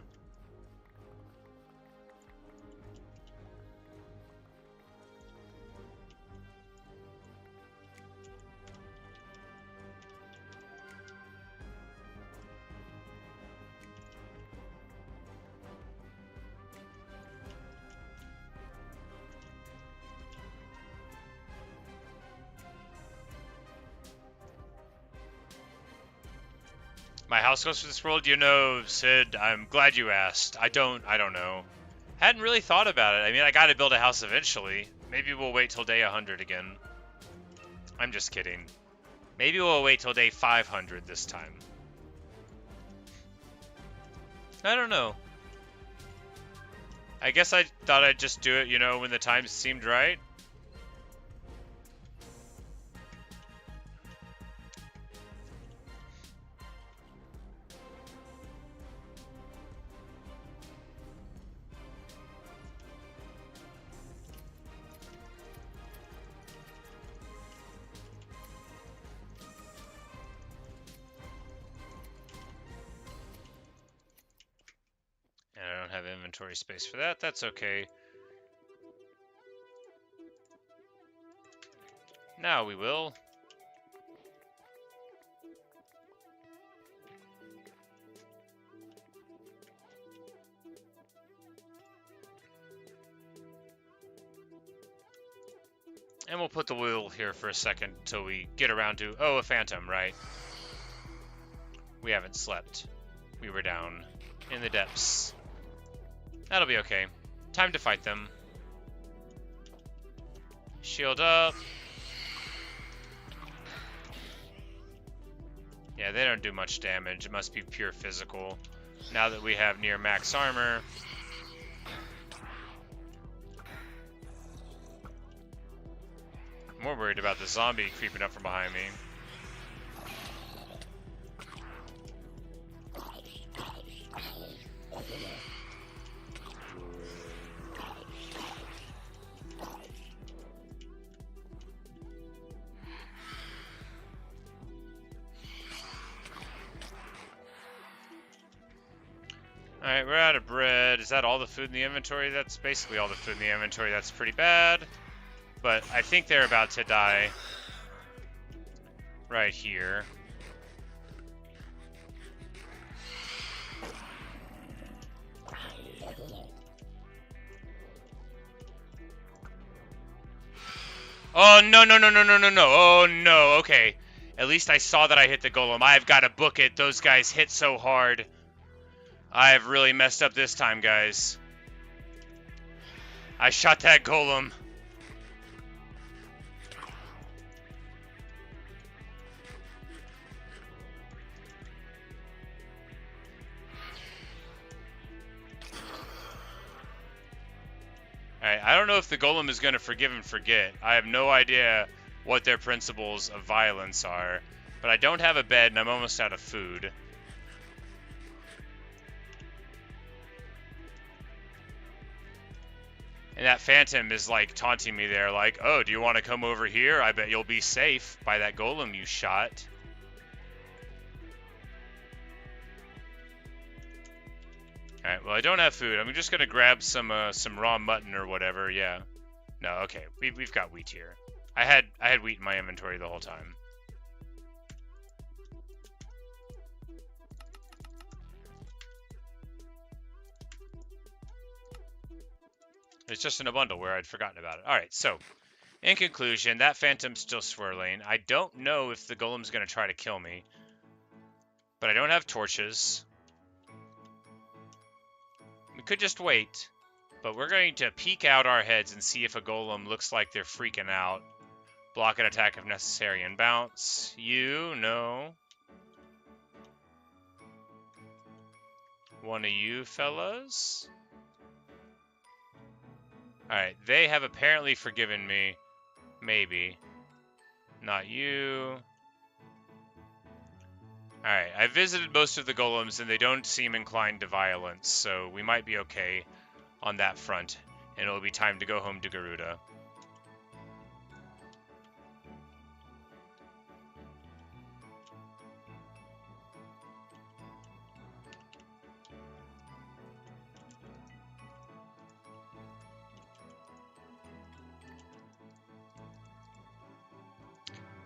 My house goes for this world, you know, Sid. I'm glad you asked. I don't know. Hadn't really thought about it. I mean, I gotta build a house eventually. Maybe we'll wait till day 100 again. I'm just kidding. Maybe we'll wait till day 500 this time. I don't know. I guess I thought I'd just do it, you know, when the time seemed right. I don't have inventory space for that. That's okay. Now we will. And we'll put the wheel here for a second till we get around to... Oh, a phantom, right? We haven't slept. We were down in the depths. That'll be okay. Time to fight them. Shield up. Yeah, they don't do much damage. It must be pure physical. Now that we have near max armor. I'm more worried about the zombie creeping up from behind me. Alright, we're out of bread. Is that all the food in the inventory? That's basically all the food in the inventory. That's pretty bad. But I think they're about to die. Right here. Oh, no, no, no, no, no, no, no. Oh, no, okay. At least I saw that I hit the golem. I've got to book it. Those guys hit so hard. I have really messed up this time, guys. I shot that golem. Alright, I don't know if the golem is going to forgive and forget. I have no idea what their principles of violence are. But I don't have a bed and I'm almost out of food. And that phantom is like taunting me there, like, oh, do you want to come over here? I bet you'll be safe by that golem you shot. Alright, well, I don't have food. I'm just gonna grab some raw mutton or whatever, yeah. No, okay, we've got wheat here. I had wheat in my inventory the whole time. It's just in a bundle where I'd forgotten about it. Alright, so, in conclusion, that phantom's still swirling. I don't know if the golem's going to try to kill me. But I don't have torches. We could just wait. But we're going to peek out our heads and see if a golem looks like they're freaking out. Block an attack if necessary and bounce. You, no. One of you fellas? Alright, they have apparently forgiven me. Maybe. Not you. Alright, I visited most of the golems and they don't seem inclined to violence, so we might be okay on that front. And it'll be time to go home to Garuda.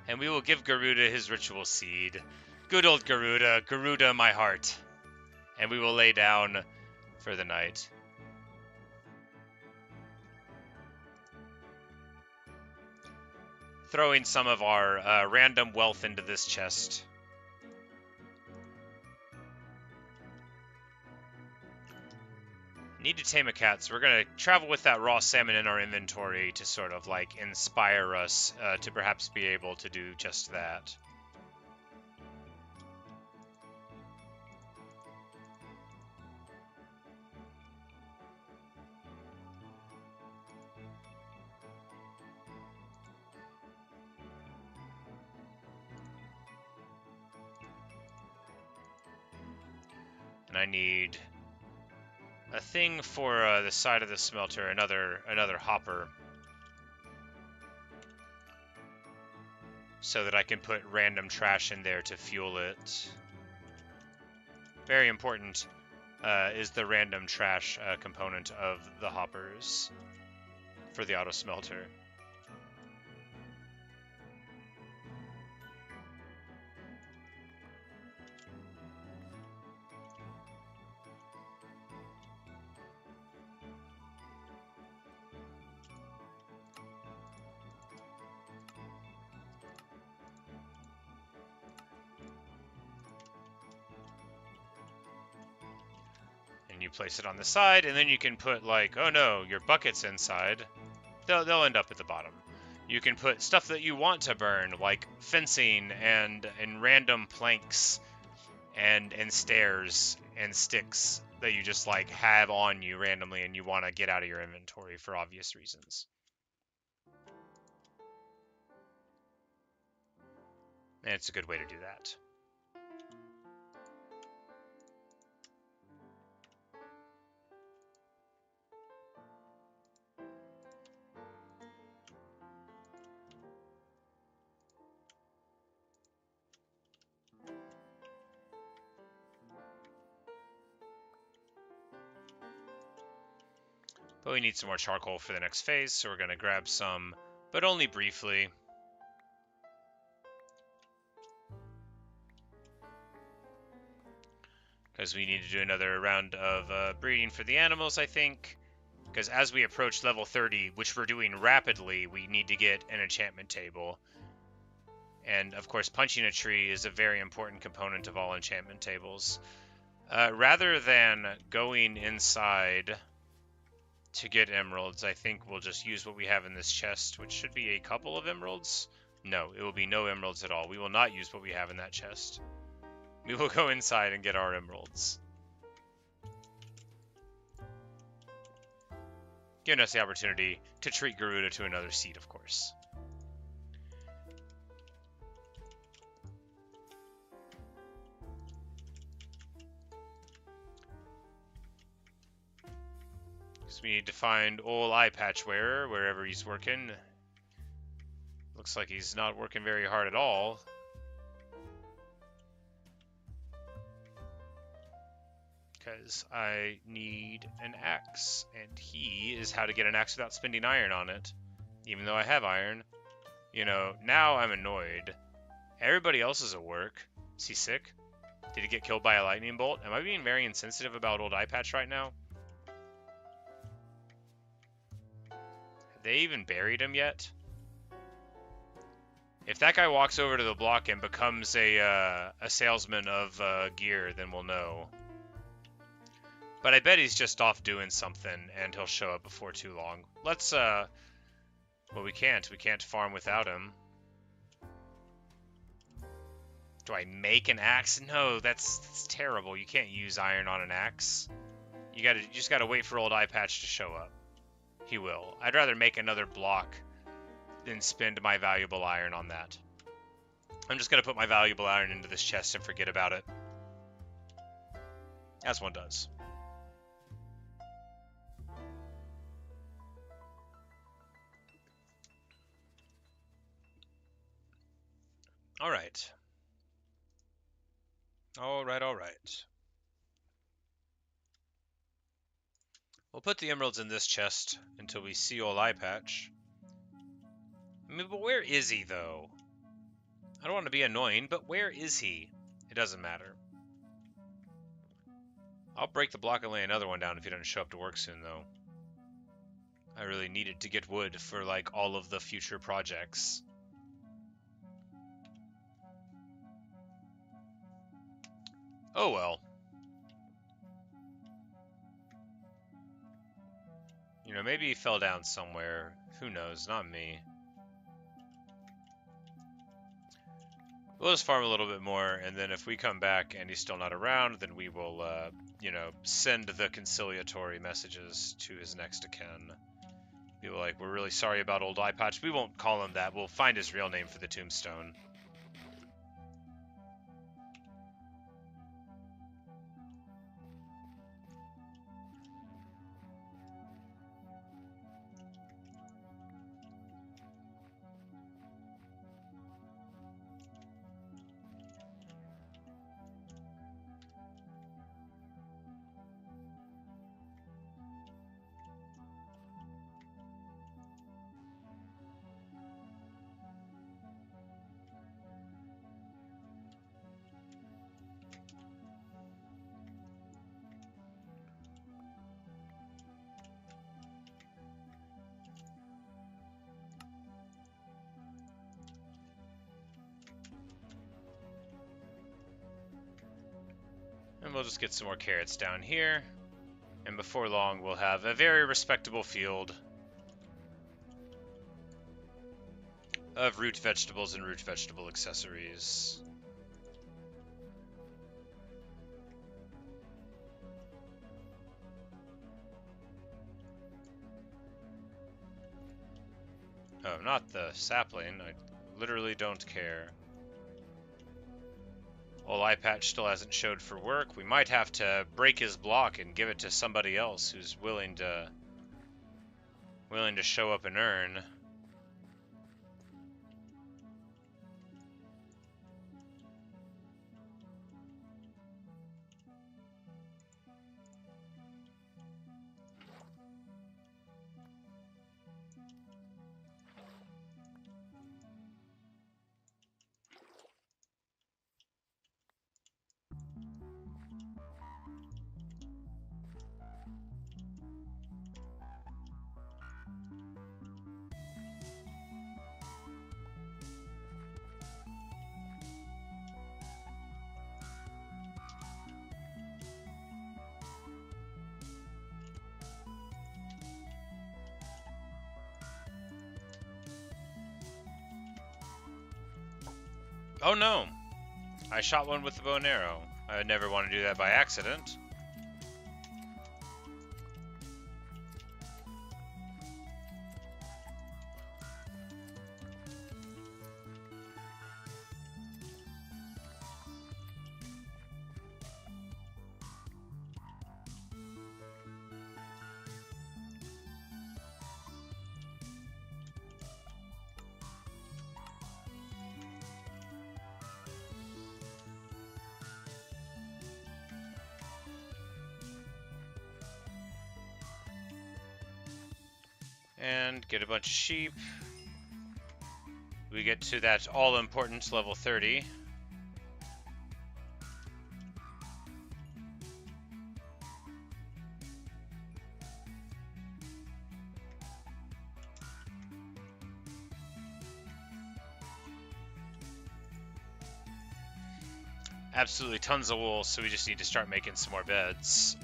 And we will give Garuda his ritual seed. Good old Garuda, Garuda my heart. And we will lay down for the night. Throwing some of our random wealth into this chest. Need to tame a cat, so we're going to travel with that raw salmon in our inventory to sort of, like, inspire us to perhaps be able to do just that. And I need a thing for the side of the smelter, another hopper, so that I can put random trash in there to fuel it. Very important is the random trash component of the hoppers for the Autosmelter. You place it on the side, and then you can put, like, oh no, your bucket's inside. They'll end up at the bottom. You can put stuff that you want to burn, like fencing and random planks and stairs and sticks that you just, like, have on you randomly and you want to get out of your inventory for obvious reasons. And it's a good way to do that. But we need some more charcoal for the next phase, so we're going to grab some, but only briefly. Because we need to do another round of breeding for the animals, I think. Because as we approach level 30, which we're doing rapidly, we need to get an enchantment table. And, of course, punching a tree is a very important component of all enchantment tables. Rather than going inside to get emeralds, I think we'll just use what we have in this chest, which should be a couple of emeralds. No, it will be no emeralds at all. We will not use what we have in that chest. We will go inside and get our emeralds. Giving us the opportunity to treat Garuda to another seed, of course. So we need to find old eye patch wearer wherever he's working. Looks like he's not working very hard at all. Because I need an axe, and he is how to get an axe without spending iron on it. Even though I have iron. You know, now I'm annoyed. Everybody else is at work. Is he sick? Did he get killed by a lightning bolt? Am I being very insensitive about old eye patch right now? Have they even buried him yet? If that guy walks over to the block and becomes a salesman of gear, then we'll know. But I bet he's just off doing something, and he'll show up before too long. Let's, well, we can't. We can't farm without him. Do I make an axe? No, that's terrible. You can't use iron on an axe. You just gotta wait for old eye patch to show up. he will. I'd rather make another block than spend my valuable iron on that. I'm just going to put my valuable iron into this chest and forget about it. As one does. Alright. Alright. We'll put the emeralds in this chest until we see old eye patch. I mean, but where is he, though? I don't want to be annoying, but where is he? It doesn't matter. I'll break the block and lay another one down if he doesn't show up to work soon, though. I really needed to get wood for, like, all of the future projects. Oh well. You know, maybe he fell down somewhere. Who knows? Not me. We'll just farm a little bit more, and then if we come back and he's still not around, then we will, you know, send the conciliatory messages to his next of kin. Be like, we're really sorry about old eye patch. We won't call him that. We'll find his real name for the tombstone. And we'll just get some more carrots down here. And before long, we'll have a very respectable field of root vegetables and root vegetable accessories. Oh, not the sapling. I literally don't care. Old eye patch still hasn't showed for work. We might have to break his block and give it to somebody else who's willing to show up and earn. Oh no! I shot one with the bow and arrow. I would never want to do that by accident. And get a bunch of sheep. We get to that all-important level 30. Absolutely tons of wool, so we just need to start making some more beds.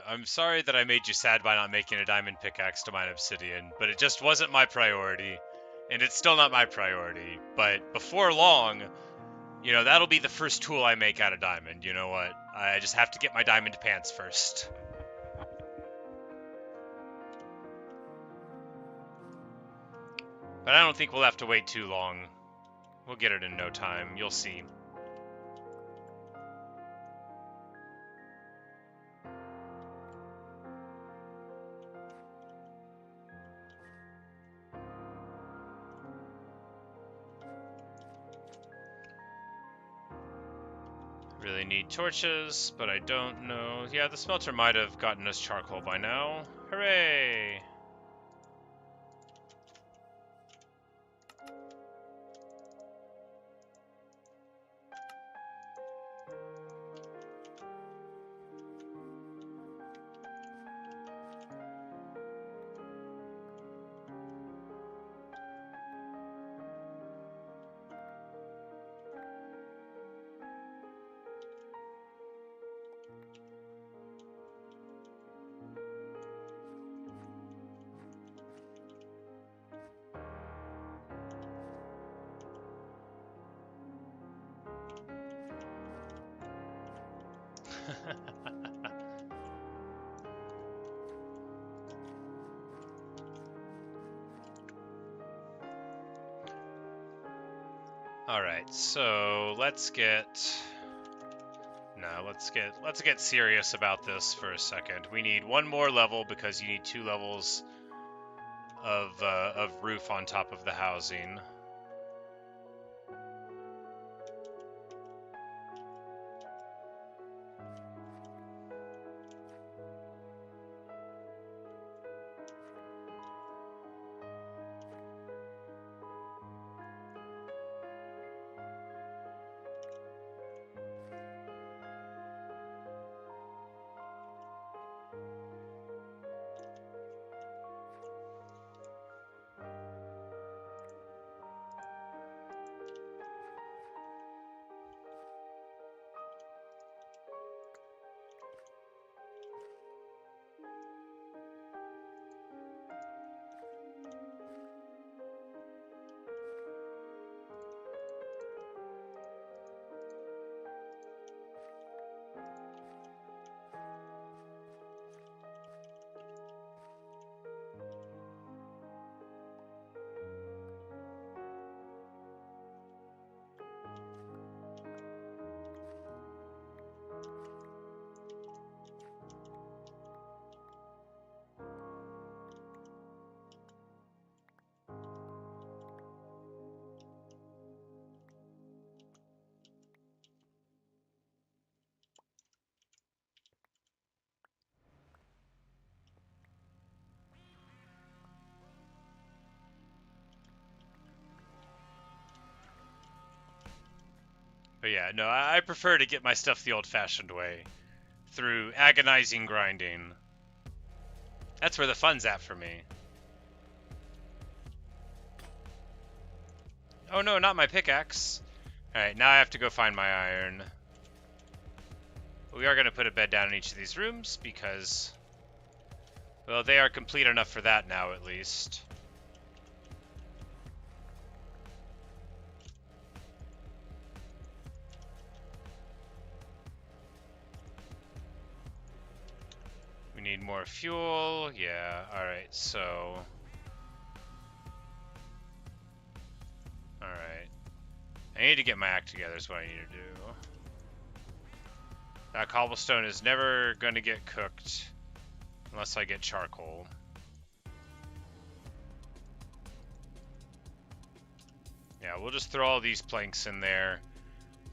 I'm sorry that I made you sad by not making a diamond pickaxe to mine obsidian, but it just wasn't my priority. And it's still not my priority. But before long, you know, that'll be the first tool I make out of diamond. You know what? I just have to get my diamond pants first. But I don't think we'll have to wait too long. We'll get it in no time. You'll see. Really need torches, but I don't know. Yeah, the smelter might have gotten us charcoal by now. Hooray! Alright, so let's get serious about this for a second. We need one more level because you need 2 levels of roof on top of the housing. But yeah, no, I prefer to get my stuff the old-fashioned way, through agonizing grinding. That's where the fun's at for me. Oh no, not my pickaxe. Alright, now I have to go find my iron. We are going to put a bed down in each of these rooms, because, well, they are complete enough for that now, at least. We need more fuel. Yeah, alright, so... Alright. I need to get my act together is what I need to do. That cobblestone is never going to get cooked unless I get charcoal. Yeah, we'll just throw all these planks in there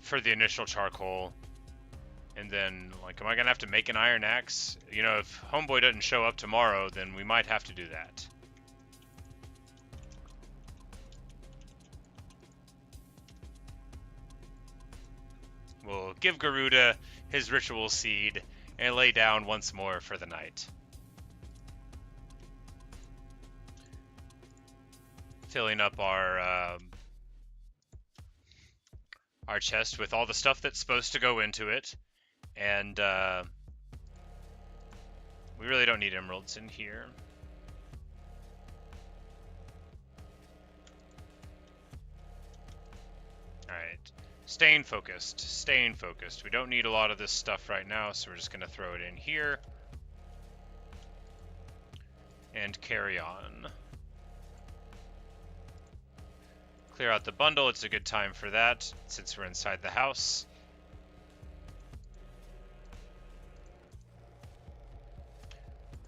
for the initial charcoal. And then, like, am I going to have to make an iron axe? You know, if Homeboy doesn't show up tomorrow, then we might have to do that. We'll give Garuda his ritual seed and lay down once more for the night. Filling up our chest with all the stuff that's supposed to go into it. And We really don't need emeralds in here. Alright. Staying focused. Staying focused. We don't need a lot of this stuff right now, so we're just going to throw it in here. And carry on. Clear out the bundle. It's a good time for that, since we're inside the house.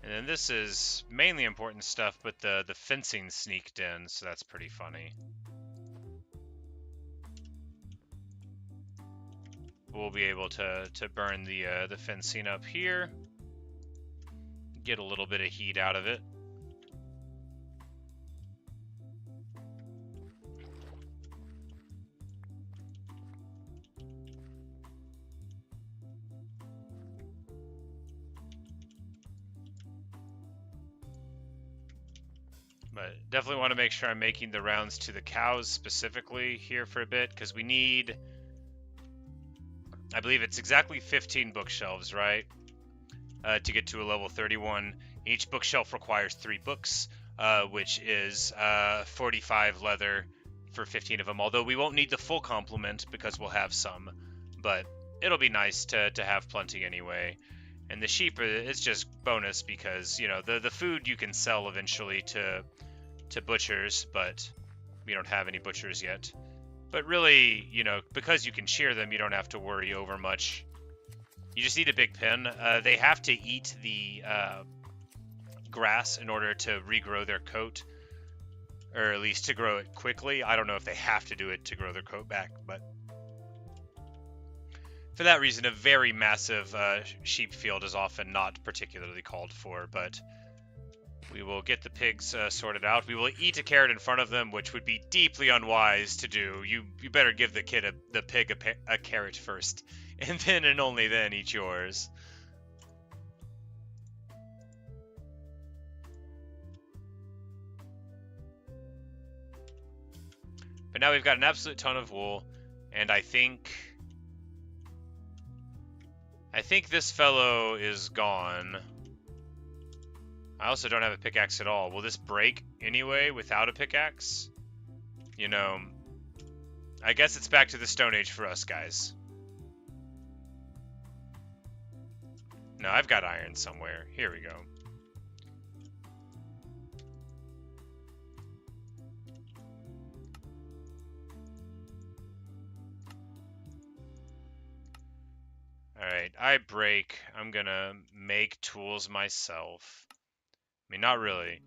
And then this is mainly important stuff, but the fencing sneaked in, so that's pretty funny. We'll be able to burn the fencing up here. Get a little bit of heat out of it. But definitely want to make sure I'm making the rounds to the cows specifically here for a bit, because we need, I believe it's exactly 15 bookshelves, right? To get to a level 31. Each bookshelf requires 3 books, which is 45 leather for 15 of them. Although we won't need the full complement because we'll have some, but it'll be nice to have plenty anyway. And the sheep, it's just bonus because, you know, the food you can sell eventually to butchers, but we don't have any butchers yet. But really, you know, because you can shear them, you don't have to worry over much. You just need a big pen. They have to eat the grass in order to regrow their coat, or at least to grow it quickly. I don't know if they have to do it to grow their coat back, but for that reason, a very massive sheep field is often not particularly called for, but we will get the pigs sorted out. We will eat a carrot in front of them, which would be deeply unwise to do. You better give the pig a carrot first, and then and only then eat yours. But now we've got an absolute ton of wool, and I think this fellow is gone. I also don't have a pickaxe at all. Will this break anyway without a pickaxe? You know, I guess it's back to the Stone Age for us guys. No, I've got iron somewhere. Here we go. Alright, I break. I'm gonna make tools myself. I mean, not really.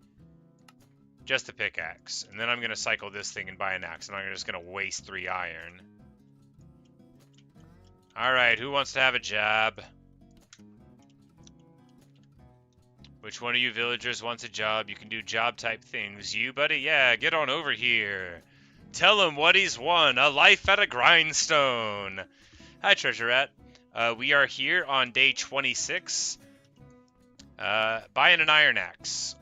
Just a pickaxe. And then I'm going to cycle this thing and buy an axe. And I'm just going to waste 3 iron. Alright, who wants to have a job? Which one of you villagers wants a job? You can do job-type things. You, buddy? Yeah, get on over here. Tell him what he's won. A life at a grindstone. Hi, Treasure Rat. We are here on day 26. Buying an iron axe.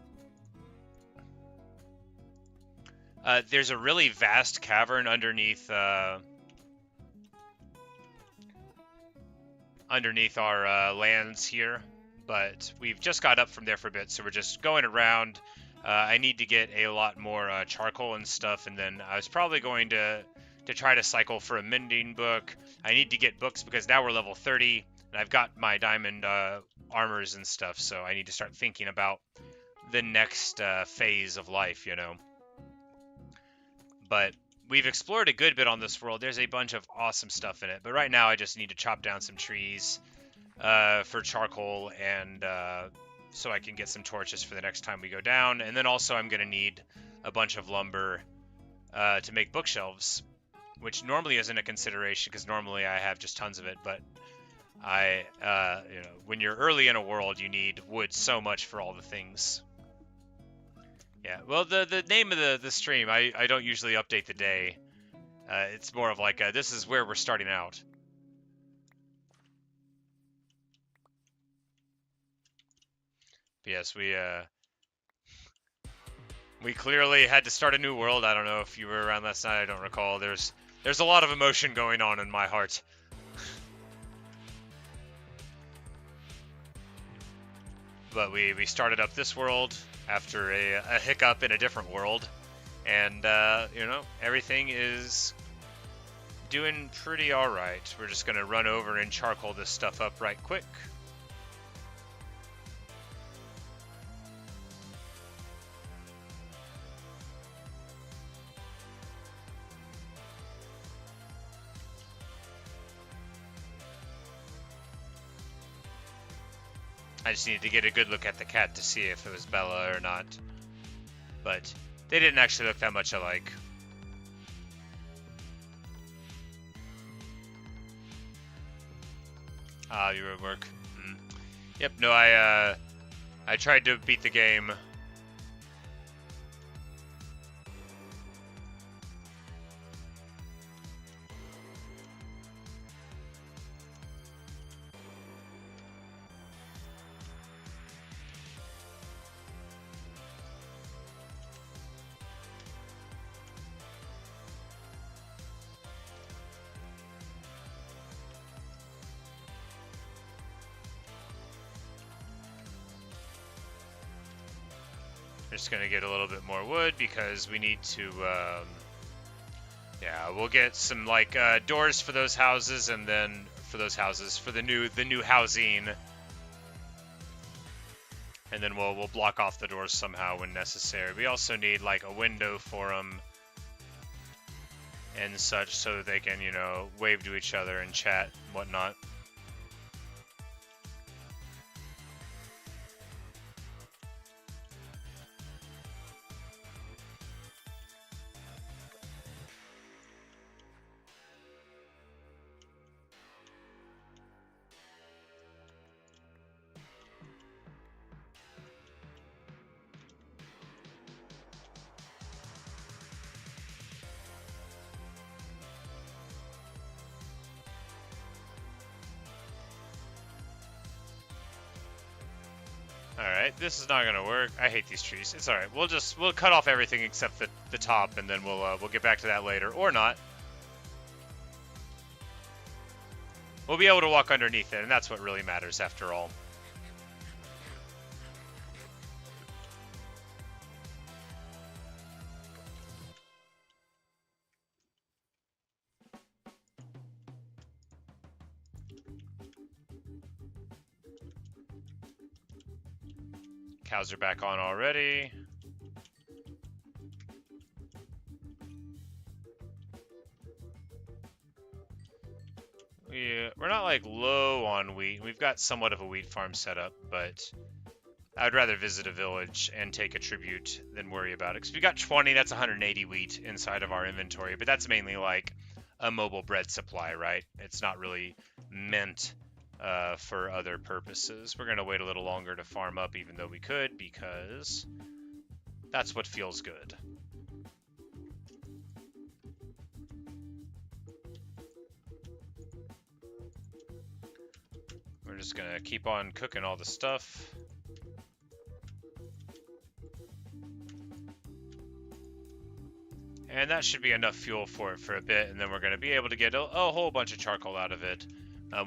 There's a really vast cavern underneath our lands here, but we've just got up from there for a bit, so we're just going around. I need to get a lot more charcoal and stuff, and then I was probably going to try to cycle for a mending book. I need to get books because now we're level 30, and I've got my diamond armors and stuff, so I need to start thinking about the next phase of life, you know. But we've explored a good bit on this world. There's a bunch of awesome stuff in it, but right now I just need to chop down some trees for charcoal, and so I can get some torches for the next time we go down. And then also I'm going to need a bunch of lumber to make bookshelves, which normally isn't a consideration because normally I have just tons of it, but you know, when you're early in a world, you need wood so much for all the things. Yeah, well, the name of the stream, I don't usually update the day. It's more of like, this is where we're starting out. But yes, we clearly had to start a new world. I don't know if you were around last night, I don't recall. There's a lot of emotion going on in my heart. but we started up this world after a hiccup in a different world, and you know, everything is doing pretty alright. We're just gonna run over and charcoal this stuff up right quick. I just needed to get a good look at the cat to see if it was Bella or not. But they didn't actually look that much alike. Ah, you were at work. Yep, no, I tried to beat the game. We're just gonna get a little bit more wood because we need to, yeah, we'll get some like doors for those houses, and then for those houses for the new housing, and then we'll block off the doors somehow when necessary. We also need like a window for them and such, so they can, you know, wave to each other and chat and whatnot. Alright, this is not gonna work. I hate these trees. It's alright. We'll cut off everything except the top, and then we'll get back to that later. Or not. We'll be able to walk underneath it, and that's what really matters after all. Cows are back on already. We're not like low on wheat. We've got somewhat of a wheat farm set up, but I'd rather visit a village and take a tribute than worry about it. Because we got 20, that's 180 wheat inside of our inventory, but that's mainly like a mobile bread supply, right? It's not really meant for other purposes. We're going to wait a little longer to farm up, even though we could, because that's what feels good. We're just going to keep on cooking all the stuff. And that should be enough fuel for it for a bit, and then we're going to be able to get a whole bunch of charcoal out of it.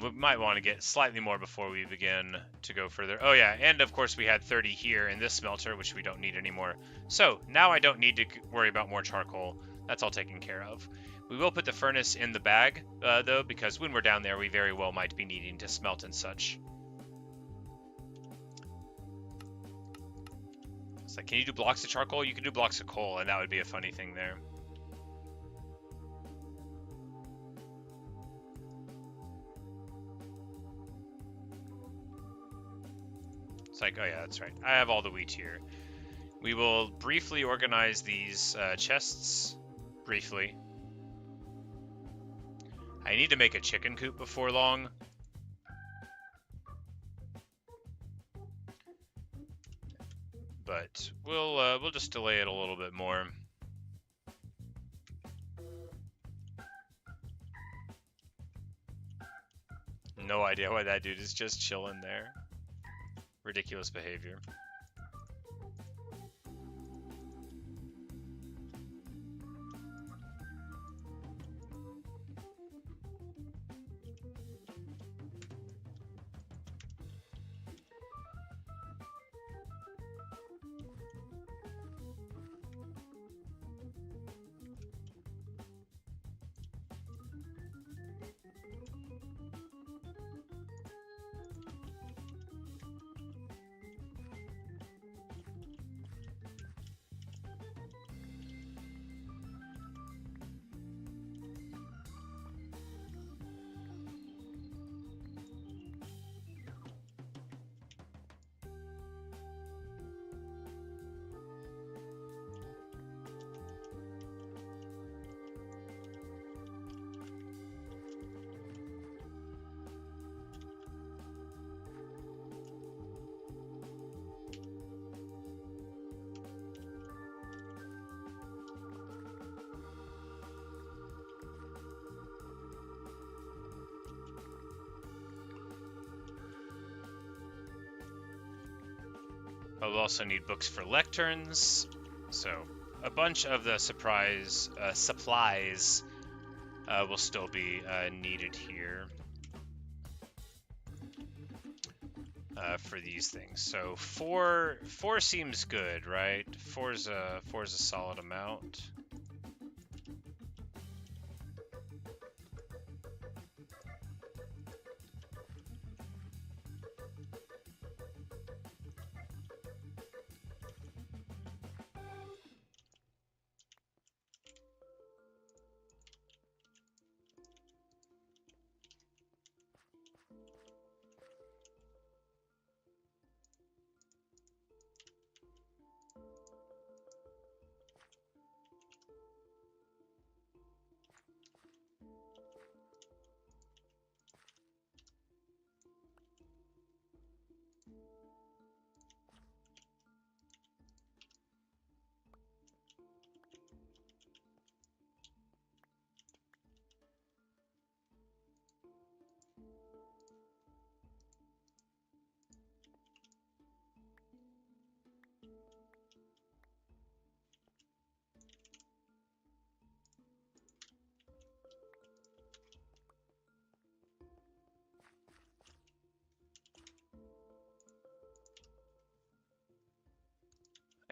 We might want to get slightly more before we begin to go further. Oh yeah, and of course we had 30 here in this smelter, which we don't need anymore. So now I don't need to worry about more charcoal. That's all taken care of. We will put the furnace in the bag, though, because when we're down there, we very well might be needing to smelt and such. It's like, can you do blocks of charcoal? You can do blocks of coal, and that would be a funny thing there. It's like, oh yeah, that's right. I have all the wheat here. We will briefly organize these chests. Briefly. I need to make a chicken coop before long. But we'll just delay it a little bit more. No idea why that dude is just chilling there. Ridiculous behavior. We'll also need books for lecterns. So a bunch of the supplies will still be needed here for these things. So four seems good, right? Four's a solid amount.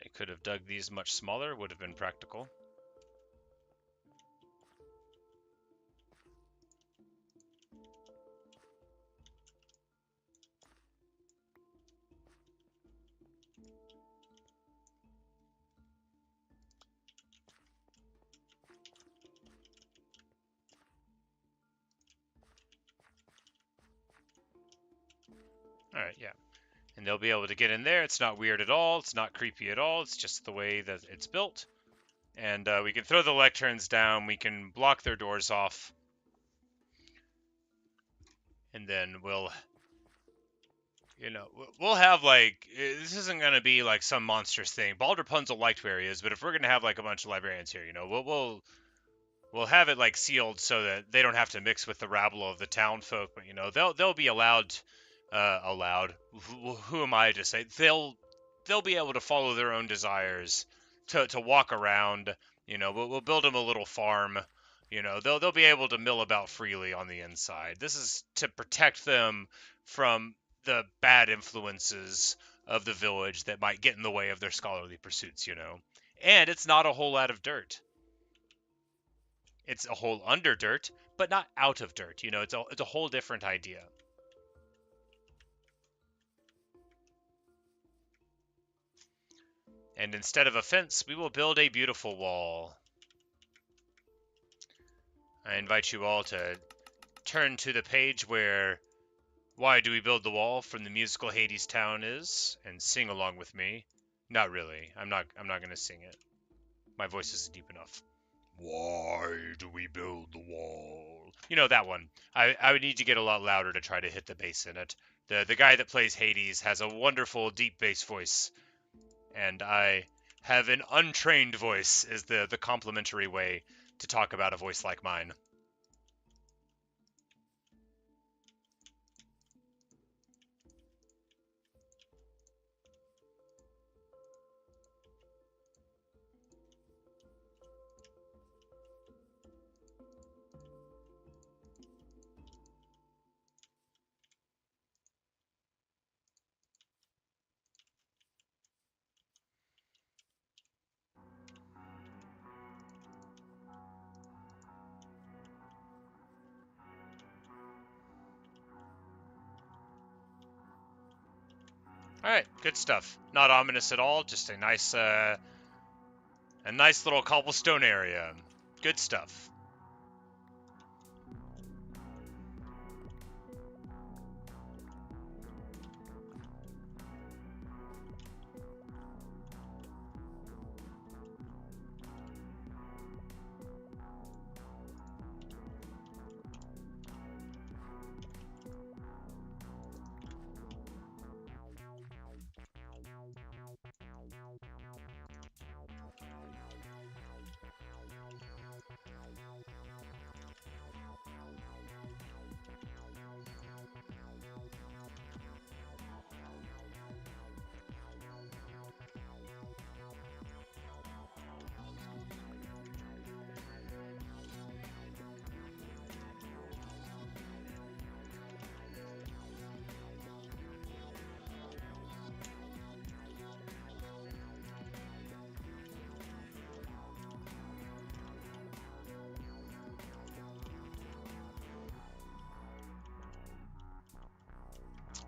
I could have dug these much smaller, would have been practical. Alright, yeah. And they'll be able to get in there. It's not weird at all. It's not creepy at all. It's just the way that it's built. And we can throw the lecterns down. We can block their doors off. And then we'll have like, this isn't going to be like some monstrous thing. Bald Rapunzel liked where he is, but if we're going to have like a bunch of librarians here, we'll have it like sealed so that they don't have to mix with the rabble of the town folk, but they'll be allowed. Who am I to say? They'll be able to follow their own desires, to walk around. We'll build them a little farm. They'll be able to mill about freely on the inside. This is to protect them from the bad influences of the village that might get in the way of their scholarly pursuits. And it's not a whole lot of dirt. It's a hole under dirt, but not out of dirt. It's a whole different idea. And instead of a fence, we will build a beautiful wall. I invite you all to turn to the page where "Why Do We Build the Wall" from the musical Hades Town is, and sing along with me. Not really. I'm not going to sing it. My voice isn't deep enough. Why do we build the wall? That one. I would need to get a lot louder to try to hit the bass in it. The guy that plays Hades has a wonderful deep bass voice, and I have an untrained voice, is the complimentary way to talk about a voice like mine. Alright, good stuff. Not ominous at all, just a nice little cobblestone area. Good stuff.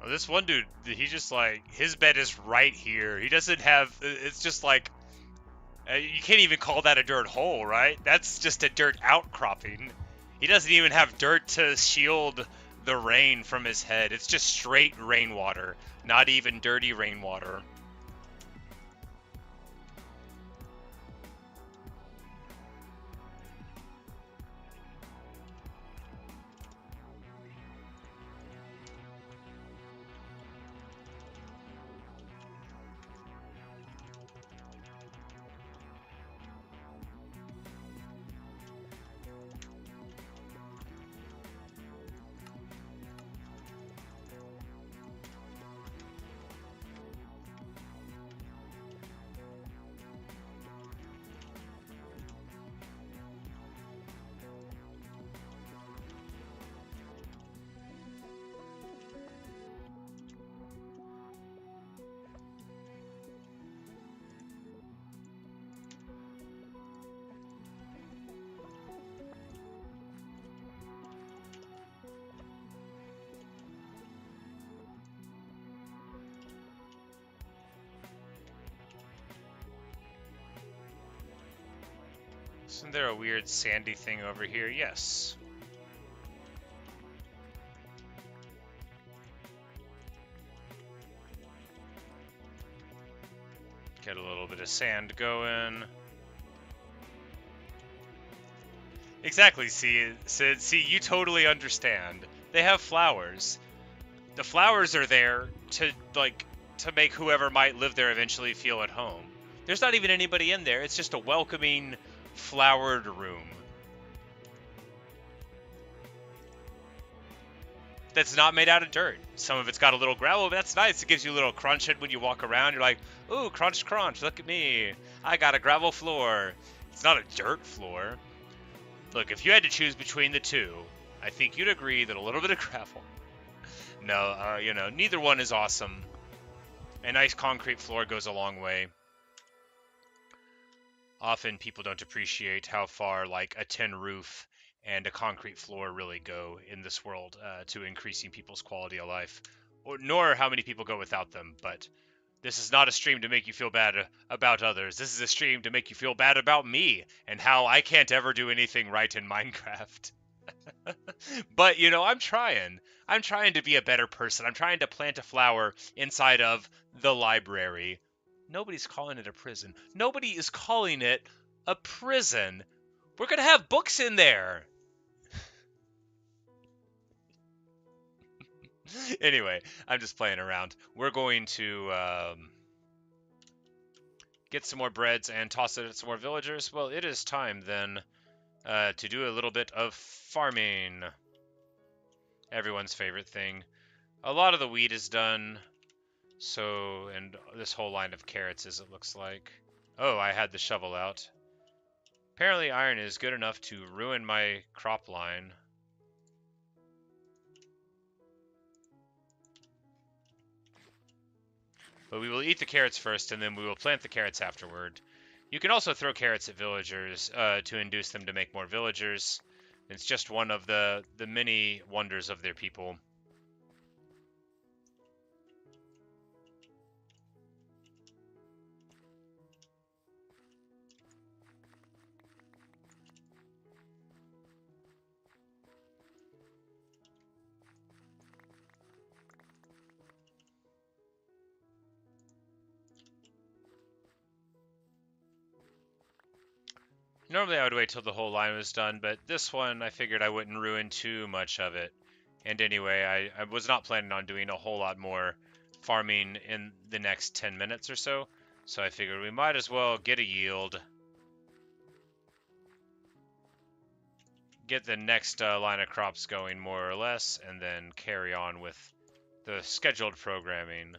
This one dude, he just like, his bed is right here. He doesn't have, it's just like, you can't even call that a dirt hole, right? That's just a dirt outcropping. He doesn't even have dirt to shield the rain from his head. It's just straight rainwater, not even dirty rainwater. Isn't there a weird sandy thing over here? Yes. Get a little bit of sand going. Exactly, Sid. See, you totally understand. They have flowers. The flowers are there to, like, to make whoever might live there eventually feel at home. There's not even anybody in there. It's just a welcoming, flowered room. That's not made out of dirt. Some of it's got a little gravel, but that's nice. It gives you a little crunch when you walk around. You're like, ooh, crunch, crunch, look at me. I got a gravel floor. It's not a dirt floor. Look, if you had to choose between the two, I think you'd agree that a little bit of gravel. No, you know, neither one is awesome. A nice concrete floor goes a long way. Often people don't appreciate how far, like, a tin roof and a concrete floor really go in this world to increasing people's quality of life, nor how many people go without them. But this is not a stream to make you feel bad about others. This is a stream to make you feel bad about me and how I can't ever do anything right in Minecraft. But, you know, I'm trying. I'm trying to be a better person. I'm trying to plant a flower inside of the library. Nobody's calling it a prison. Nobody is calling it a prison. We're going to have books in there. Anyway, I'm just playing around. We're going to get some more breads and toss it at some more villagers. Well, it is time then to do a little bit of farming. Everyone's favorite thing. A lot of the wheat is done. So, and this whole line of carrots, as it looks like. Oh, I had the shovel out. Apparently iron is good enough to ruin my crop line. But we will eat the carrots first, and then we will plant the carrots afterward. You can also throw carrots at villagers to induce them to make more villagers. It's just one of the many wonders of their people. Normally I would wait till the whole line was done, but this one I figured I wouldn't ruin too much of it. And anyway, I was not planning on doing a whole lot more farming in the next 10 minutes or so. So I figured we might as well get a yield. Get the next line of crops going more or less, and then carry on with the scheduled programming.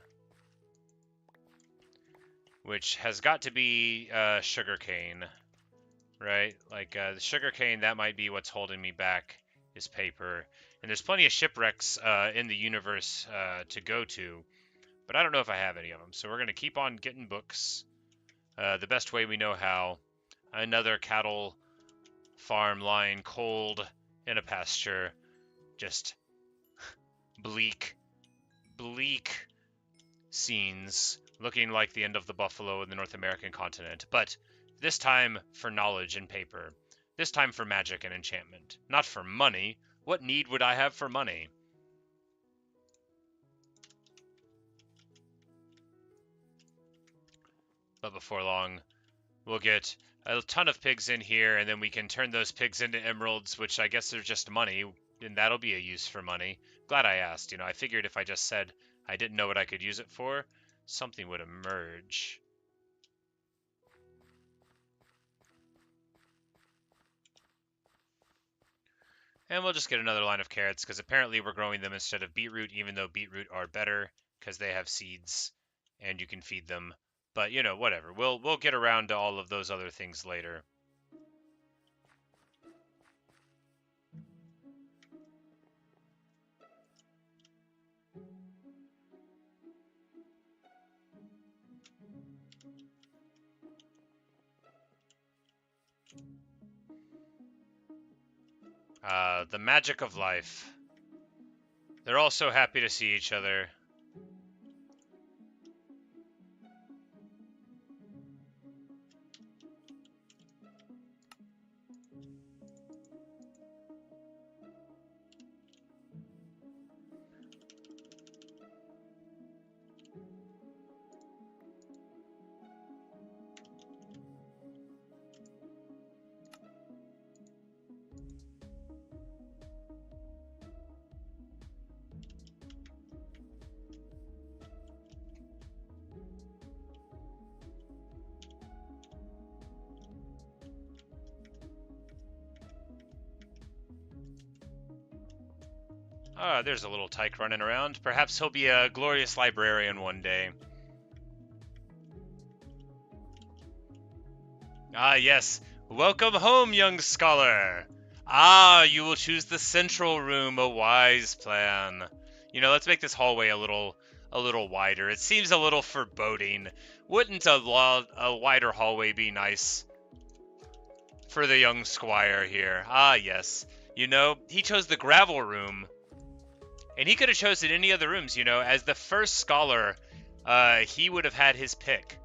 Which has got to be sugarcane. Right? Like, the sugarcane, that might be what's holding me back, is paper. And there's plenty of shipwrecks in the universe to go to, but I don't know if I have any of them. So we're going to keep on getting books the best way we know how. Another cattle farm lying cold in a pasture. Just bleak, bleak scenes looking like the end of the buffalo in the North American continent, but this time for knowledge and paper. This time for magic and enchantment. Not for money. What need would I have for money? But before long, we'll get a ton of pigs in here, and then we can turn those pigs into emeralds, which I guess are just money, and that'll be a use for money. Glad I asked. You know, I figured if I just said I didn't know what I could use it for, something would emerge. And we'll just get another line of carrots, because apparently we're growing them instead of beetroot, even though beetroot are better, because they have seeds, and you can feed them. But, you know, whatever. We'll get around to all of those other things later. The magic of life. They're all so happy to see each other. Ah, there's a little tyke running around. Perhaps he'll be a glorious librarian one day. Ah, yes. Welcome home, young scholar. Ah, you will choose the central room, a wise plan. You know, let's make this hallway a little wider. It seems a little foreboding. Wouldn't a wider hallway be nice for the young squire here? Ah, yes. You know, he chose the gravel room. And he could have chosen any of the rooms, you know. As the first scholar, he would have had his pick.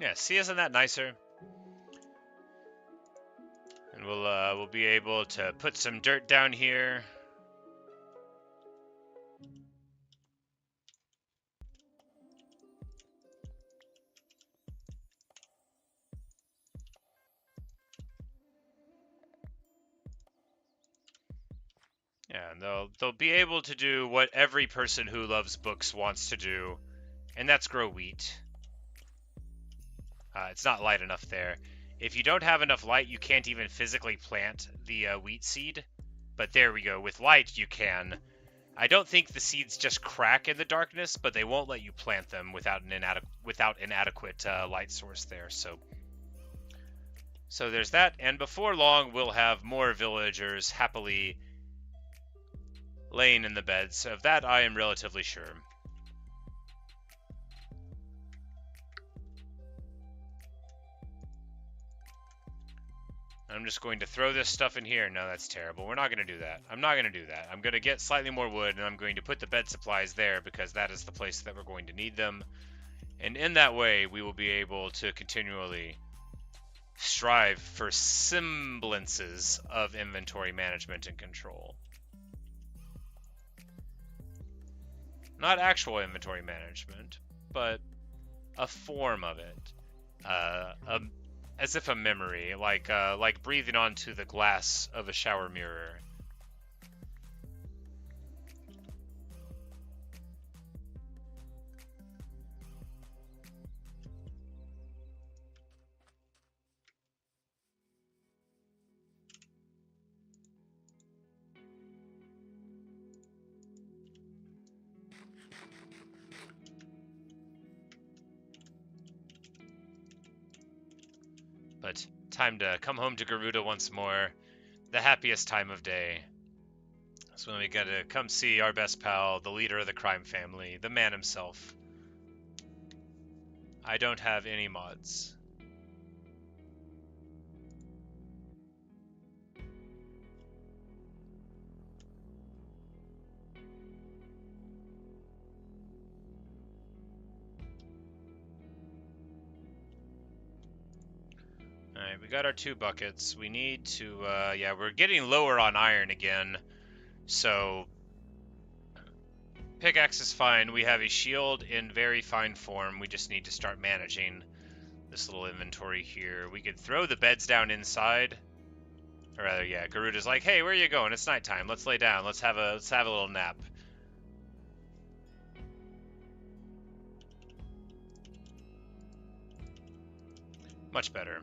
Yeah, see, isn't that nicer? And we'll be able to put some dirt down here. Yeah, and they'll be able to do what every person who loves books wants to do, and that's grow wheat. It's not light enough there. If you don't have enough light, you can't even physically plant the wheat seed. But there we go. With light, you can. I don't think the seeds just crack in the darkness, but they won't let you plant them without an inadequate light source there. So there's that. And before long, we'll have more villagers happily laying in the beds. Of that, I am relatively sure. I'm just going to throw this stuff in here. No, that's terrible. We're not going to do that. I'm not going to do that. I'm going to get slightly more wood, and I'm going to put the bed supplies there because that is the place that we're going to need them. And in that way, we will be able to continually strive for semblances of inventory management and control. Not actual inventory management, but a form of it. As if a memory, like breathing onto the glass of a shower mirror. but time to come home to Garuda once more. The happiest time of day. So when we get to come see our best pal, the leader of the crime family, the man himself. I don't have any mods. Alright, we got our 2 buckets. We need to, yeah, we're getting lower on iron again. So, pickaxe is fine. We have a shield in very fine form. We just need to start managing this little inventory here. We could throw the beds down inside. Or rather, yeah, Garuda's like, hey, where are you going? It's nighttime. Let's lay down. Let's have a little nap. Much better.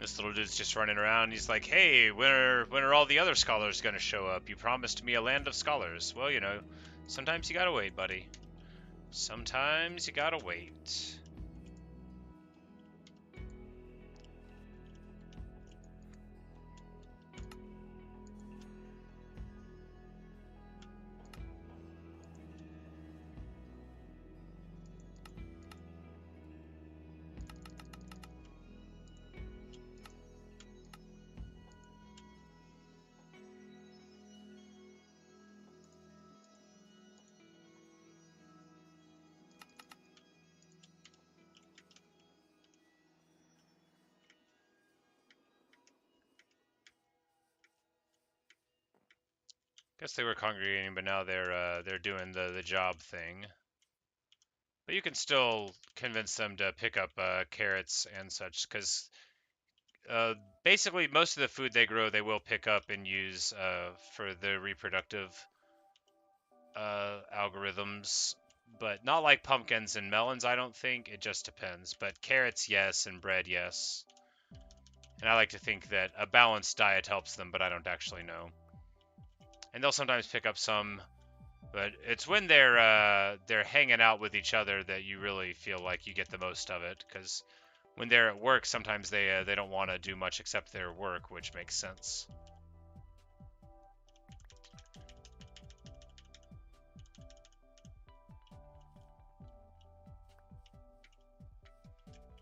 This little dude's just running around. He's like, hey, when are all the other scholars going to show up? You promised me a land of scholars. Well, you know, sometimes you gotta wait, buddy. Sometimes you gotta wait. Guess they were congregating, but now they're doing the job thing. But you can still convince them to pick up carrots and such, because basically most of the food they grow they will pick up and use for the reproductive algorithms. But not like pumpkins and melons, I don't think. It just depends. But carrots, yes, and bread, yes. And I like to think that a balanced diet helps them, but I don't actually know. And they'll sometimes pick up some, but it's when they're hanging out with each other that you really feel like you get the most of it. Because when they're at work, sometimes they don't want to do much except their work, which makes sense.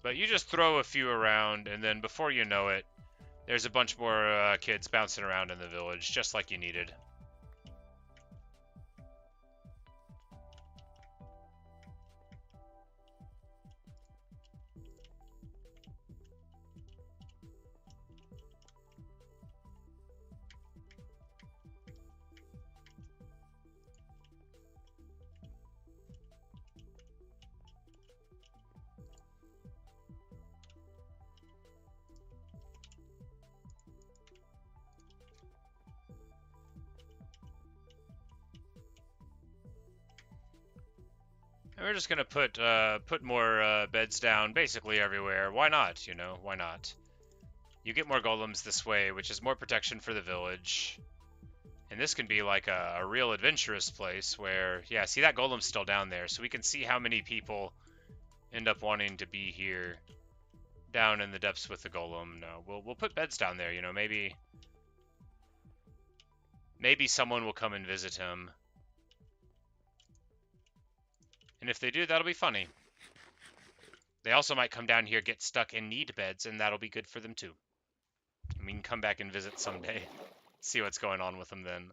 But you just throw a few around, and then before you know it, there's a bunch more kids bouncing around in the village, just like you needed. And we're just gonna put more beds down basically everywhere. Why not? You know, why not? You get more golems this way, which is more protection for the village. And this can be like a real adventurous place where, yeah, see that golem's still down there, so we can see how many people end up wanting to be here down in the depths with the golem. No, we'll put beds down there, you know, maybe someone will come and visit him. And if they do, that'll be funny. They also might come down here, get stuck, and need beds, and that'll be good for them too. And we can come back and visit someday. see what's going on with them then.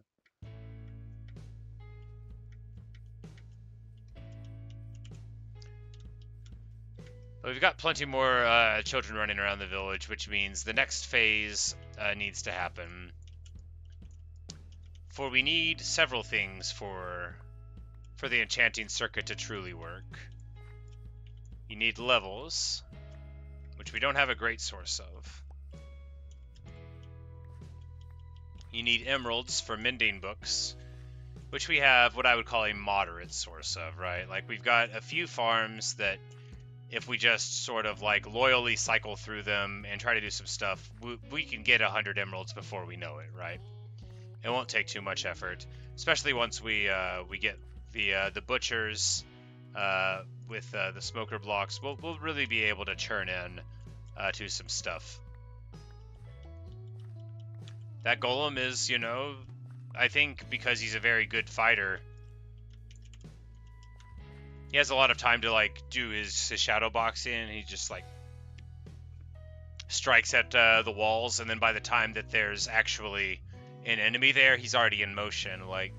But we've got plenty more children running around the village, which means the next phase needs to happen. For we need several things for the enchanting circuit to truly work. You need levels, which we don't have a great source of. You need emeralds for mending books, which we have what I would call a moderate source of, right? Like, we've got a few farms that if we just sort of like loyally cycle through them and try to do some stuff, we can get 100 emeralds before we know it, right? It won't take too much effort, especially once we get the butchers with the smoker blocks. We'll really be able to churn in to some stuff. That golem is, you know, I think because he's a very good fighter, he has a lot of time to like do his shadow boxing. He just like strikes at the walls, and then by the time that there's actually an enemy there, he's already in motion. Like,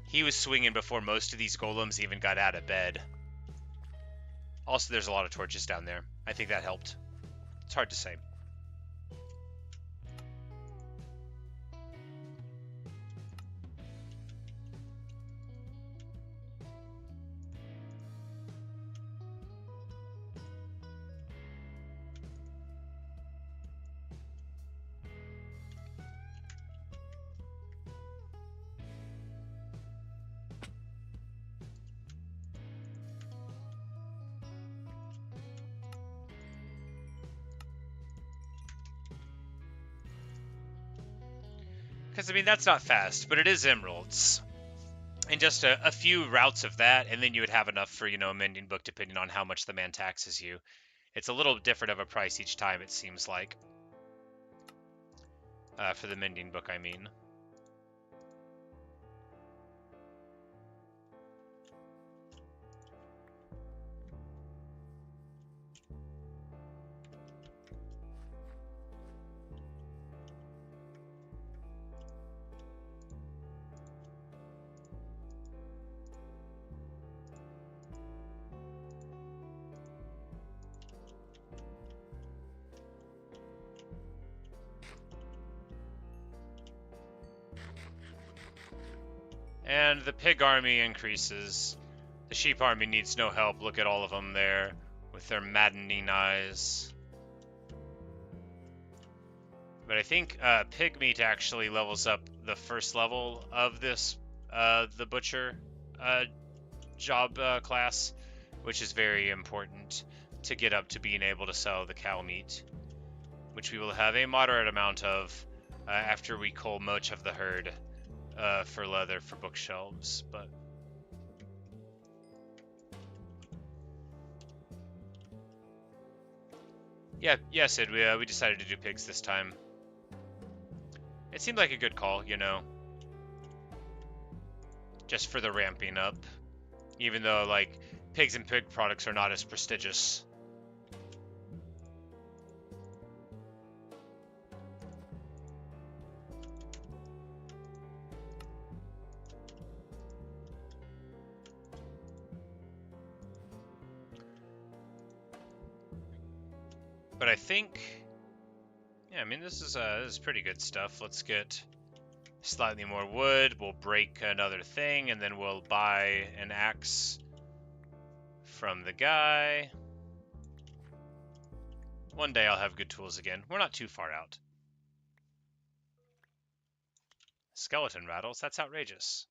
he was swinging before most of these golems even got out of bed. Also, there's a lot of torches down there. I think that helped. It's hard to say. Because, I mean, that's not fast, but it is emeralds. And just a few routes of that, and then you would have enough for, you know, a mending book, depending on how much the man taxes you. It's a little different of a price each time, it seems like. For the mending book, I mean. And the pig army increases. The sheep army needs no help. Look at all of them there with their maddening eyes. But I think pig meat actually levels up the first level of this, the butcher job class, which is very important to get up to being able to sell the cow meat, which we will have a moderate amount of after we cull much of the herd for leather for bookshelves. But yeah, Sid, we decided to do pigs this time. It seemed like a good call, you know, just for the ramping up, even though like pigs and pig products are not as prestigious. But I think, yeah, I mean, this is pretty good stuff. Let's get slightly more wood. We'll break another thing, and then we'll buy an axe from the guy. One day I'll have good tools again. We're not too far out. Skeleton rattles? That's outrageous.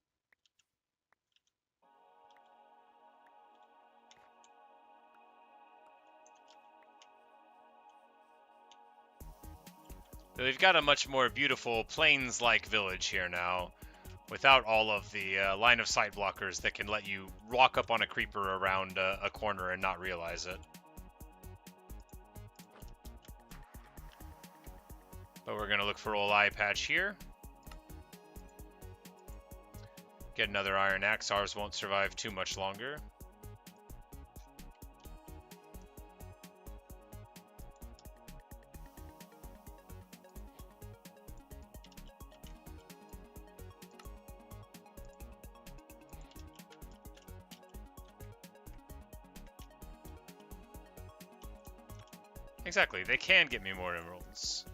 So we've got a much more beautiful plains-like village here now, without all of the line of sight blockers that can let you walk up on a creeper around a corner and not realize it. But we're gonna look for old eye patch here. Get another iron axe. Ours won't survive too much longer. Exactly, they can get me more emeralds.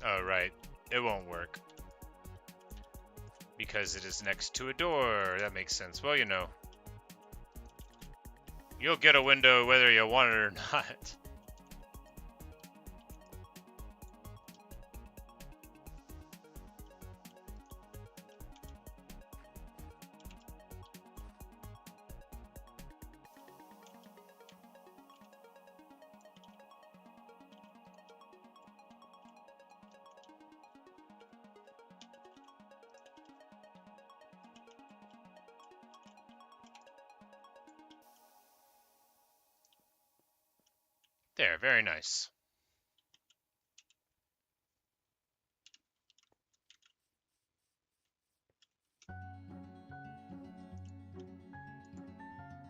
Oh, right. It won't work. Because it is next to a door. That makes sense. Well, you know. You'll get a window whether you want it or not. There, very nice.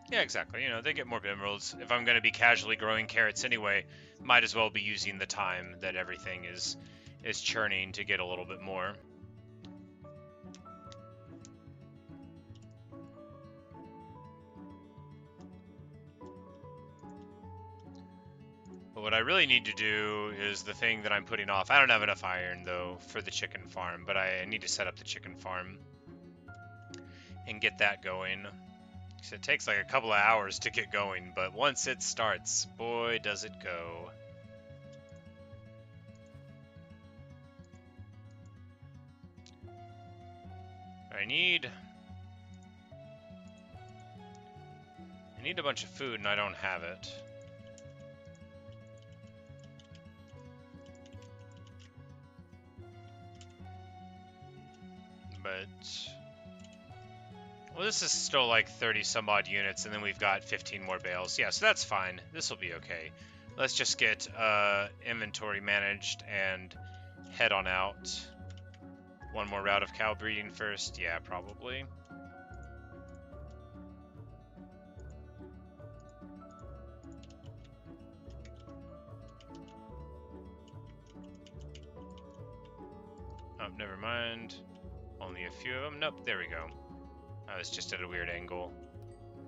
Yeah, exactly. You know, they get more emeralds. If I'm going to be casually growing carrots anyway, might as well be using the time that everything is churning to get a little bit more. But what I really need to do is the thing that I'm putting off. I don't have enough iron, though, for the chicken farm, but I need to set up the chicken farm and get that going. So it takes like a couple of hours to get going, but once it starts, boy, does it go. I need a bunch of food, and I don't have it. But, well, this is still like 30 some odd units, and then we've got 15 more bales. Yeah, so that's fine. This will be okay. Let's just get inventory managed and head on out. One more route of cow breeding first. Yeah, probably. Oh, never mind. Only a few of them. Nope, there we go. I was just at a weird angle.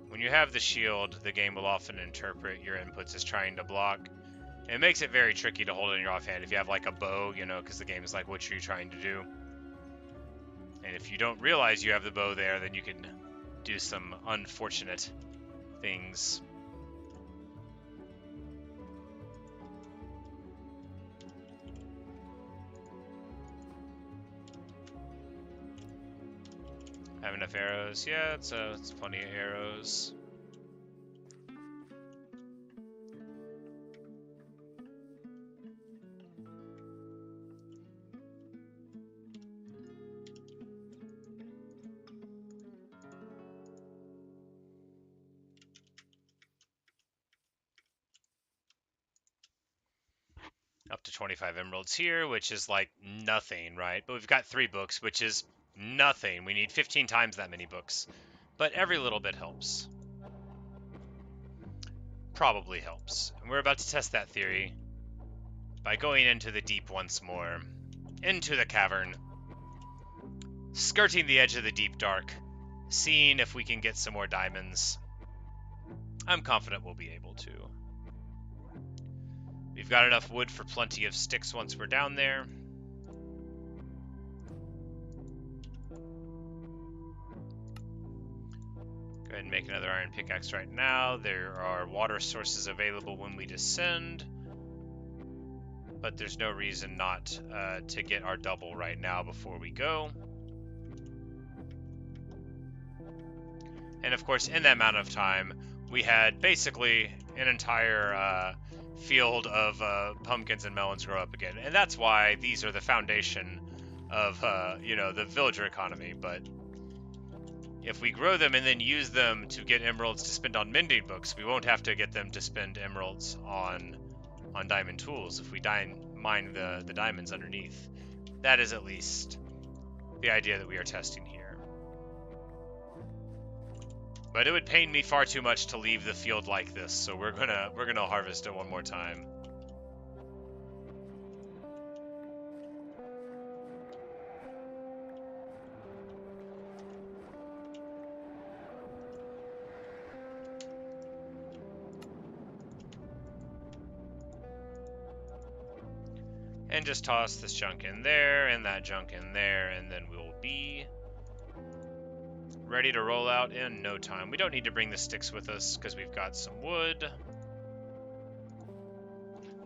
When you have the shield, the game will often interpret your inputs as trying to block. It makes it very tricky to hold it in your offhand. If you have like a bow, you know, because the game is like, what are you trying to do? And if you don't realize you have the bow there, then you can do some unfortunate things. Have enough arrows? Yeah, it's plenty of arrows. Up to 25 emeralds here, which is like nothing, right? But we've got 3 books, which is nothing. We need 15 times that many books. But every little bit helps. Probably helps. And we're about to test that theory by going into the deep once more. Into the cavern. Skirting the edge of the deep dark. Seeing if we can get some more diamonds. I'm confident we'll be able to. We've got enough wood for plenty of sticks once we're down there. Go ahead and make another iron pickaxe right now. There are water sources available when we descend. But there's no reason not to get our double right now before we go. And of course, in that amount of time, we had basically an entire field of pumpkins and melons grow up again. And that's why these are the foundation of, you know, the villager economy. But if we grow them and then use them to get emeralds to spend on mending books, we won't have to get them to spend emeralds on diamond tools if we mine the diamonds underneath. That is at least the idea that we are testing here. But it would pain me far too much to leave the field like this, so we're gonna harvest it one more time. And just toss this junk in there and that junk in there, and then we'll be ready to roll out in no time. We don't need to bring the sticks with us because we've got some wood.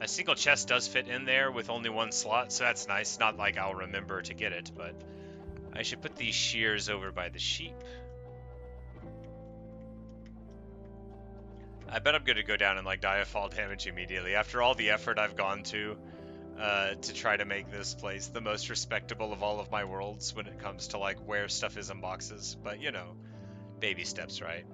A single chest does fit in there with only one slot, so that's nice. Not like I'll remember to get it, but I should put these shears over by the sheep. I bet I'm going to go down and like die of fall damage immediately after all the effort I've gone to try to make this place the most respectable of all of my worlds when it comes to like where stuff is in boxes. But you know, baby steps, right?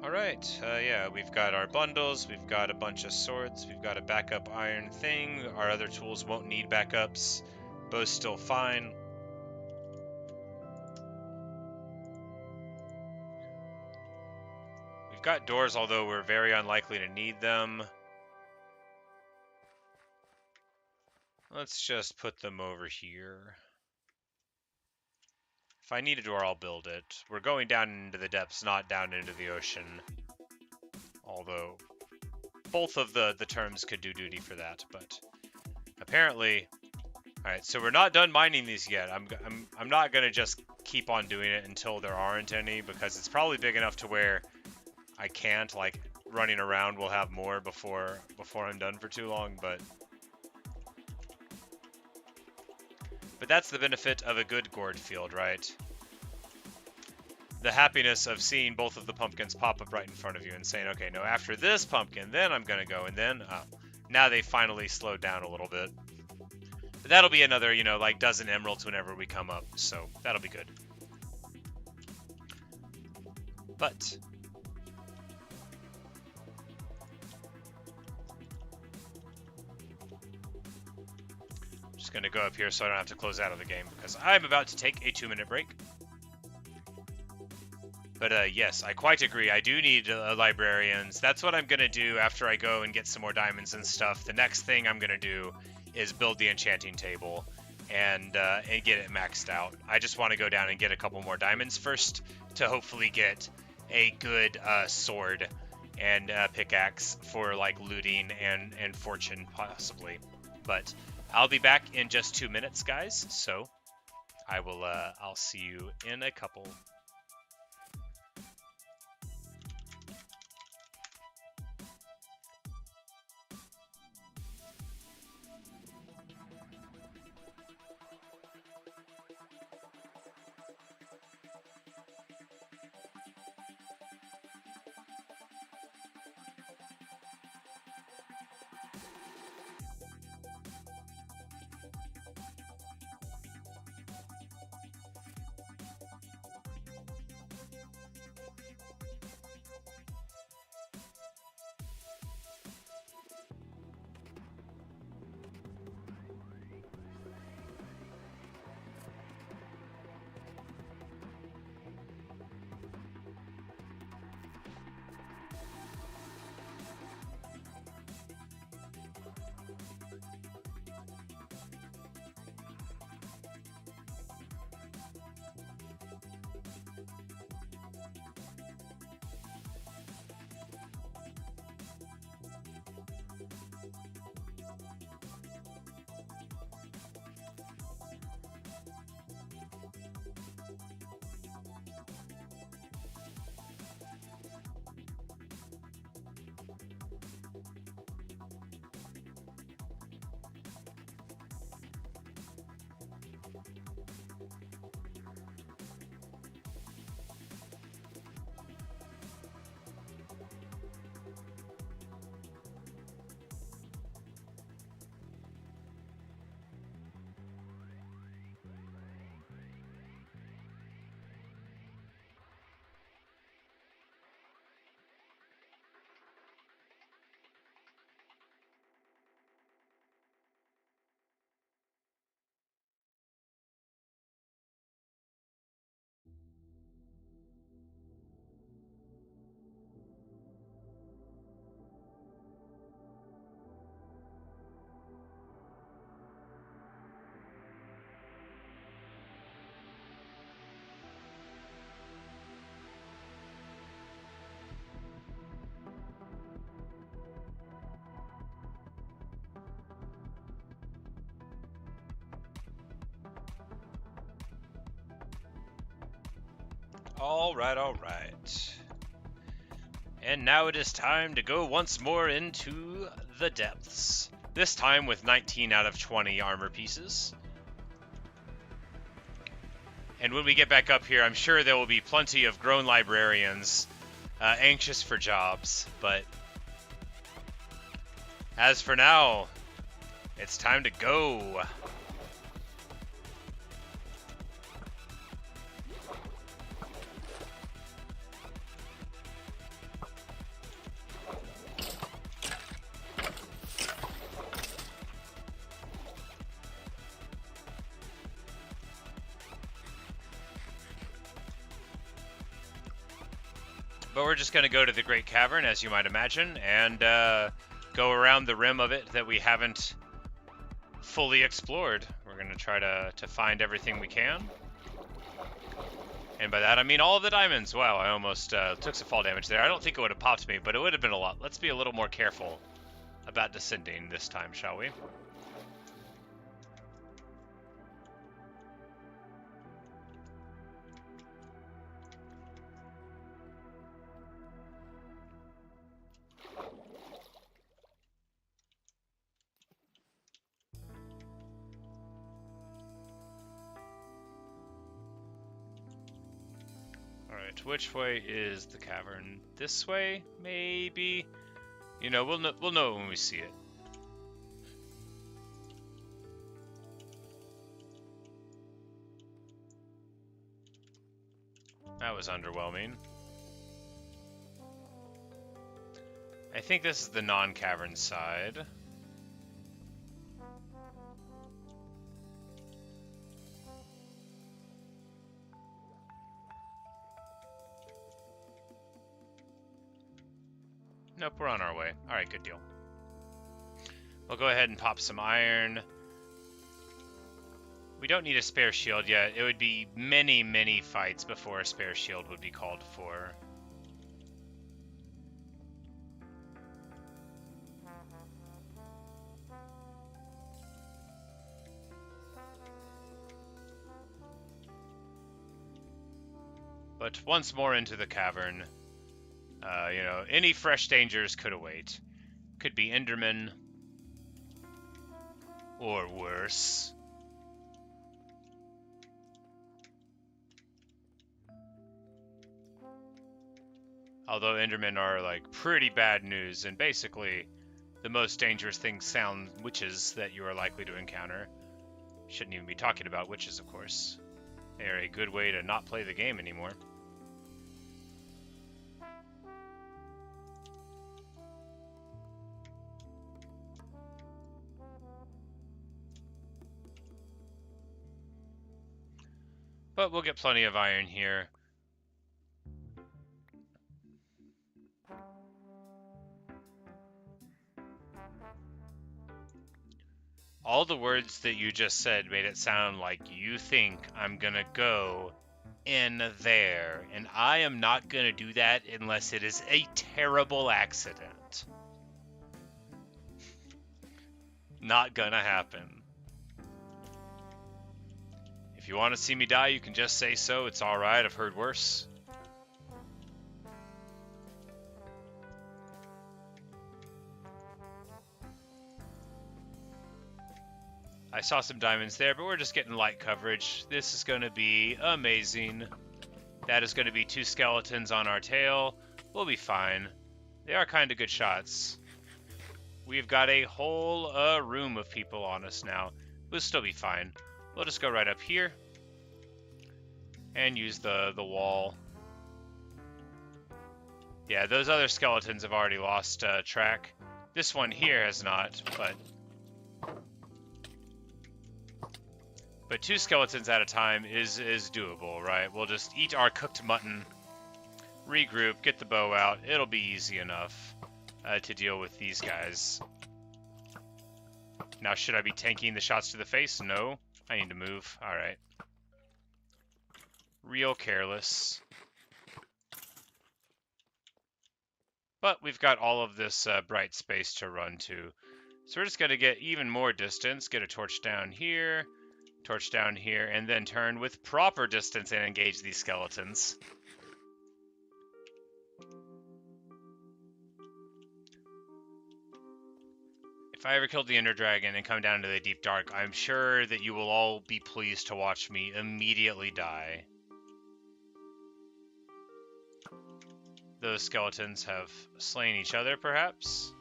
Alright, yeah, we've got our bundles, we've got a bunch of swords, we've got a backup iron thing, our other tools won't need backups, both still fine. We've got doors, although we're very unlikely to need them. Let's just put them over here. If I need a door, I'll build it. We're going down into the depths, not down into the ocean. Although, both of the terms could do duty for that, but apparently... Alright, so we're not done mining these yet. I'm not going to just keep on doing it until there aren't any, because it's probably big enough to where I can't, like, running around will have more before I'm done for too long, but that's the benefit of a good gourd field, right? The happiness of seeing both of the pumpkins pop up right in front of you and saying, okay, no, after this pumpkin, then I'm going to go, and then, now they finally slowed down a little bit. But that'll be another, you know, like dozen emeralds whenever we come up, so that'll be good. But just going to go up here so I don't have to close out of the game, because I'm about to take a 2-minute break. But yes, I quite agree. I do need librarians. That's what I'm going to do after I go and get some more diamonds and stuff. The next thing I'm going to do is build the enchanting table and get it maxed out. I just want to go down and get a couple more diamonds first to hopefully get a good sword and pickaxe for like looting and fortune possibly. But I'll be back in just 2 minutes, guys. So I'll see you in a couple. All right. And now it is time to go once more into the depths. This time with 19 out of 20 armor pieces. And when we get back up here, I'm sure there will be plenty of grown librarians anxious for jobs. But as for now, it's time to go. But we're just going to go to the Great Cavern, as you might imagine, and go around the rim of it that we haven't fully explored. We're going to try to find everything we can. And by that, I mean all of the diamonds. Wow, I almost took some fall damage there. I don't think it would have popped me, but it would have been a lot. Let's be a little more careful about descending this time, shall we? Alright, which way is the cavern? This way, maybe? You know, we'll know when we see it. That was underwhelming. I think this is the non-cavern side. Nope, we're on our way. Alright, good deal. We'll go ahead and pop some iron. We don't need a spare shield yet. It would be many, many fights before a spare shield would be called for. But once more into the cavern, you know, any fresh dangers could await. Could be Endermen, or worse. Although Endermen are, like, pretty bad news, and basically the most dangerous things sound witches that you are likely to encounter. Shouldn't even be talking about witches, of course. They are a good way to not play the game anymore. But we'll get plenty of iron here. All the words that you just said made it sound like you think I'm gonna go in there, and I am not gonna do that unless it is a terrible accident. Not gonna happen. If you want to see me die, you can just say so. It's alright, I've heard worse. I saw some diamonds there, but we're just getting light coverage. This is going to be amazing. That is going to be 2 skeletons on our tail. We'll be fine. They are kind of good shots. We've got a whole room of people on us now. We'll still be fine. We'll just go right up here and use the wall. Yeah, those other skeletons have already lost track. This one here has not, but 2 skeletons at a time is doable, right? We'll just eat our cooked mutton, regroup, get the bow out. It'll be easy enough to deal with these guys. Now, should I be tanking the shots to the face? No. I need to move. All right. Real careless. But we've got all of this bright space to run to. So we're just going to get even more distance, get a torch down here, and then turn with proper distance and engage these skeletons. If I ever killed the Ender Dragon and come down into the deep dark, I'm sure that you will all be pleased to watch me immediately die. Those skeletons have slain each other, perhaps?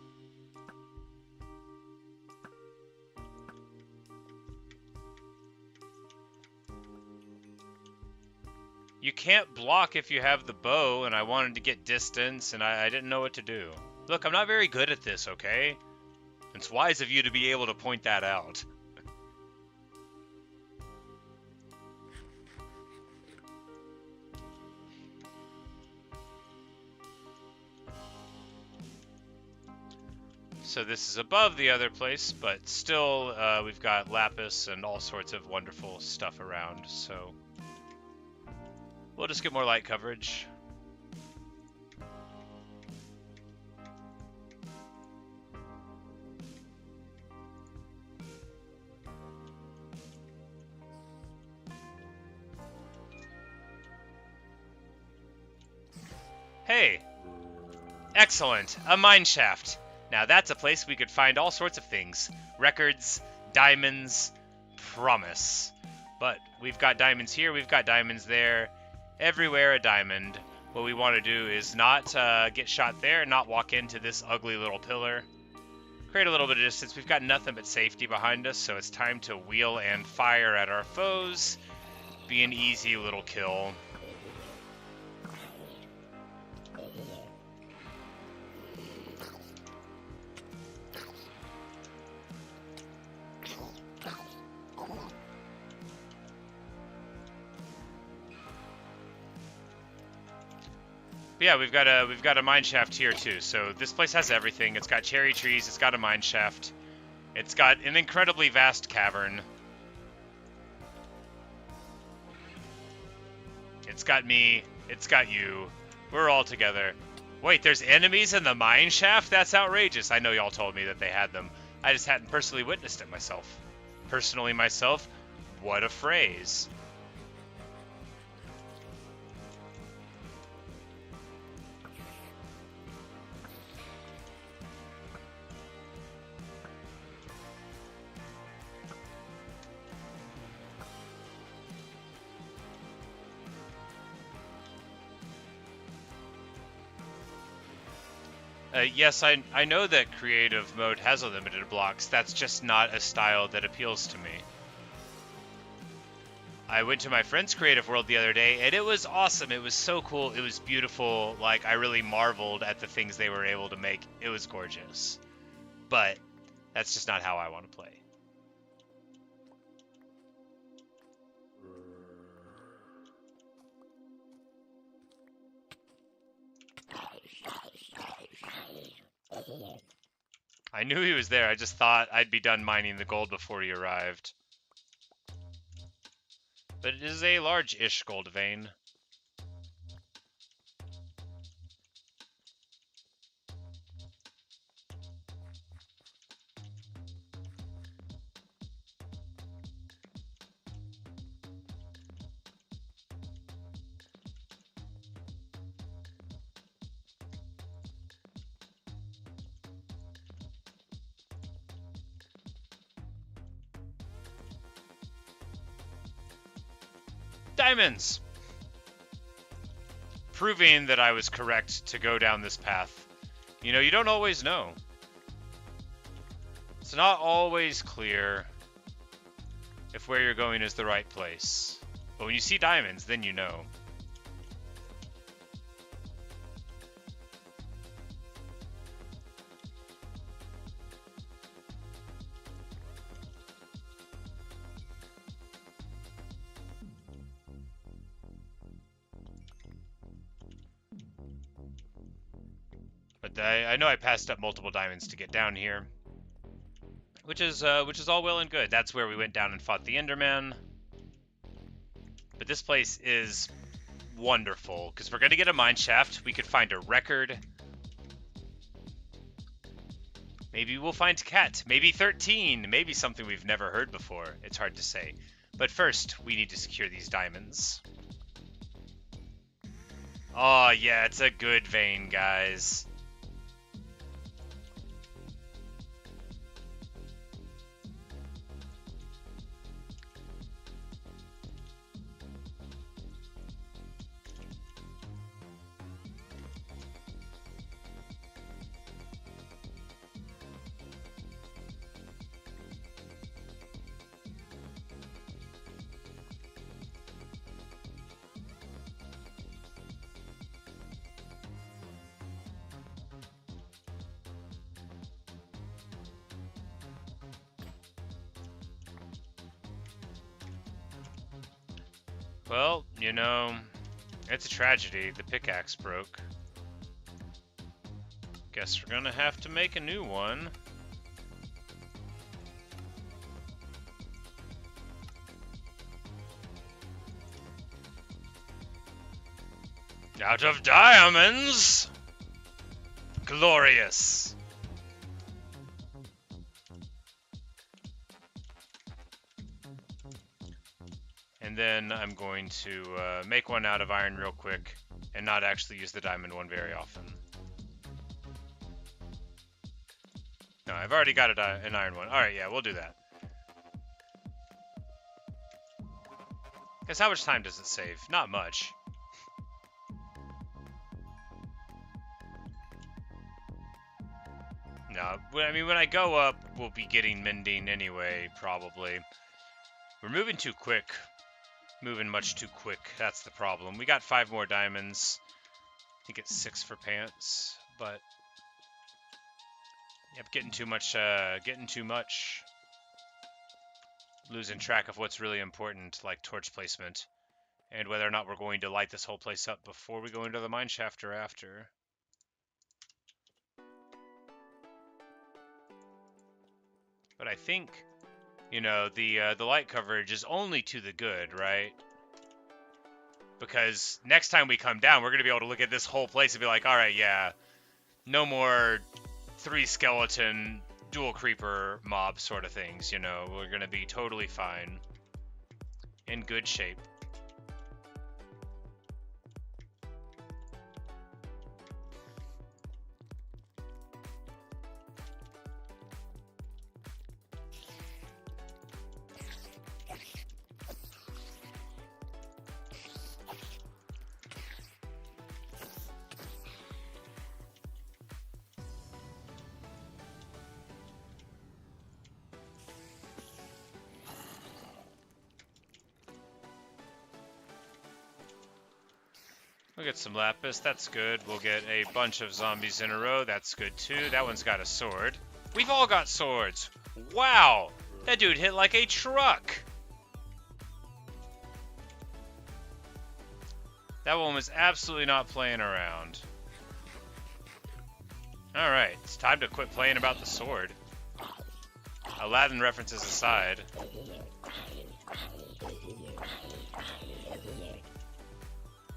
You can't block if you have the bow, and I wanted to get distance, and I didn't know what to do. Look, I'm not very good at this, okay? It's wise of you to be able to point that out. So this is above the other place, but still we've got lapis and all sorts of wonderful stuff around, so we'll just get more light coverage. Hey! Excellent! A mine shaft! Now that's a place we could find all sorts of things. Records, diamonds, promise. But we've got diamonds here, we've got diamonds there. Everywhere a diamond. What we want to do is not get shot there, not walk into this ugly little pillar. Create a little bit of distance. We've got nothing but safety behind us, so it's time to wheel and fire at our foes. Be an easy little kill. But yeah, we've got a mine shaft here too. So this place has everything. It's got cherry trees. It's got a mine shaft. It's got an incredibly vast cavern. It's got me. It's got you. We're all together. Wait, there's enemies in the mine shaft? That's outrageous. I know y'all told me that they had them. I just hadn't personally witnessed it myself. Personally myself? What a phrase. Yes, I know that creative mode has unlimited blocks. That's just not a style that appeals to me. I went to my friend's creative world the other day, and it was awesome. It was so cool. It was beautiful. Like, I really marveled at the things they were able to make. It was gorgeous. But that's just not how I want to play. I knew he was there. I just thought I'd be done mining the gold before he arrived. But it is a large-ish gold vein. Diamonds! Proving that I was correct to go down this path. You know, you don't always know. It's not always clear if where you're going is the right place. But when you see diamonds, then you know. But I know I passed up multiple diamonds to get down here, which is all well and good. That's where we went down and fought the Enderman. But this place is wonderful because we're gonna get a mine shaft. We could find a record. Maybe we'll find cat. Maybe 13. Maybe something we've never heard before. It's hard to say. But first, we need to secure these diamonds. Oh yeah, it's a good vein, guys. Well, you know, it's a tragedy. The pickaxe broke. Guess we're gonna have to make a new one. Out of diamonds! Glorious! And then I'm going to make one out of iron real quick and not actually use the diamond one very often. No, I've already got an iron one. Alright, yeah, we'll do that. Guess how much time does it save? Not much. No, I mean, when I go up, we'll be getting mending anyway, probably. We're moving too quick. Moving much too quick. That's the problem. We got 5 more diamonds. I think it's 6 for pants, but... Yep, getting too much, Losing track of what's really important, like torch placement. And whether or not we're going to light this whole place up before we go into the mine shaft or after. But I think, you know, the light coverage is only to the good, right? Because next time we come down, we're going to be able to look at this whole place and be like, alright, yeah, no more 3 skeleton, dual creeper mob sort of things, you know. We're going to be totally fine. In good shape. We'll get some lapis, that's good. We'll get a bunch of zombies in a row, that's good too. That one's got a sword. We've all got swords! Wow! That dude hit like a truck! That one was absolutely not playing around. Alright, it's time to quit playing about the sword. Aladdin references aside.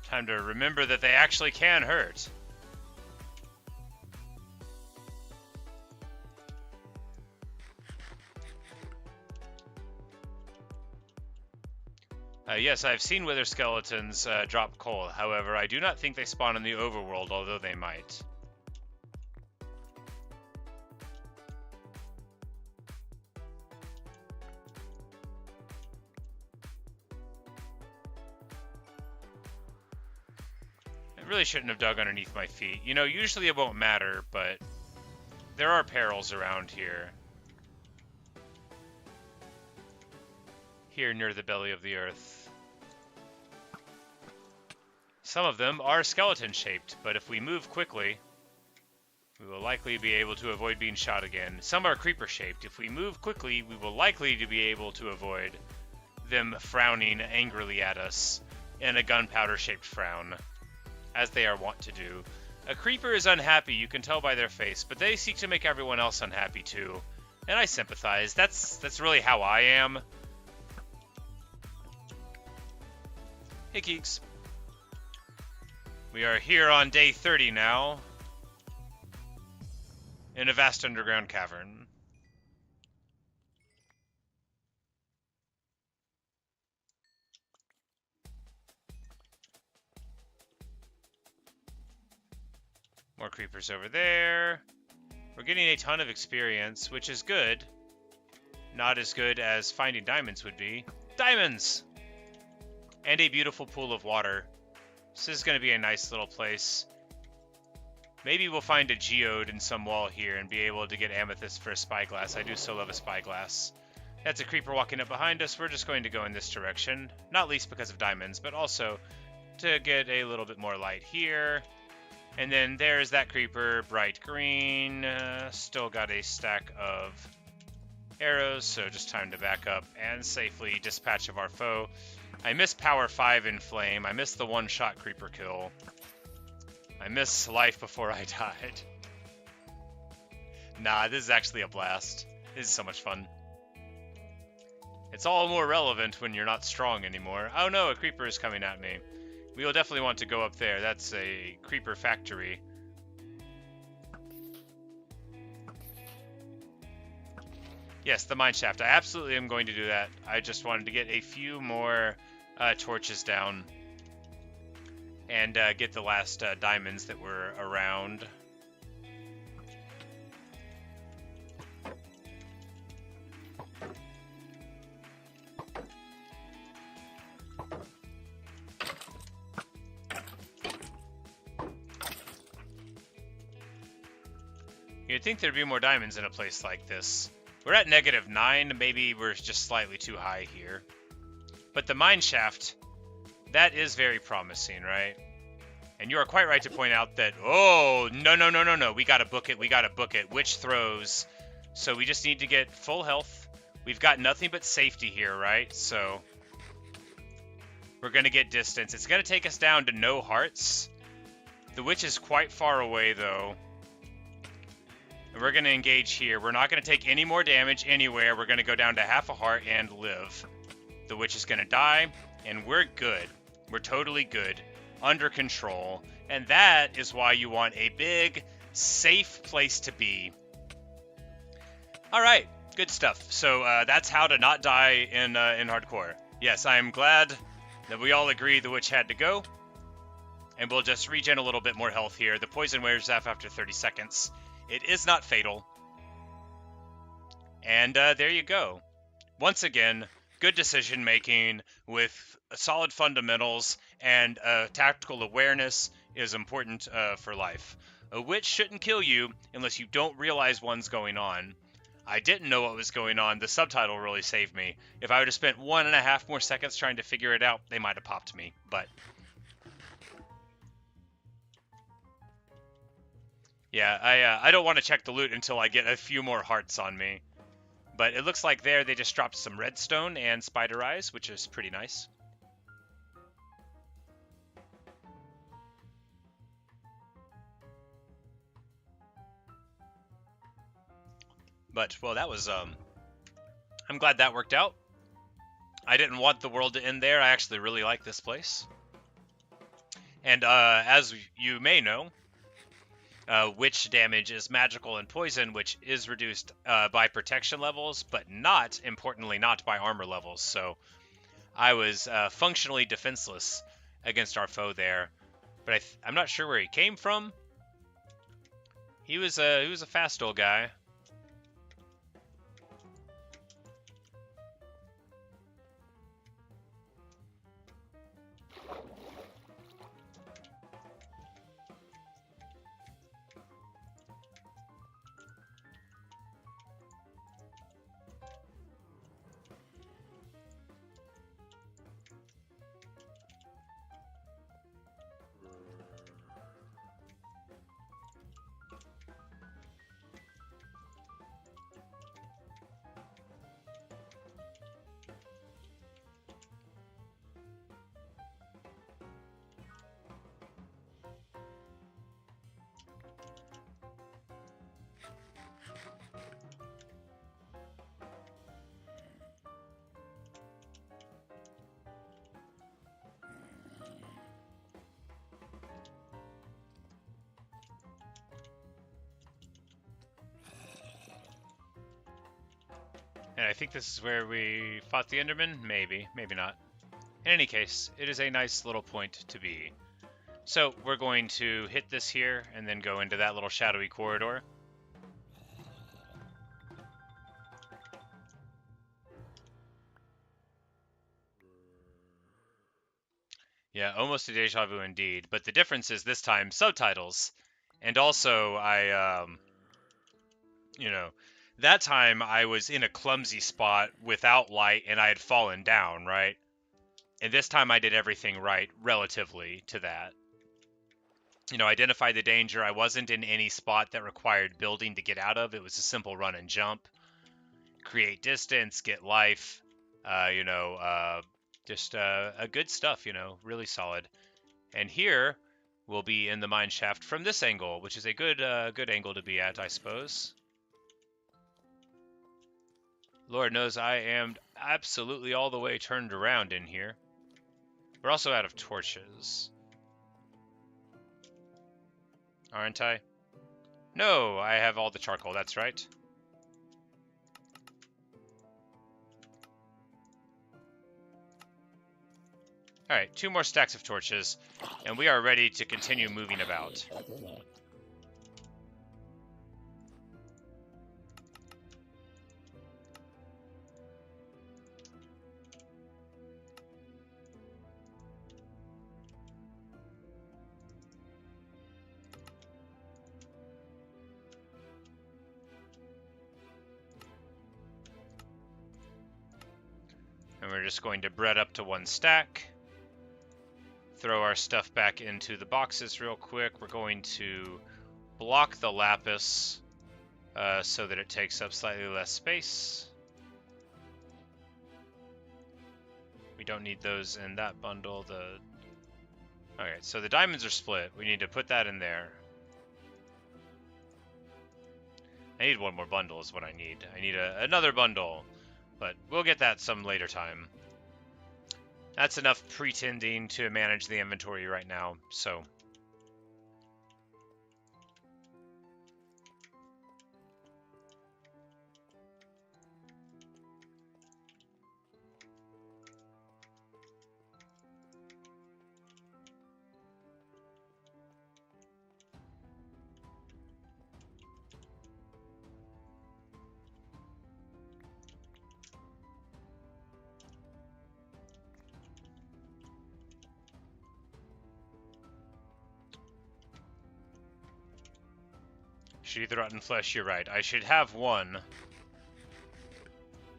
Time to remember that they actually can hurt. Yes, I've seen wither skeletons drop coal. However, I do not think they spawn in the overworld, although they might. Really shouldn't have dug underneath my feet. You know, usually it won't matter, but there are perils around here. Here near the belly of the earth. Some of them are skeleton-shaped, but if we move quickly, we will likely be able to avoid being shot again. Some are creeper-shaped. If we move quickly, we will likely to be able to avoid them frowning angrily at us in a gunpowder-shaped frown, as they are wont to do. A creeper is unhappy, you can tell by their face, but they seek to make everyone else unhappy too. And I sympathize. That's really how I am. Hey, geeks. We are here on day 30 now, in a vast underground cavern. More creepers over there. We're getting a ton of experience, which is good. Not as good as finding diamonds would be. Diamonds! And a beautiful pool of water. This is going to be a nice little place. Maybe we'll find a geode in some wall here and be able to get amethyst for a spyglass. I do still love a spyglass. That's a creeper walking up behind us. We're just going to go in this direction. Not least because of diamonds, but also to get a little bit more light here. And then there's that creeper, bright green. Still got a stack of arrows, so just time to back up and safely dispatch of our foe. I miss power 5 in flame. I miss the one-shot creeper kill. I miss life before I died. Nah, this is actually a blast. This is so much fun. It's all more relevant when you're not strong anymore. Oh no, a creeper is coming at me. We will definitely want to go up there. That's a creeper factory. Yes, the mine shaft. I absolutely am going to do that. I just wanted to get a few more torches down and get the last diamonds that were around. You'd think there'd be more diamonds in a place like this. We're at -9, maybe we're just slightly too high here. But the mine shaft, that is very promising, right? And you are quite right to point out that, oh, no, we gotta book it, Witch throws. So we just need to get full health. We've got nothing but safety here, right? So we're gonna get distance. It's gonna take us down to no hearts. The witch is quite far away, though. And we're going to engage here. We're not going to take any more damage anywhere. We're going to go down to half a heart and live. The witch is going to die, and we're good. We're totally good. Under control. And that is why you want a big, safe place to be. Alright, good stuff. So that's how to not die in hardcore. Yes, I am glad that we all agree the witch had to go. And we'll just regen a little bit more health here. The poison wears off after 30 seconds. It is not fatal. And there you go. Once again, good decision making with solid fundamentals and tactical awareness is important for life. A witch shouldn't kill you unless you don't realize one's going on. I didn't know what was going on. The subtitle really saved me. If I would have spent 1.5 more seconds trying to figure it out, they might have popped me. But yeah, I don't want to check the loot until I get a few more hearts on me. But it looks like there they just dropped some redstone and spider eyes, which is pretty nice. But, well, that was, I'm glad that worked out. I didn't want the world to end there. I actually really like this place. And, as you may know, witch damage is magical and poison, which is reduced by protection levels, but not, importantly, not by armor levels. So I was functionally defenseless against our foe there. But I'm not sure where he came from. He was a fast old guy. And I think this is where we fought the Enderman? Maybe, maybe not. In any case, it is a nice little point to be. So we're going to hit this here and then go into that little shadowy corridor. Yeah, almost a deja vu indeed. But the difference is this time subtitles. And also you know, that time I was in a clumsy spot without light and I had fallen down, right? And this time I did everything right relatively to that. You know, identify the danger. I wasn't in any spot that required building to get out of. It was a simple run and jump. Create distance, get life, Just a good stuff, you know, really solid. And here we'll be in the mine shaft from this angle, which is a good angle to be at, I suppose. Lord knows I am absolutely all the way turned around in here. We're also out of torches. Aren't I? No, I have all the charcoal, that's right. Alright, 2 more stacks of torches, and we are ready to continue moving about. And we're just going to bread up to 1 stack. Throw our stuff back into the boxes real quick. We're going to block the lapis so that it takes up slightly less space. We don't need those in that bundle. Okay, so the diamonds are split. We need to put that in there. I need 1 more bundle is what I need. I need another bundle, but we'll get that some later time. That's enough pretending to manage the inventory right now, so... Should eat the rotten flesh, you're right. I should have 1.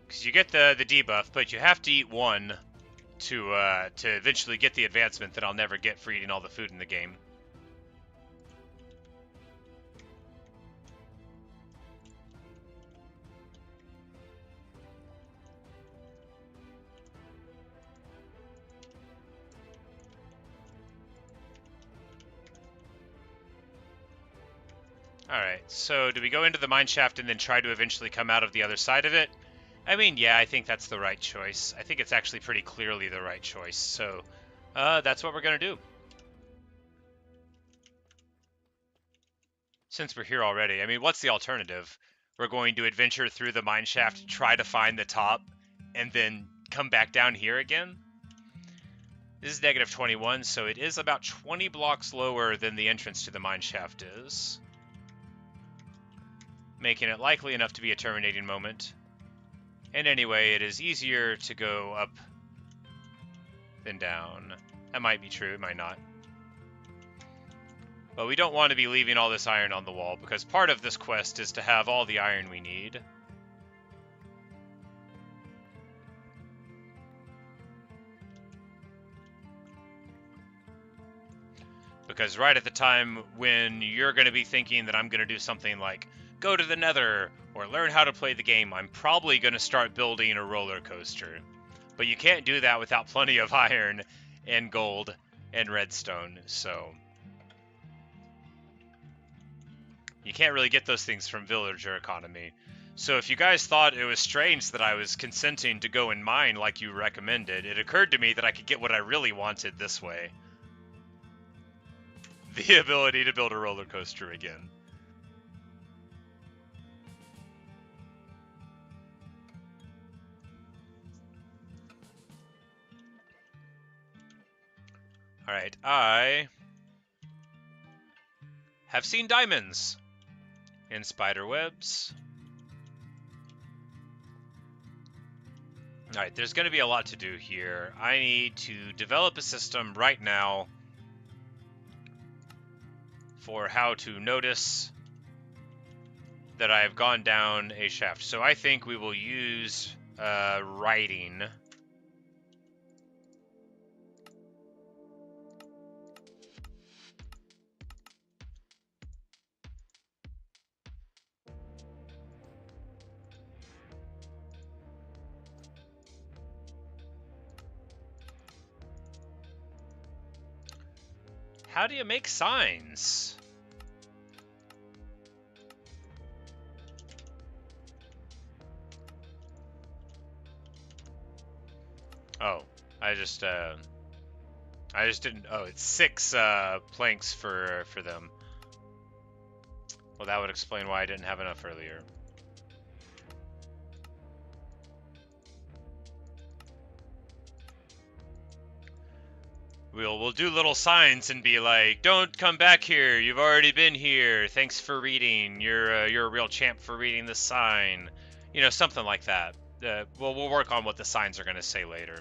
Because you get the debuff, but you have to eat 1 to eventually get the advancement that I'll never get for eating all the food in the game. Alright, so do we go into the mine shaft and then try to eventually come out of the other side of it? I mean, yeah, I think that's the right choice. I think it's actually pretty clearly the right choice, so that's what we're going to do. Since we're here already, I mean, what's the alternative? We're going to adventure through the mine shaft, try to find the top, and then come back down here again? This is negative 21, so it is about 20 blocks lower than the entrance to the mine shaft is, making it likely enough to be a terminating moment. And anyway, it is easier to go up than down. That might be true, it might not. But we don't want to be leaving all this iron on the wall, because part of this quest is to have all the iron we need. Because right at the time when you're going to be thinking that I'm going to do something like go to the Nether or learn how to play the game, I'm probably going to start building a roller coaster. But you can't do that without plenty of iron and gold and redstone, so you can't really get those things from villager economy. So if you guys thought it was strange that I was consenting to go and mine like you recommended, it occurred to me that I could get what I really wanted this way. The ability to build a roller coaster again. Alright, I have seen diamonds in spider webs. Alright, there's going to be a lot to do here. I need to develop a system right now for how to notice that I have gone down a shaft. So I think we will use writing. How do you make signs? Oh, I just didn't. Oh, it's 6 planks for them. Well, that would explain why I didn't have enough earlier. We'll do little signs and be like, "Don't come back here. You've already been here. Thanks for reading. You're a real champ for reading this sign." You know, something like that. We'll work on what the signs are going to say later.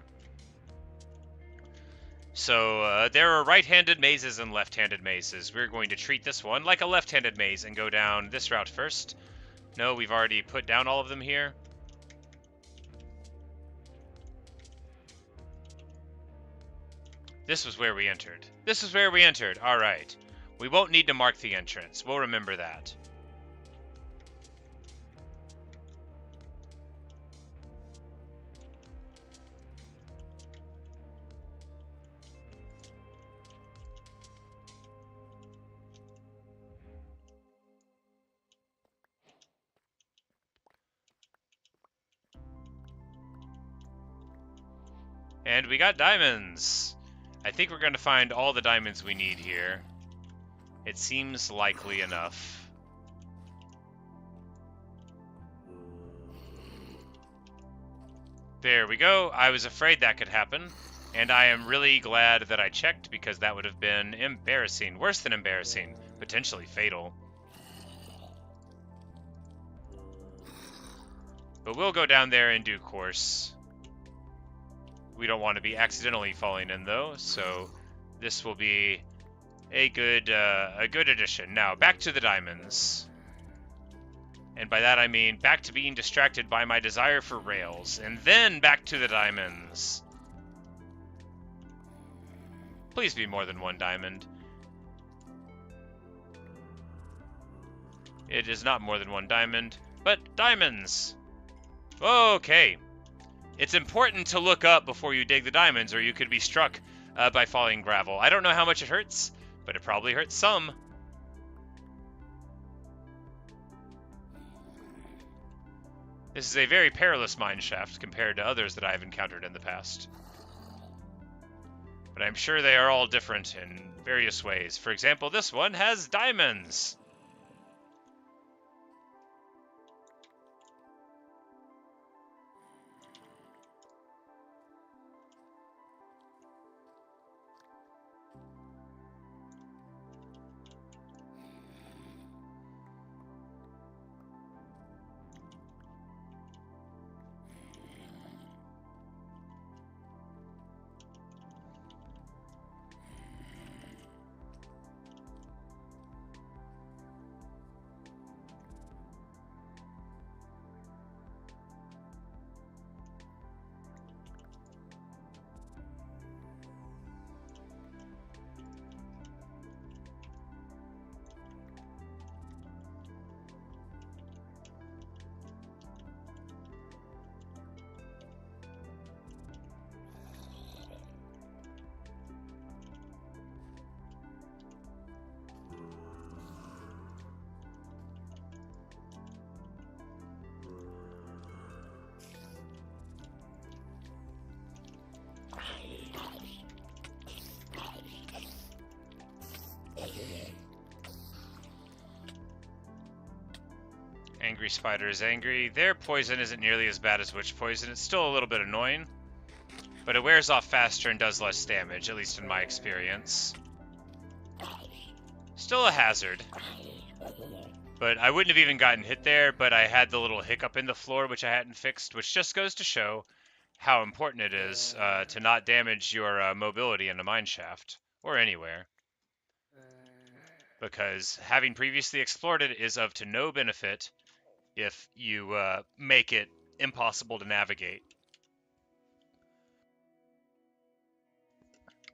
So there are right-handed mazes and left-handed mazes. We're going to treat this one like a left-handed maze and go down this route first. No, we've already put down all of them here. This was where we entered. This is where we entered. All right. We won't need to mark the entrance. We'll remember that. And we got diamonds. I think we're going to find all the diamonds we need here. It seems likely enough. There we go. I was afraid that could happen. And I am really glad that I checked, because that would have been embarrassing. Worse than embarrassing. Potentially fatal. But we'll go down there in due course. We don't want to be accidentally falling in, though, so this will be a good addition. Now, back to the diamonds. And by that I mean back to being distracted by my desire for rails, and then back to the diamonds. Please be more than 1 diamond. It is not more than 1 diamond, but diamonds! Okay. It's important to look up before you dig the diamonds, or you could be struck by falling gravel. I don't know how much it hurts, but it probably hurts some. This is a very perilous mine shaft compared to others that I've encountered in the past. But I'm sure they are all different in various ways. For example, this one has diamonds. Angry spider is angry. Their poison isn't nearly as bad as witch poison. It's still a little bit annoying, but it wears off faster and does less damage, at least in my experience. Still a hazard. But I wouldn't have even gotten hit there, but I had the little hiccup in the floor which I hadn't fixed, which just goes to show how important it is to not damage your mobility in a mine shaft, or anywhere. Because having previously explored it is of to no benefit if you make it impossible to navigate.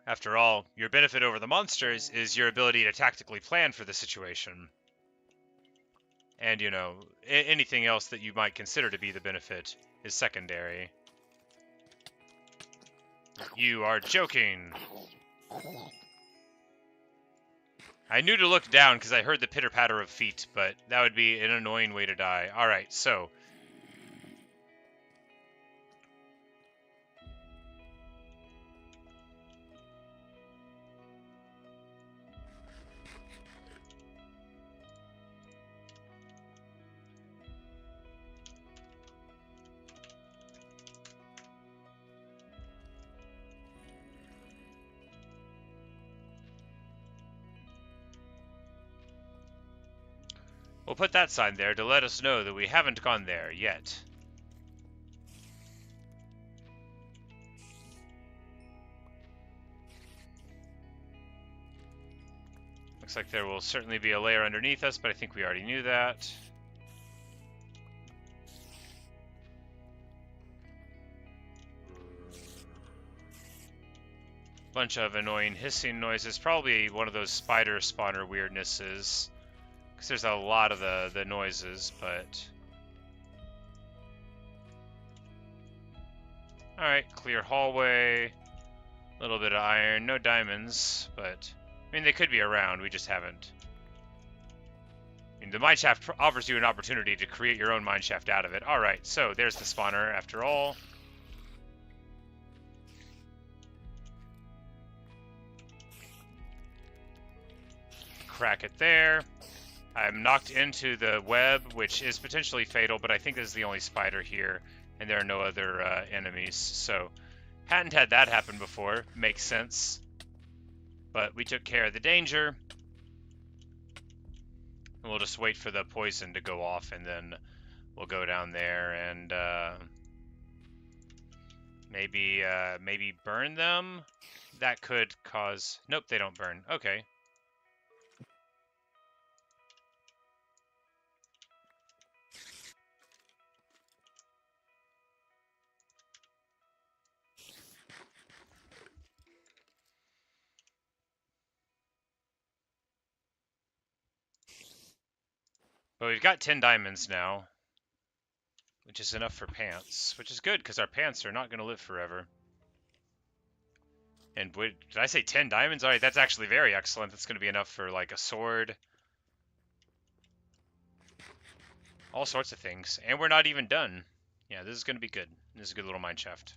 After all, your benefit over the monsters is your ability to tactically plan for the situation. And, you know, anything else that you might consider to be the benefit is secondary. You are joking. I knew to look down because I heard the pitter-patter of feet, but that would be an annoying way to die. Alright, so... we'll put that sign there to let us know that we haven't gone there yet. Looks like there will certainly be a layer underneath us, but I think we already knew that. Bunch of annoying hissing noises. Probably one of those spider spawner weirdnesses. Because there's a lot of the noises, but... Alright, clear hallway. A little bit of iron. No diamonds, but... I mean, they could be around, we just haven't. I mean, the mineshaft offers you an opportunity to create your own mineshaft out of it. Alright, so there's the spawner after all. Crack it there. I'm knocked into the web, which is potentially fatal, but I think this is the only spider here, and there are no other enemies, so hadn't had that happen before. Makes sense. But we took care of the danger. And we'll just wait for the poison to go off, and then we'll go down there and maybe burn them. That could cause... Nope, they don't burn. Okay. But we've got 10 diamonds now, which is enough for pants, which is good because our pants are not going to live forever. And did I say 10 diamonds? Alright, that's actually very excellent. That's going to be enough for, like, a sword. All sorts of things. And we're not even done. Yeah, this is going to be good. This is a good little mine shaft.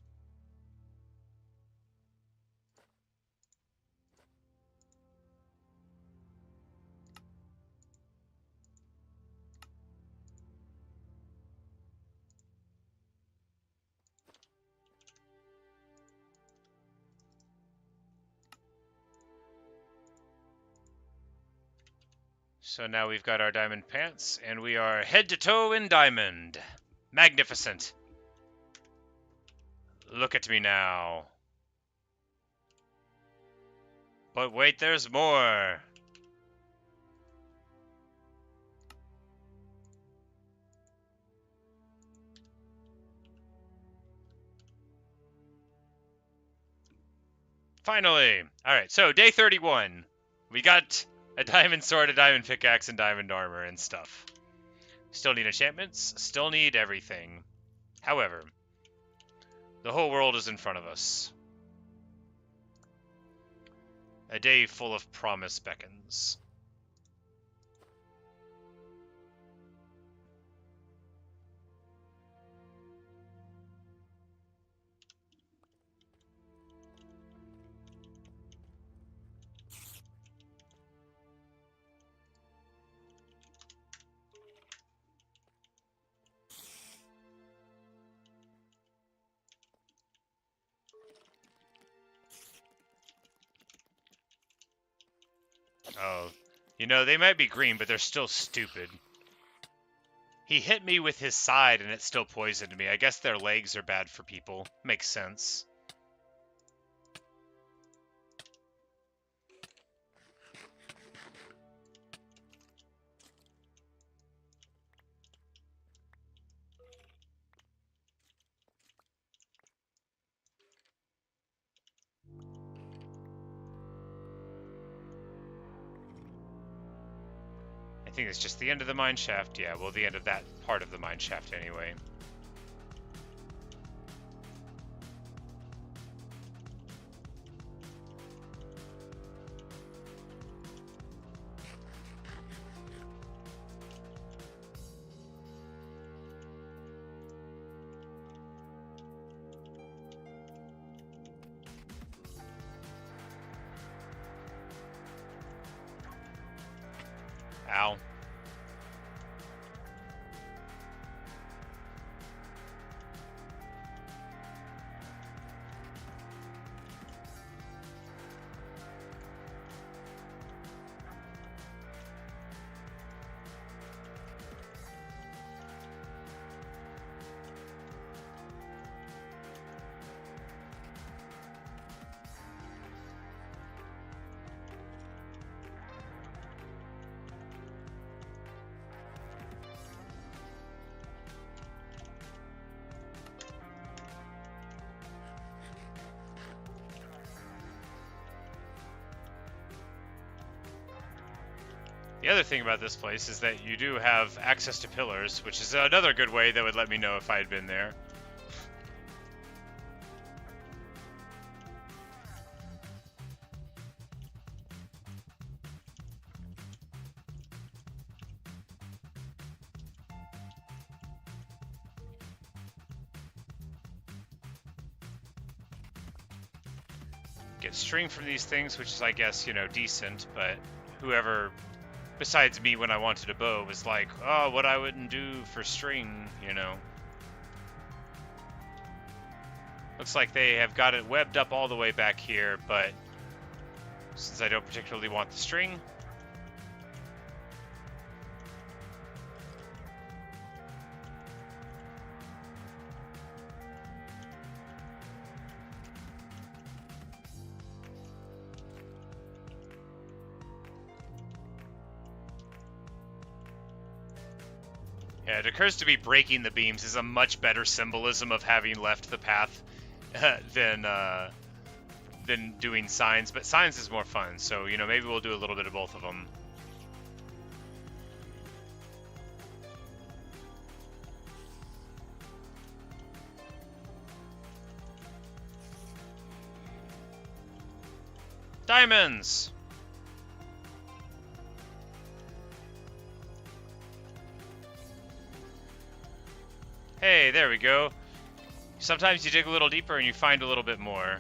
So now we've got our diamond pants, and we are head to toe in diamond. Magnificent. Look at me now. But wait, there's more. Finally. Alright, so day 31. We got a diamond sword, a diamond pickaxe, and diamond armor and stuff. Still need enchantments, still need everything. However, the whole world is in front of us. A day full of promise beckons. Oh, you know, they might be green, but they're still stupid. He hit me with his side and it still poisoned me. I guess their legs are bad for people. Makes sense. I think it's just the end of the mine shaft. Yeah, well, the end of that part of the mine shaft anyway. Ow. The other thing about this place is that you do have access to pillars, which is another good way that would let me know if I had been there. Get string from these things, which is, I guess, you know, decent, but whoever besides me when I wanted a bow was like, oh, what I wouldn't do for string, you know. Looks like they have got it webbed up all the way back here, but since I don't particularly want the string, yeah, it occurs to me breaking the beams is a much better symbolism of having left the path than doing signs, but signs is more fun, so, you know, maybe we'll do a little bit of both of them. Diamonds! Hey, there we go. Sometimes you dig a little deeper and you find a little bit more.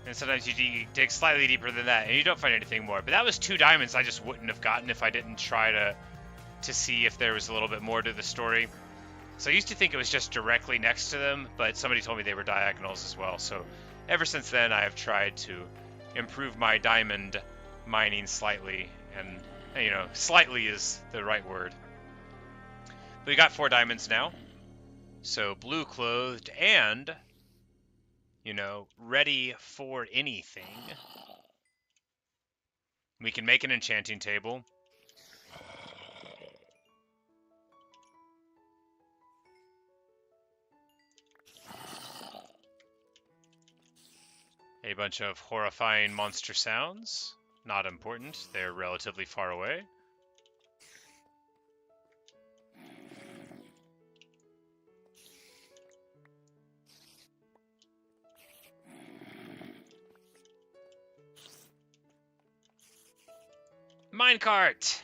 And sometimes you dig slightly deeper than that and you don't find anything more. But that was 2 diamonds I just wouldn't have gotten if I didn't try to see if there was a little bit more to the story. So I used to think it was just directly next to them, but somebody told me they were diagonals as well. So ever since then, I have tried to improve my diamond mining slightly, and, you know, slightly is the right word. But we got 4 diamonds now. So blue clothed and, you know, ready for anything. We can make an enchanting table. A bunch of horrifying monster sounds. Not important. They're relatively far away. Minecart!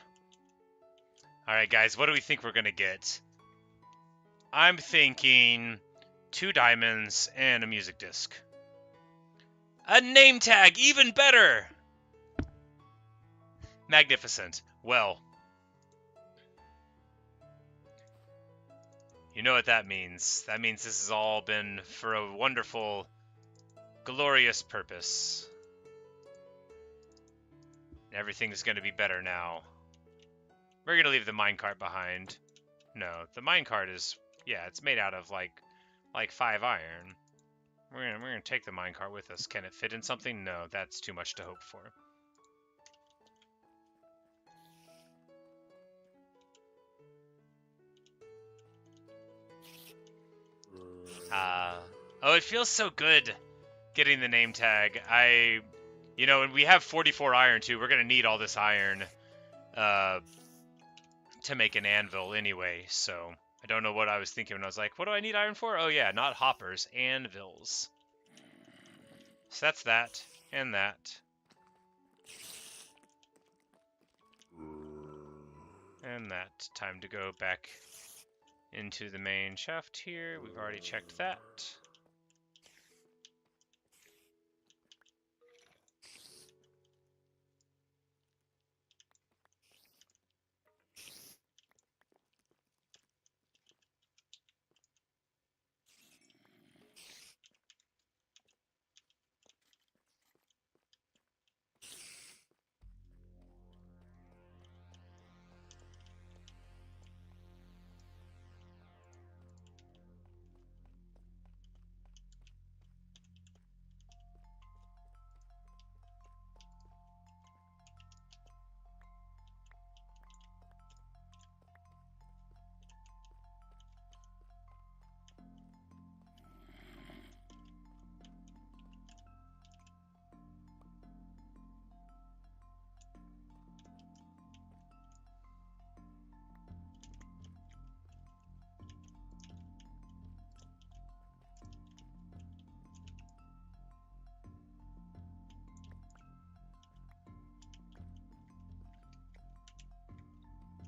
Alright, guys, what do we think we're gonna get? I'm thinking 2 diamonds and a music disc. A name tag! Even better! Magnificent. Well, you know what that means. That means this has all been for a wonderful, glorious purpose. Everything's going to be better now. We're going to leave the minecart behind. No, the minecart is, yeah, it's made out of like 5 iron. We're gonna take the minecart with us. Can it fit in something? No, that's too much to hope for. Oh, it feels so good getting the name tag. You know, and we have 44 iron too. We're gonna need all this iron to make an anvil anyway, so I don't know what I was thinking when I was like, what do I need iron for? Oh yeah, not hoppers, anvils. So that's that, and that. And that. Time to go back into the main shaft here. We've already checked that.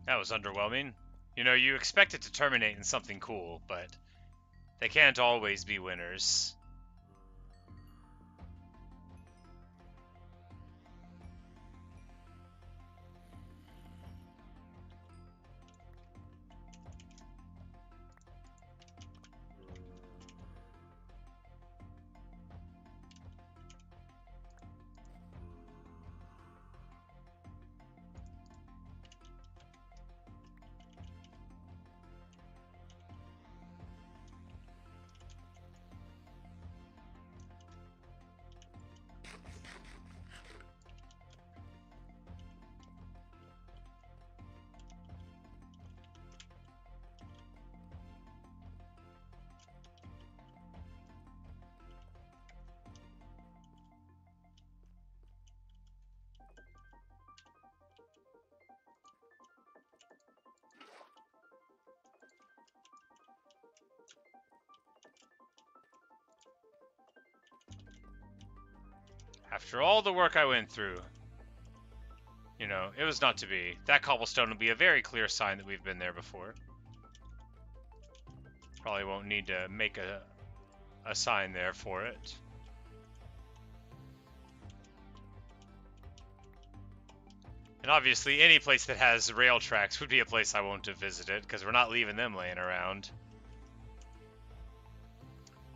That was underwhelming. You know, you expect it to terminate in something cool, but they can't always be winners. After all the work I went through, you know, it was not to be. That cobblestone will be a very clear sign that we've been there before. Probably won't need to make a sign there for it. And obviously, any place that has rail tracks would be a place I won't have visited, because we're not leaving them laying around.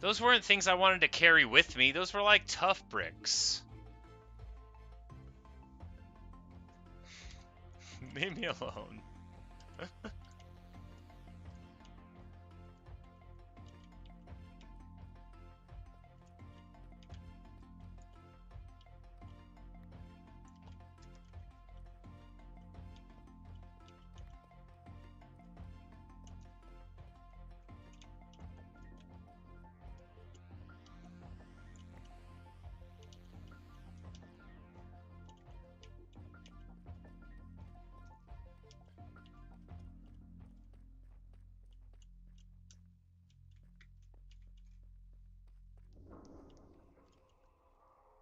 Those weren't things I wanted to carry with me. Those were like tough bricks. Leave me alone.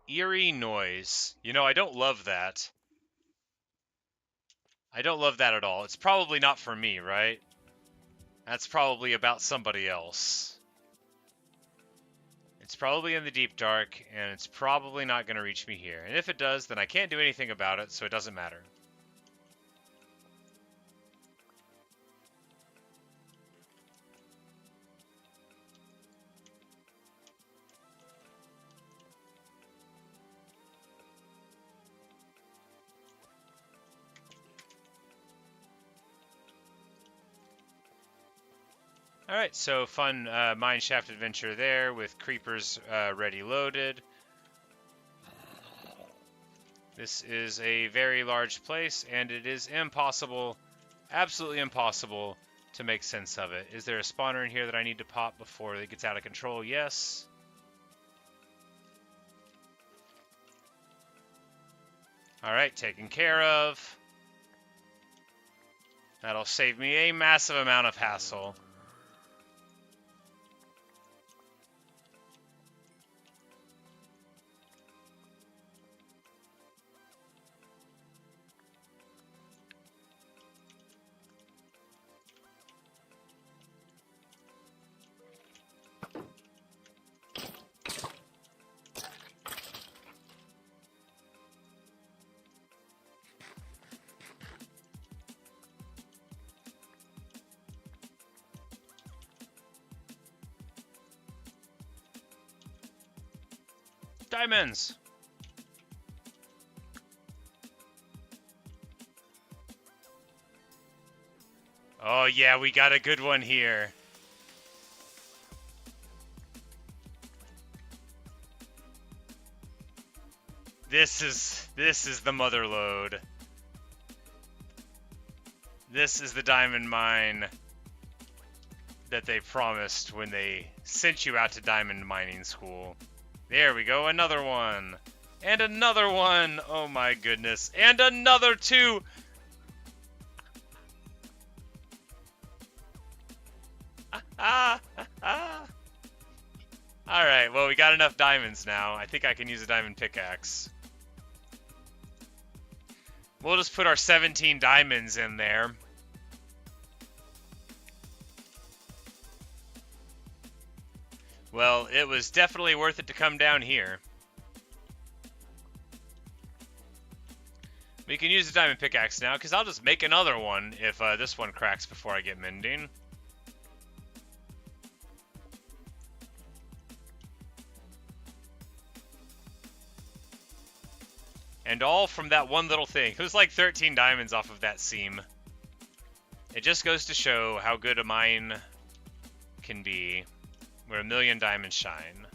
Eerie noise. You know, I don't love that. I don't love that at all. It's probably not for me, right? That's probably about somebody else. It's probably in the deep dark, and it's probably not going to reach me here. And if it does, then I can't do anything about it, so it doesn't matter. Alright, so fun mineshaft adventure there with creepers ready loaded. This is a very large place, and it is impossible, absolutely impossible, to make sense of it. Is there a spawner in here that I need to pop before it gets out of control? Yes. Alright, taken care of. That'll save me a massive amount of hassle. Diamonds! Oh yeah, we got a good one here. This is the mother lode. This is the diamond mine that they promised when they sent you out to diamond mining school. There we go, another one. And another one. Oh my goodness. And another two. Alright, well we got enough diamonds now. I think I can use a diamond pickaxe. We'll just put our 17 diamonds in there. Well, it was definitely worth it to come down here. We can use the diamond pickaxe now, because I'll just make another one if this one cracks before I get mending. And all from that one little thing. It was like 13 diamonds off of that seam. It just goes to show how good a mine can be, where 1,000,000 diamonds shine.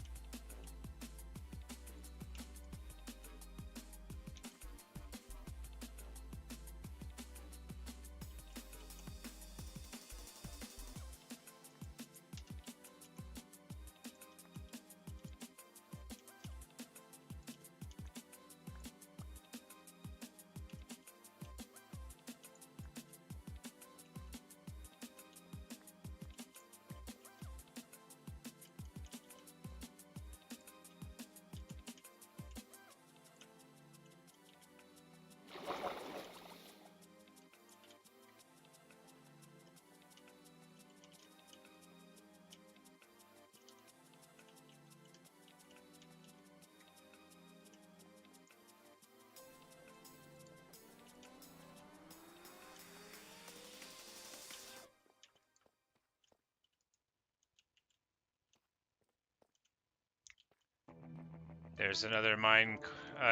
There's another mine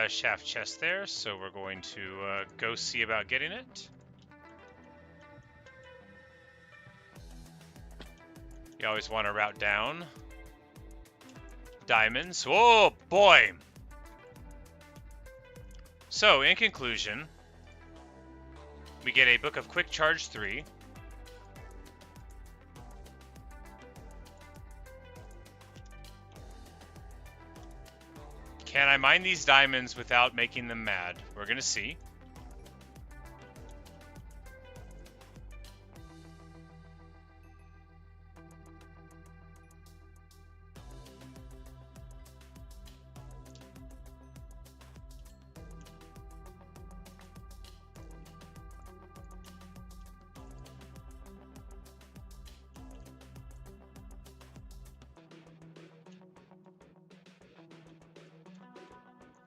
shaft chest there, so we're going to go see about getting it. You always want to route down. Diamonds. Oh, boy! So, in conclusion, we get a Book of Quick Charge 3. Can I mine these diamonds without making them mad? We're going to see.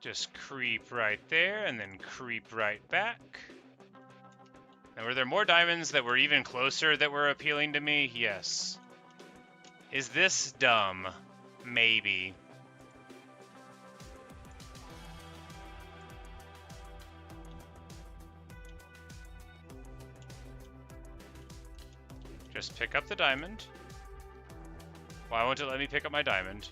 Just creep right there, and then creep right back. Now, were there more diamonds that were even closer that were appealing to me? Yes. Is this dumb? Maybe. Just pick up the diamond. Why won't it let me pick up my diamond?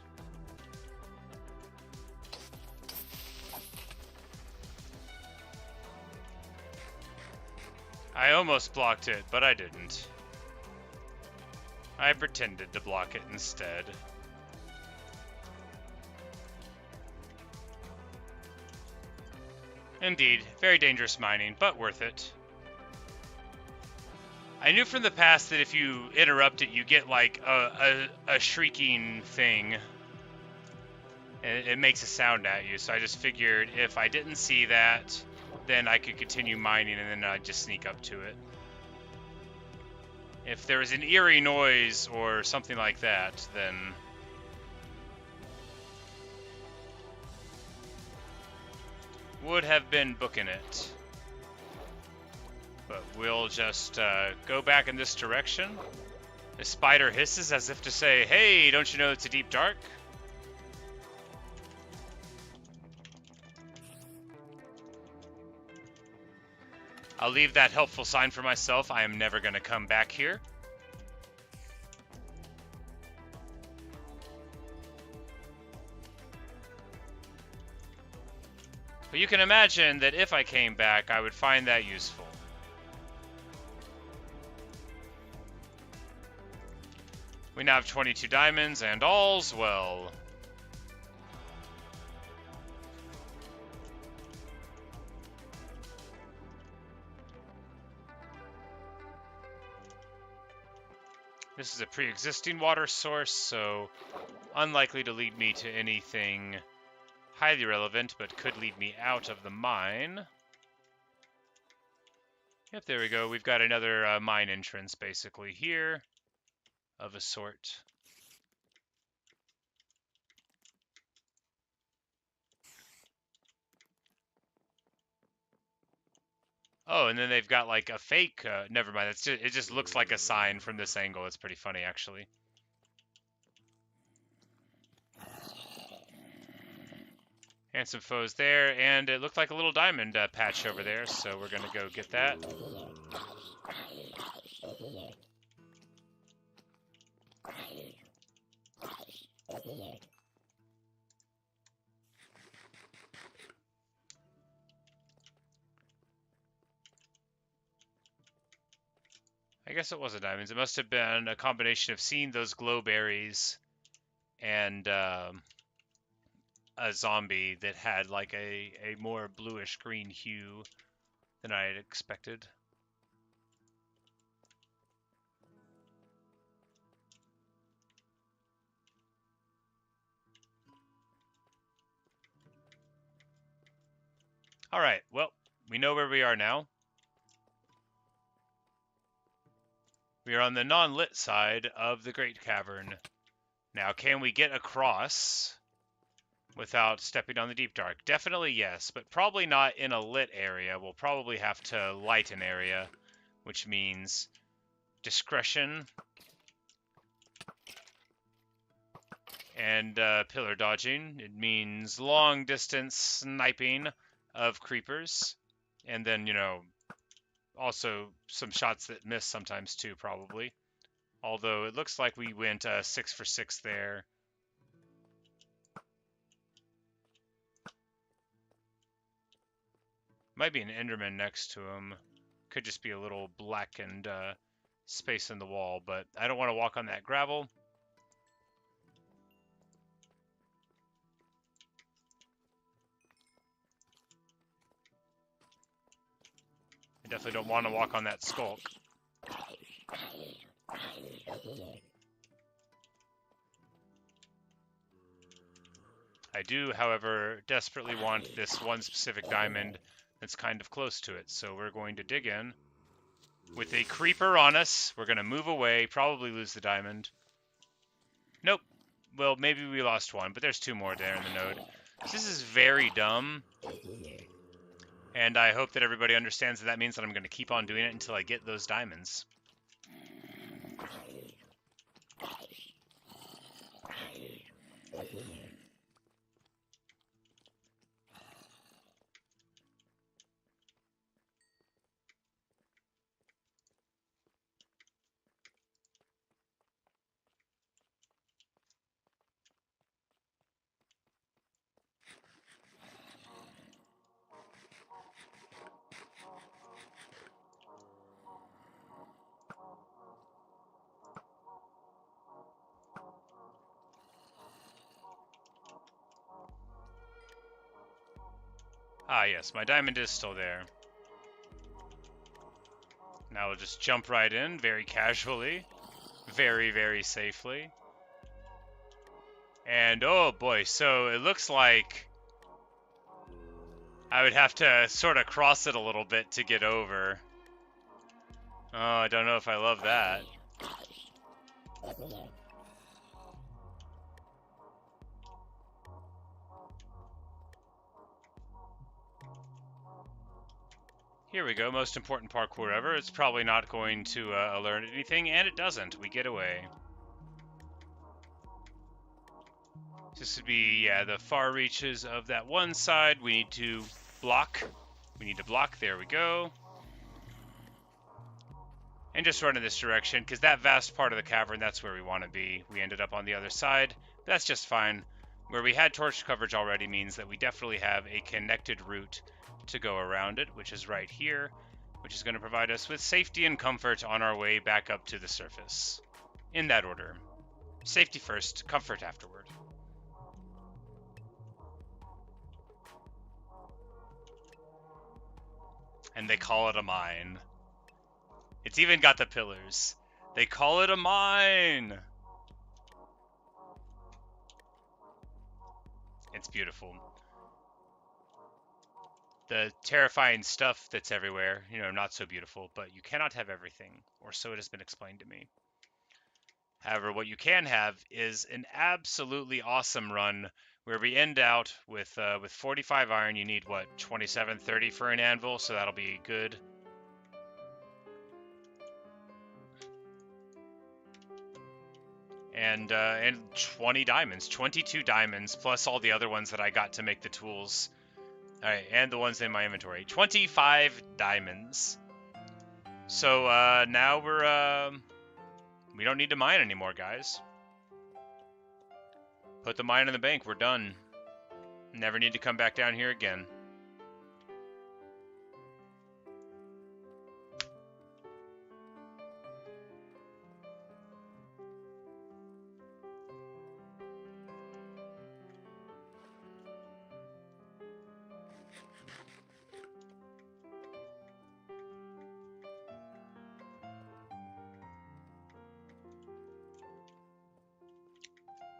I almost blocked it, but I didn't. I pretended to block it instead. Indeed, very dangerous mining, but worth it. I knew from the past that if you interrupt it, you get like a shrieking thing. And it makes a sound at you, so I just figured if I didn't see that, then I could continue mining and then I'd just sneak up to it. If there was an eerie noise or something like that, then would have been booking it. But we'll just go back in this direction. The spider hisses as if to say, hey, don't you know it's a deep dark? I'll leave that helpful sign for myself. I am never going to come back here. But you can imagine that if I came back, I would find that useful. We now have 22 diamonds, and all's well. This is a pre-existing water source, so unlikely to lead me to anything highly relevant, but could lead me out of the mine. Yep, there we go. We've got another mine entrance, basically, here, of a sort. Oh, and then they've got like a fake. Never mind. It just looks like a sign from this angle. It's pretty funny, actually. And some foes there, and it looked like a little diamond patch over there. So we're gonna go get that. I guess it wasn't diamonds. It must have been a combination of seeing those glow berries and a zombie that had like a more bluish green hue than I had expected. Alright, well, we know where we are now. We are on the non-lit side of the Great Cavern. Now, can we get across without stepping on the deep dark? Definitely yes, but probably not in a lit area. We'll probably have to light an area, which means discretion and pillar dodging. It means long distance sniping of creepers, and then, you know, also some shots that miss sometimes too, probably. Although it looks like we went 6 for 6 there. Might be an Enderman next to him. Could just be a little blackened space in the wall, but I don't want to walk on that gravel. I definitely don't want to walk on that skulk. I do, however, desperately want this one specific diamond that's kind of close to it, so we're going to dig in. With a creeper on us, we're going to move away, probably lose the diamond. Nope. Well, maybe we lost one, but there's 2 more there in the node. So this is very dumb. And I hope that everybody understands that means that I'm going to keep on doing it until I get those diamonds. Ah, yes, my diamond is still there. Now we'll just jump right in, very casually, very, very safely. And, oh boy, so it looks like I would have to sort of cross it a little bit to get over. Oh, I don't know if I love that. Here we go, most important parkour ever. It's probably not going to learn anything, and it doesn't. We get away. This would be, yeah, the far reaches of that one side. We need to block. We need to block. There we go. And just run in this direction, because that vast part of the cavern, that's where we want to be. We ended up on the other side. That's just fine. Where we had torch coverage already means that we definitely have a connected route to go around it, which is right here, which is going to provide us with safety and comfort on our way back up to the surface. In that order. Safety first, comfort afterward. And they call it a mine. It's even got the pillars. They call it a mine! It's beautiful. The terrifying stuff that's everywhere, you know, not so beautiful, but you cannot have everything, or so it has been explained to me. However, what you can have is an absolutely awesome run where we end out with 45 iron. You need, what, 27, 30 for an anvil, so that'll be good. and 20 diamonds, 22 diamonds, plus all the other ones that I got to make the tools. All right, and the ones in my inventory. 25 diamonds. So now we don't need to mine anymore, guys. Put the mine in the bank. We're done. Never need to come back down here again.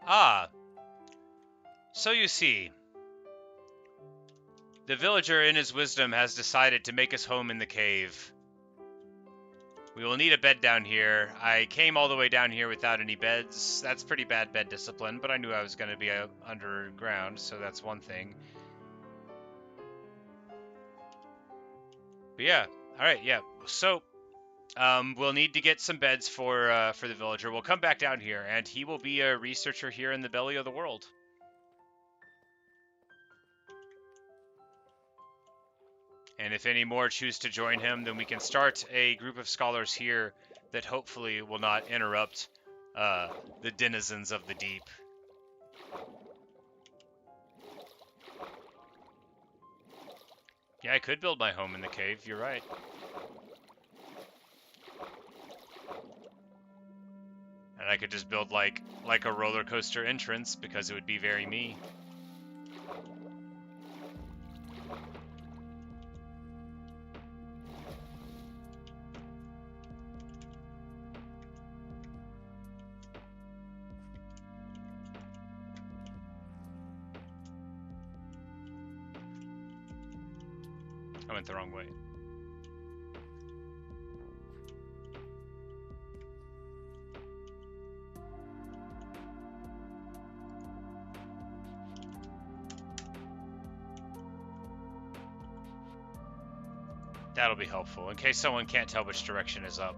Ah, so you see, the villager in his wisdom has decided to make his home in the cave. We will need a bed down here. I came all the way down here without any beds. That's pretty bad bed discipline, but I knew I was going to be underground, so that's one thing. But yeah, alright, yeah. So, we'll need to get some beds for the villager. We'll come back down here, and he will be a researcher here in the belly of the world. And if any more choose to join him, then we can start a group of scholars here that hopefully will not interrupt the denizens of the deep. Yeah, I could build my home in the cave, you're right. And I could just build like a roller coaster entrance because it would be very me. I went the wrong way. That'll be helpful, in case someone can't tell which direction is up.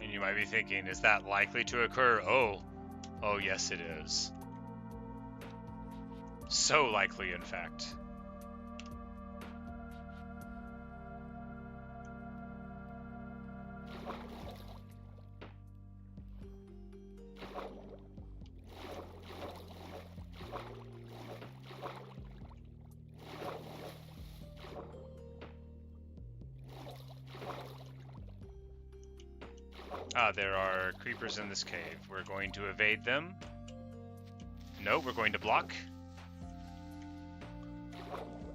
And you might be thinking, is that likely to occur? Oh yes it is. So likely, in fact. Ah, there are creepers in this cave. We're going to evade them. No, we're going to block.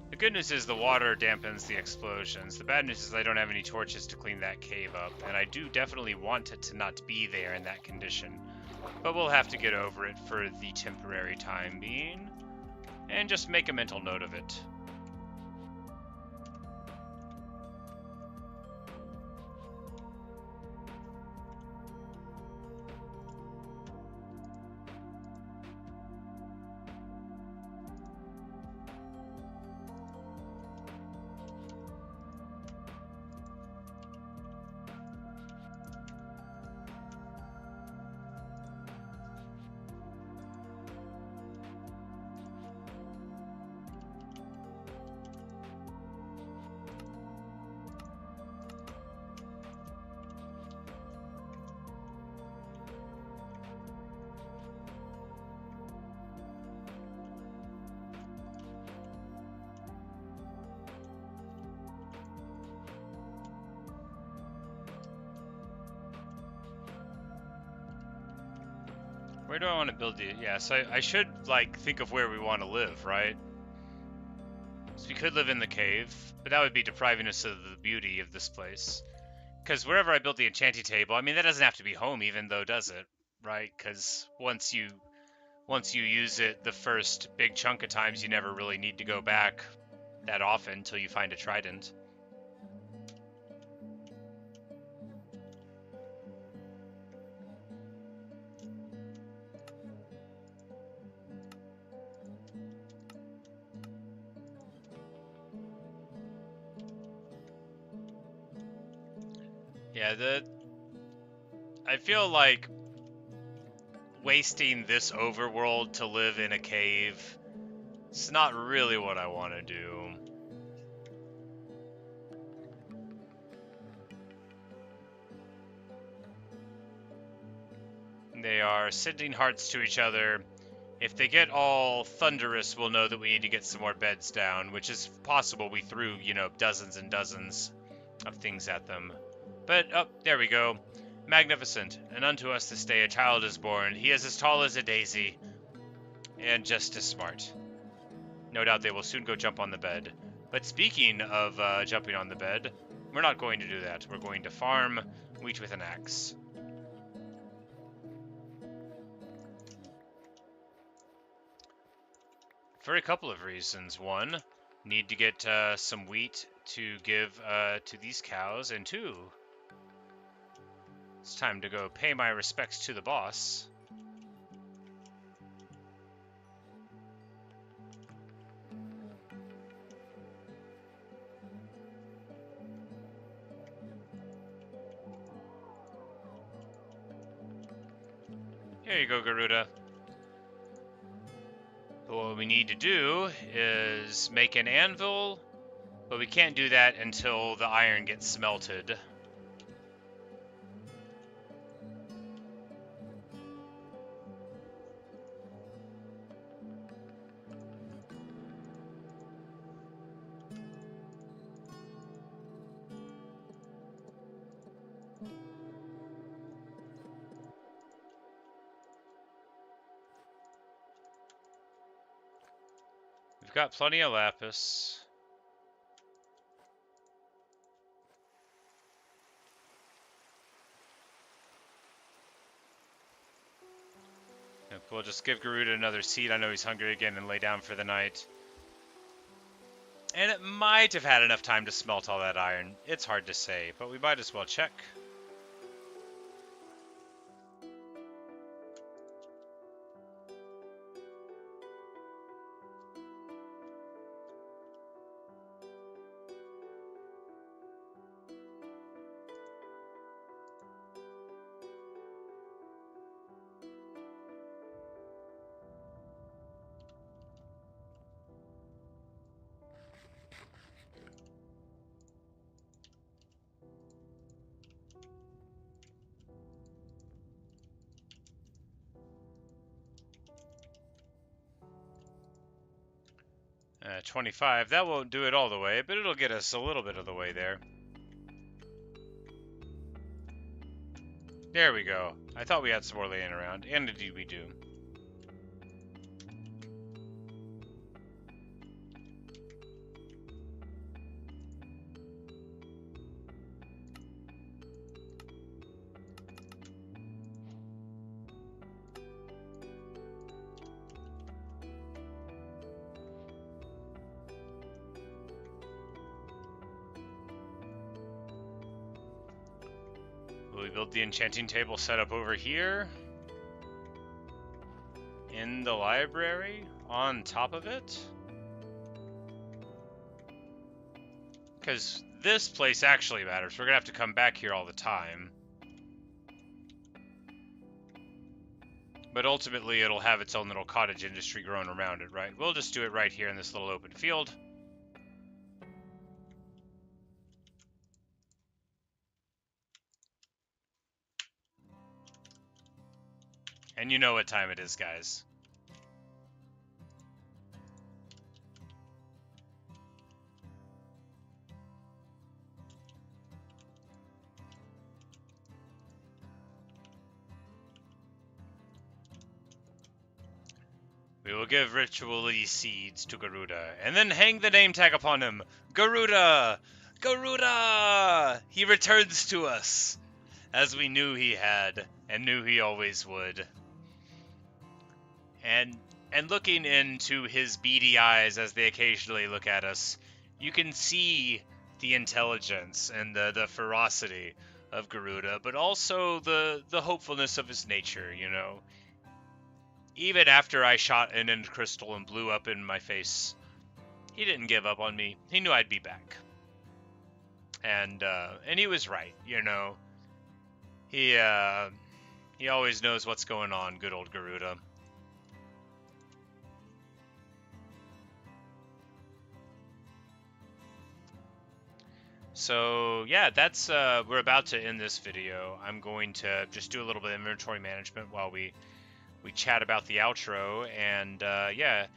The good news is the water dampens the explosions. The bad news is I don't have any torches to clean that cave up, and I do definitely want it to not be there in that condition. But we'll have to get over it for the temporary time being, and just make a mental note of it. Where do I want to build it? Yeah, so I should, like, think of where we want to live, right? So we could live in the cave, but that would be depriving us of the beauty of this place. Because wherever I build the enchanting table, I mean, that doesn't have to be home even, though, does it? Right? Because once you use it the first big chunk of times, you never really need to go back that often until you find a trident. Yeah, I feel like wasting this overworld to live in a cave, it's not really what I want to do. They are sending hearts to each other. If they get all thunderous, we'll know that we need to get some more beds down, which is possible. We threw, you know, dozens and dozens of things at them. But, oh, there we go. Magnificent. And unto us this day a child is born. He is as tall as a daisy, and just as smart. No doubt they will soon go jump on the bed. But speaking of jumping on the bed, we're not going to do that. We're going to farm wheat with an axe. For a couple of reasons. One, need to get some wheat to give to these cows. And two, it's time to go pay my respects to the boss. Here you go, Garuda. But what we need to do is make an anvil, but we can't do that until the iron gets smelted. We've got plenty of lapis. Yep, we'll just give Garuda another seed. I know he's hungry again and lay down for the night. And it might have had enough time to smelt all that iron. It's hard to say, but we might as well check. Uh, 25. That won't do it all the way, but it'll get us a little bit of the way there. There we go. I thought we had some more laying around, and indeed we do. Will we build the enchanting table set up over here? In the library? On top of it? Because this place actually matters. We're going to have to come back here all the time. But ultimately, it'll have its own little cottage industry growing around it, right? We'll just do it right here in this little open field. And you know what time it is, guys. We will give ritually seeds to Garuda, and then hang the name tag upon him. Garuda! Garuda! He returns to us, as we knew he had, and knew he always would. And looking into his beady eyes as they occasionally look at us, you can see the intelligence and the ferocity of Garuda, but also the hopefulness of his nature, you know. Even after I shot an end crystal and blew up in my face, he didn't give up on me. He knew I'd be back. And he was right, you know. He always knows what's going on, good old Garuda. So yeah, that's we're about to end this video. I'm going to just do a little bit of inventory management while we chat about the outro, and yeah,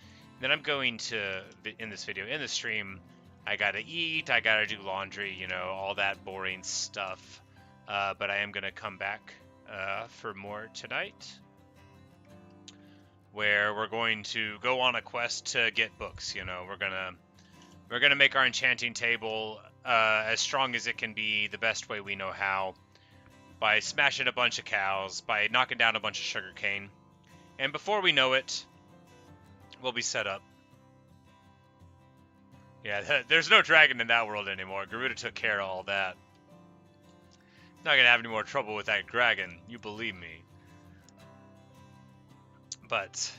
then I'm going to in this video, in the stream, I gotta eat, I gotta do laundry, you know, all that boring stuff. But I am gonna come back for more tonight, where we're going to go on a quest to get books. You know, we're gonna make our enchanting table as strong as it can be, the best way we know how, by smashing a bunch of cows, by knocking down a bunch of sugarcane, and before we know it, we'll be set up. Yeah, there's no dragon in that world anymore. Garuda took care of all that. Not gonna have any more trouble with that dragon, you believe me. But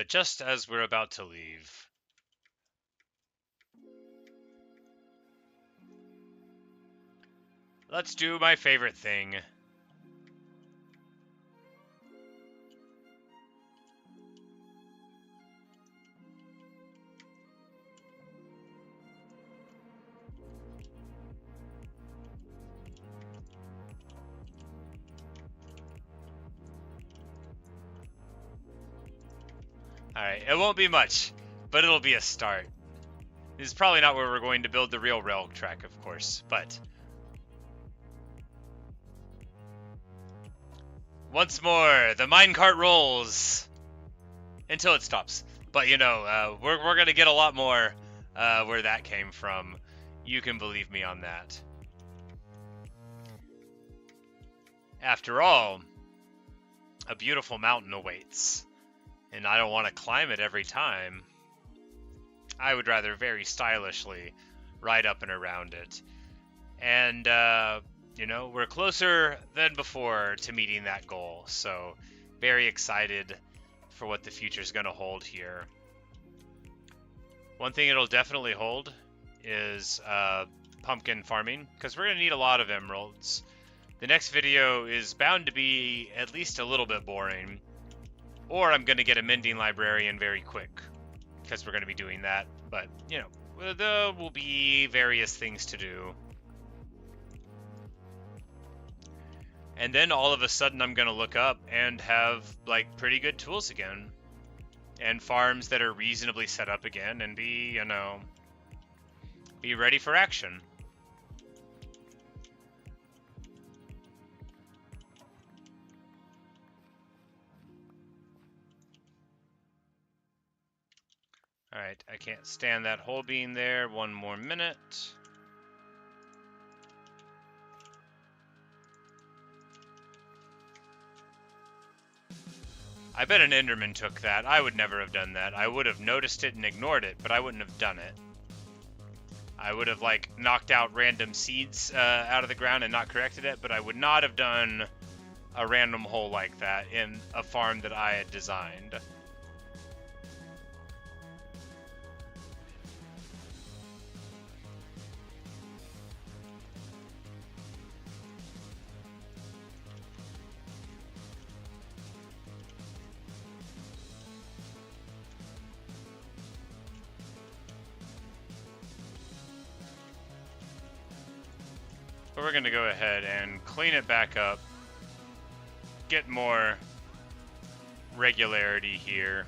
just as we're about to leave, let's do my favorite thing. Alright, it won't be much, but it'll be a start. This is probably not where we're going to build the real rail track, of course, but once more, the minecart rolls until it stops. But you know, we're gonna get a lot more where that came from. You can believe me on that. After all, a beautiful mountain awaits, and I don't want to climb it every time. I would rather very stylishly ride up and around it. And, you know, we're closer than before to meeting that goal, so very excited for what the future's going to hold here. One thing it'll definitely hold is pumpkin farming, because we're going to need a lot of emeralds. The next video is bound to be at least a little bit boring, or I'm going to get a mending librarian very quick, because we're going to be doing that. But, you know, there will be various things to do. And then all of a sudden I'm going to look up and have, like, pretty good tools again. And farms that are reasonably set up again and be, you know, be ready for action. Alright, I can't stand that hole being there. One more minute. I bet an Enderman took that. I would never have done that. I would have noticed it and ignored it, but I wouldn't have done it. I would have, like, knocked out random seeds out of the ground and not corrected it, but I would not have done a random hole like that in a farm that I had designed. But we're going to go ahead and clean it back up, get more regularity here.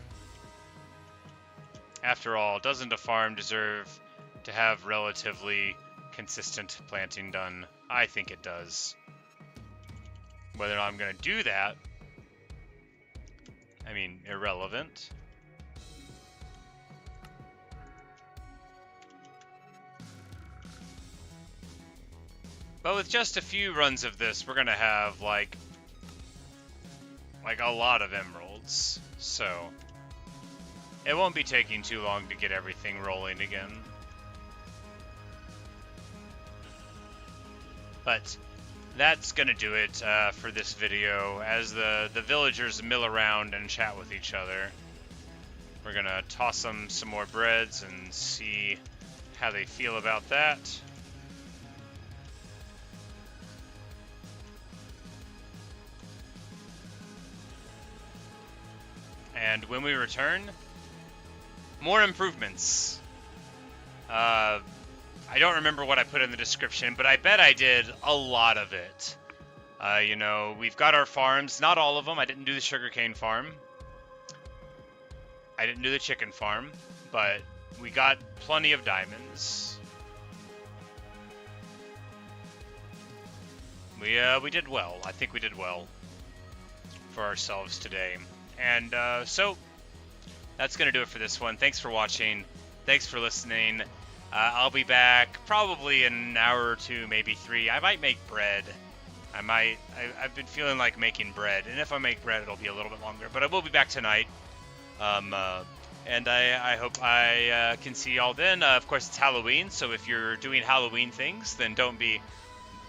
After all, doesn't a farm deserve to have relatively consistent planting done? I think it does. Whether or not I'm going to do that, I mean, irrelevant. But with just a few runs of this, we're gonna have like a lot of emeralds, so it won't be taking too long to get everything rolling again. But that's gonna do it for this video. As the villagers mill around and chat with each other, we're gonna toss them some more breads and see how they feel about that. And when we return, more improvements. I don't remember what I put in the description, but I bet I did a lot of it. You know, we've got our farms, not all of them. I didn't do the sugarcane farm. I didn't do the chicken farm, but we got plenty of diamonds. We did well. I think we did well for ourselves today. And so that's going to do it for this one. Thanks for watching. Thanks for listening. I'll be back probably in an hour or two, maybe 3. I might make bread. I've been feeling like making bread. And if I make bread, it'll be a little bit longer. But I will be back tonight. And I hope I can see y'all then. Of course, it's Halloween. So if you're doing Halloween things, then don't be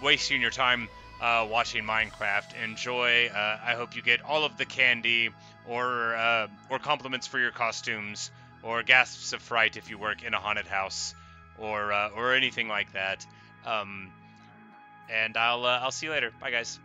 wasting your time watching Minecraft. Enjoy. I hope you get all of the candy or compliments for your costumes, or gasps of fright if you work in a haunted house, or anything like that. And I'll see you later. Bye, guys.